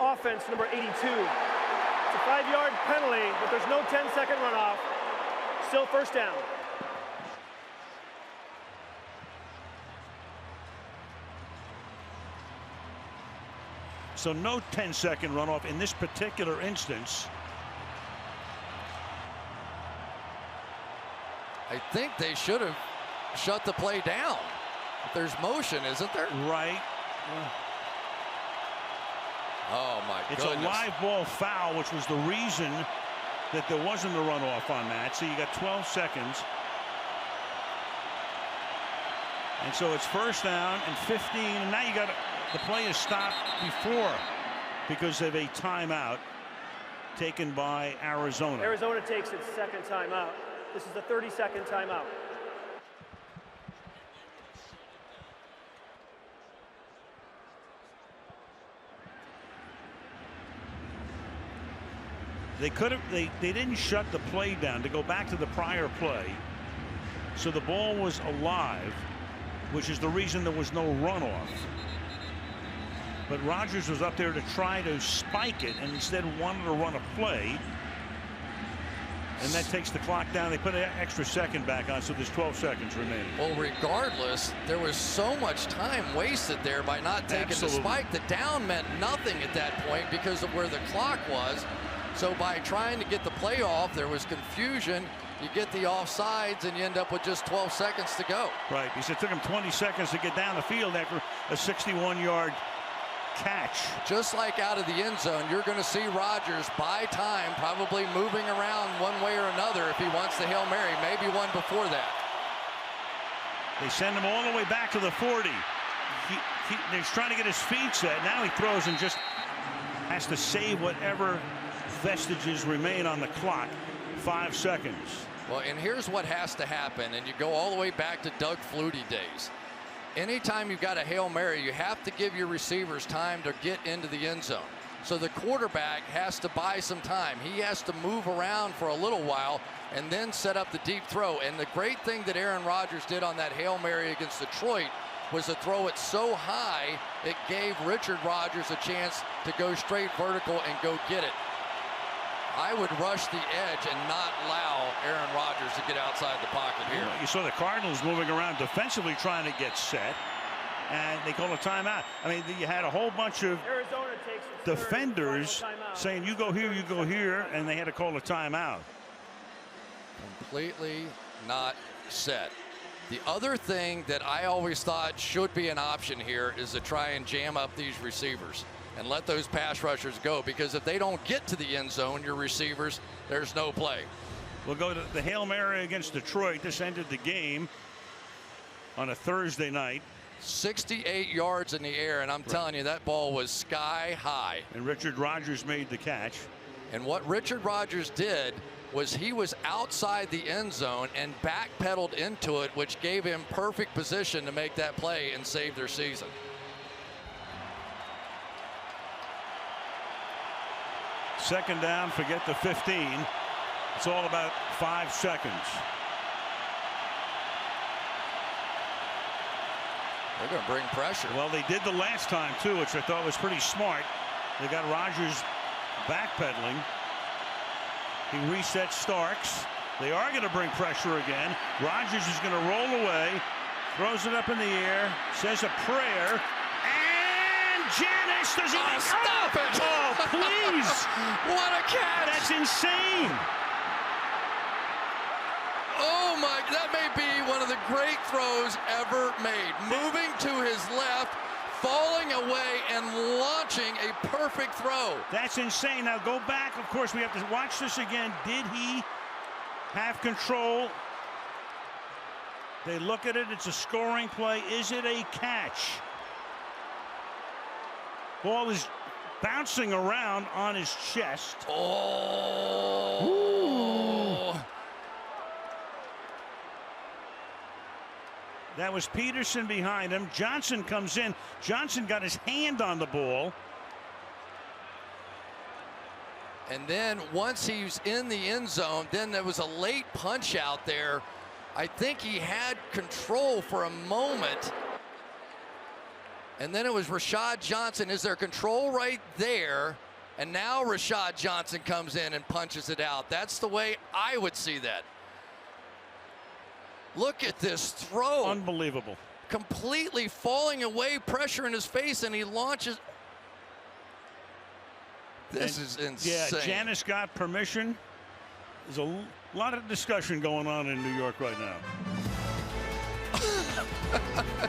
offense number 82. It's a 5-yard penalty, but there's no 10-second runoff. Still first down. So no 10-second runoff in this particular instance. I think they should have shut the play down. But there's motion, isn't there? Right. Oh, my goodness. It's a live ball foul, which was the reason that there wasn't a runoff on that. So you got 12 seconds. And so it's first down and 15. And now you got the play is stopped before because of a timeout taken by Arizona. Arizona takes its second timeout. This is the 30-second timeout. They could have, they didn't shut the play down to go back to the prior play. So the ball was alive, which is the reason there was no runoff. But Rodgers was up there to try to spike it and instead wanted to run a play. And that takes the clock down. They put an extra second back on, so there's 12 seconds remaining. Well, regardless, there was so much time wasted there by not taking the spike. The down meant nothing at that point because of where the clock was. So by trying to get the play off, there was confusion. You get the offsides, and you end up with just 12 seconds to go. Right. He said it took him 20 seconds to get down the field after a 61-yard catch. Just like out of the end zone, you're going to see Rodgers buy time, probably moving around one way or another if he wants the Hail Mary, maybe one before that. They send him all the way back to the 40. He's trying to get his feet set. Now he throws and just has to save whatever vestiges remain on the clock. 5 seconds. Well, and here's what has to happen, and you go all the way back to Doug Flutie days. Anytime you've got a Hail Mary, you have to give your receivers time to get into the end zone. So the quarterback has to buy some time. He has to move around for a little while and then set up the deep throw. And the great thing that Aaron Rodgers did on that Hail Mary against Detroit was to throw it so high it gave Richard Rodgers a chance to go straight vertical and go get it. I would rush the edge and not allow Aaron Rodgers to get outside the pocket here. You saw the Cardinals moving around defensively trying to get set, and they called a timeout. I mean, you had a whole bunch of defenders saying, you go here, and they had to call a timeout. Completely not set. The other thing that I always thought should be an option here is to try and jam up these receivers and let those pass rushers go, because if they don't get to the end zone, your receivers, there's no play. We'll go to the Hail Mary against Detroit. This ended the game on a Thursday night. 68 yards in the air, and I'm telling you, that ball was sky high. And Richard Rodgers made the catch. And what Richard Rodgers did was he was outside the end zone and backpedaled into it, which gave him perfect position to make that play and save their season. Second down, forget the 15. It's all about 5 seconds. They're going to bring pressure. Well, they did the last time, too, which I thought was pretty smart. They got Rodgers backpedaling. He resets Starks. They are going to bring pressure again. Rodgers is going to roll away, throws it up in the air, says a prayer, and Janis does it. Stop it! Oh, please! What a catch! That's insane! Oh my, that may be one of the great throws ever made. Moving to his left, falling away and launching a perfect throw. That's insane. Now go back. Of course, we have to watch this again. Did he have control? They look at it. It's a scoring play. Is it a catch? Ball is bouncing around on his chest. Oh. Ooh. That was Peterson behind him. Johnson comes in. Johnson got his hand on the ball. And then once he's in the end zone, then there was a late punch out there. I think he had control for a moment. And then it was Rashad Johnson. Is there control right there? And now Rashad Johnson comes in and punches it out. That's the way I would see that. Look at this throw. Unbelievable. Completely falling away, pressure in his face, and he launches. This is insane. Yeah, Janis got permission. There's a lot of discussion going on in New York right now.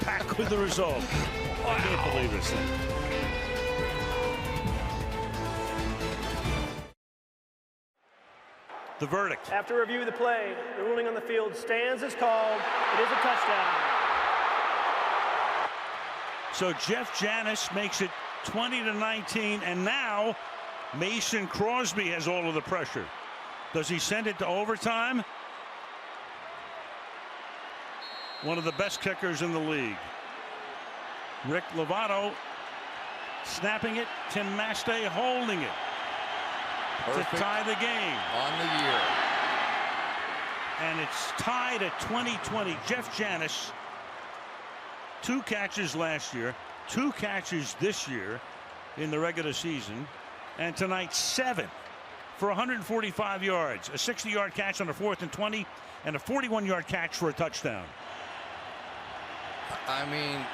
Back with the result. Wow. I can't believe this thing. The verdict. After review of the play, the ruling on the field stands as called. It is a touchdown. So Jeff Janis makes it 20-19, and now Mason Crosby has all of the pressure. Does he send it to overtime? One of the best kickers in the league. Rick Lovato snapping it. Tim Mastay holding it. Perfect. To tie the game. On the year. And it's tied at 20-20. Jeff Janis, 2 catches last year, 2 catches this year in the regular season, and tonight 7 for 145 yards, a 60-yard catch on a 4th and 20, and a 41-yard catch for a touchdown. I mean,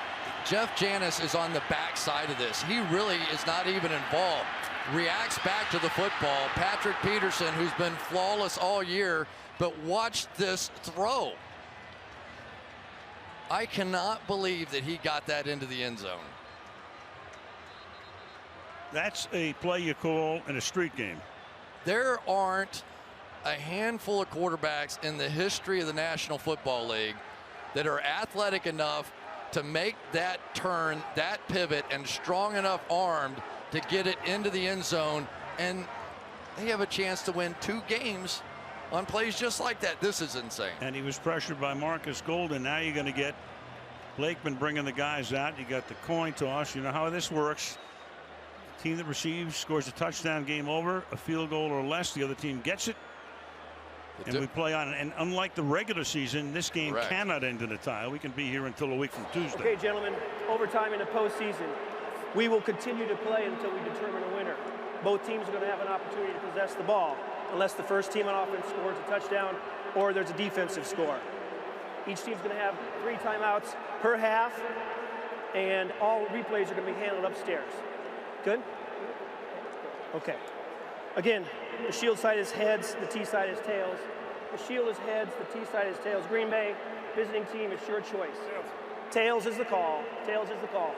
Jeff Janis is on the backside of this. He really is not even involved. Reacts back to the football. Patrick Peterson, who's been flawless all year, but watch this throw. I cannot believe that he got that into the end zone. That's a play you call in a street game. There aren't a handful of quarterbacks in the history of the National Football League that are athletic enough to make that turn, that pivot, and strong enough armed to get it into the end zone, and they have a chance to win 2 games on plays just like that. This is insane. And he was pressured by Marcus Golden. Now you're going to get Blakeman bringing the guys out. You got the coin toss. You know how this works. Team that receives scores a touchdown, game over. A field goal or less, the other team gets it. And we play on. And unlike the regular season, this game cannot end in a tie. We can be here until a week from Tuesday. Okay, gentlemen, overtime in the postseason. We will continue to play until we determine a winner. both teams are going to have an opportunity to possess the ball, unless the first team on offense scores a touchdown or there's a defensive score. Each team's going to have 3 timeouts per half, and all replays are going to be handled upstairs. Good? Okay. Again, the shield side is heads, the T side is tails. The shield is heads, the T side is tails. Green Bay, visiting team, it's your choice. Tails is the call. Tails is the call.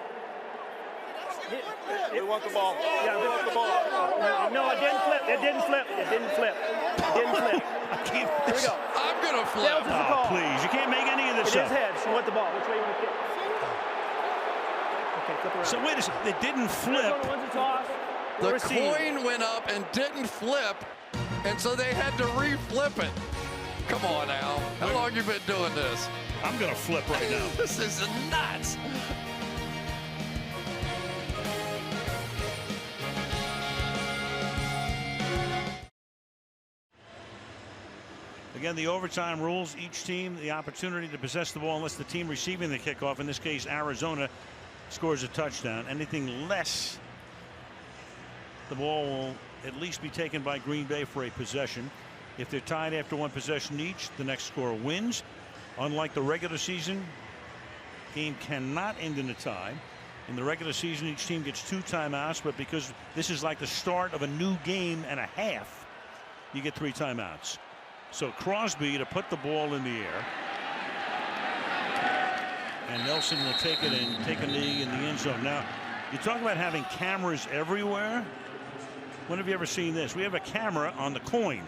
We want the ball. Yeah, we want the ball. No, it didn't flip. It didn't flip. It didn't flip. It didn't flip. Here we go. I'm going to flip. Tails is the call. Please, you can't make any of this It up. is heads. You want the ball. Which way you want to kick? Okay, flip around. So wait a second. It didn't flip. One's a toss. The coin went up and didn't flip, and so they had to re-flip it. Come on now. How long you been doing this? I'm going to flip right now. This is nuts. Again, the overtime rules. Each team the opportunity to possess the ball unless the team receiving the kickoff, in this case Arizona, scores a touchdown. Anything less, the ball will at least be taken by Green Bay for a possession. If they're tied after 1 possession each, the next scorer wins. Unlike the regular season, game cannot end in a tie. In the regular season, each team gets 2 timeouts, but because this is like the start of a new game and a half, you get 3 timeouts. So Crosby to put the ball in the air, and Nelson will take it and take a knee in the end zone. Now, you talk about having cameras everywhere. When have you ever seen this? We have a camera on the coin,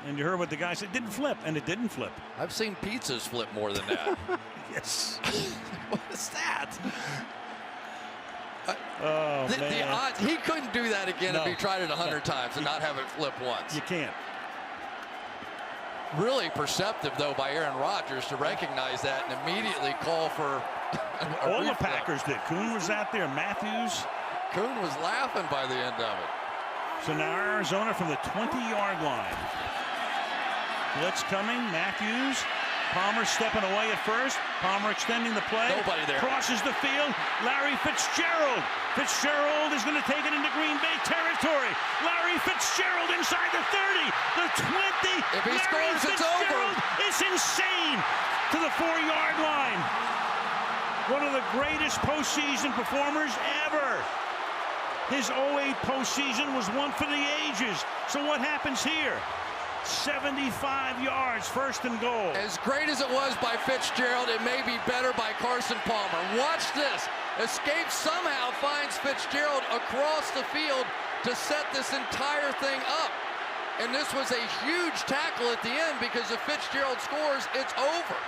and you heard what the guy said. It didn't flip, and it didn't flip. I've seen pizzas flip more than that. Yes. What is that? Oh, the man. odds, he couldn't do that again if he tried it 100 times and not have it flip once. You can't. Really perceptive, though, by Aaron Rodgers to recognize that and immediately call for all the Packers did. Kuhn was out there. Matthews. Kuhn was laughing by the end of it. So now Arizona from the 20-yard line. Blitz coming. Matthews. Palmer stepping away at first. Palmer extending the play. Nobody there. Crosses the field. Larry Fitzgerald. Fitzgerald is going to take it into Green Bay territory. Larry Fitzgerald inside the 30, the 20. If he scores, it's over. It's insane to the 4-yard line. One of the greatest postseason performers ever. His 08 postseason was one for the ages. So what happens here? 75 yards, first and goal. As great as it was by Fitzgerald, it may be better by Carson Palmer. Watch this. Escape somehow finds Fitzgerald across the field to set this entire thing up. And this was a huge tackle at the end because if Fitzgerald scores, it's over.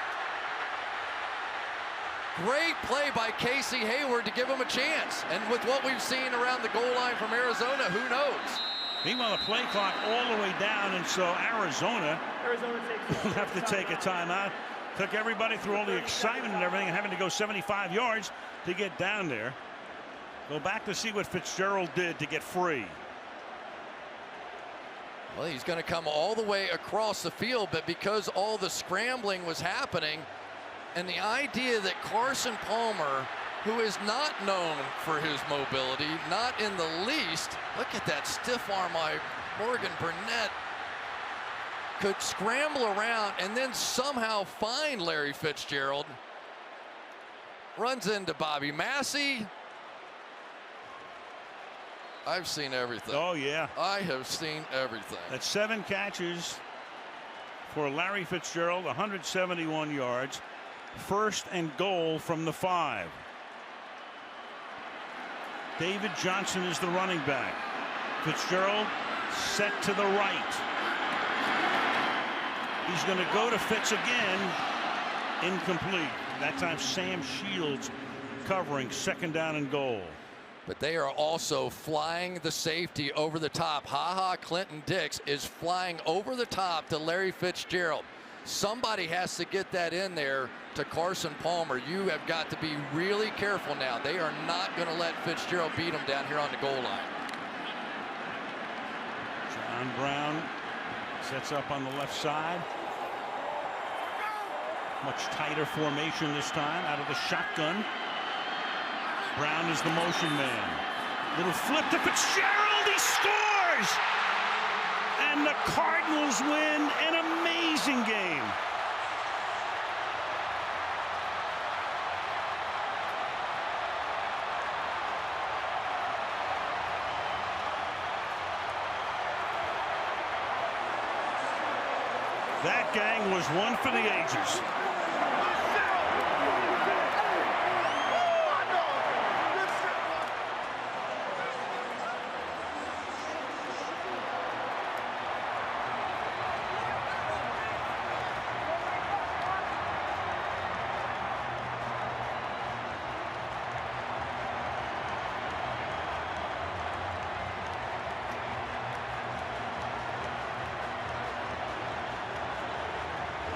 Great play by Casey Hayward to give him a chance. And with what we've seen around the goal line from Arizona, who knows? Meanwhile, the play clock all the way down, and so Arizona will have to take a timeout. Took everybody through all the excitement and everything and having to go 75 yards to get down there. Go back to see what Fitzgerald did to get free. Well, he's going to come all the way across the field, but because all the scrambling was happening, and the idea that Carson Palmer, who is not known for his mobility, not in the least. Look at that stiff arm by Morgan Burnett. Could scramble around and then somehow find Larry Fitzgerald. Runs into Bobby Massey. I've seen everything. Oh, yeah. I have seen everything. That's 7 catches for Larry Fitzgerald, 171 yards. First and goal from the 5. David Johnson is the running back. Fitzgerald set to the right. He's going to go to Fitz again. Incomplete. That time Sam Shields covering, 2nd down and goal. But they are also flying the safety over the top. Clinton Dix is flying over the top to Larry Fitzgerald. Somebody has to get that in there to Carson Palmer. You have got to be really careful now. They are not going to let Fitzgerald beat him down here on the goal line. John Brown sets up on the left side. Much tighter formation this time out of the shotgun. Brown is the motion man. Little flip to Fitzgerald. He scores! And the Cardinals win an amazing game. That gang was one for the ages.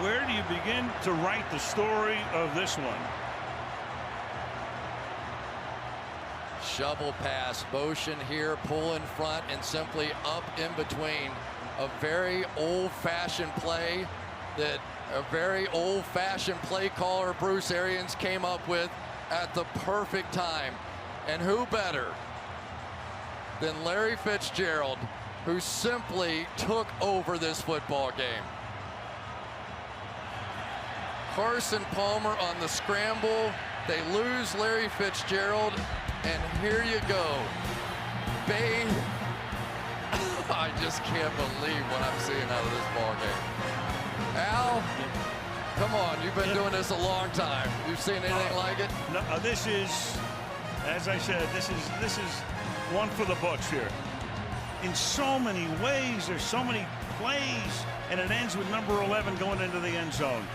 Where do you begin to write the story of this one? Shovel pass, motion here, pull in front, and simply up in between. A very old-fashioned play that a very old-fashioned play caller, Bruce Arians, came up with at the perfect time. And who better than Larry Fitzgerald, who simply took over this football game. Carson Palmer on the scramble. They lose Larry Fitzgerald, and here you go. Bay. I just can't believe what I'm seeing out of this ball game. Al, come on, you've been doing this a long time. You've seen anything like it? No, this is, as I said, this is one for the books here. In so many ways, there's so many plays, and it ends with number 11 going into the end zone.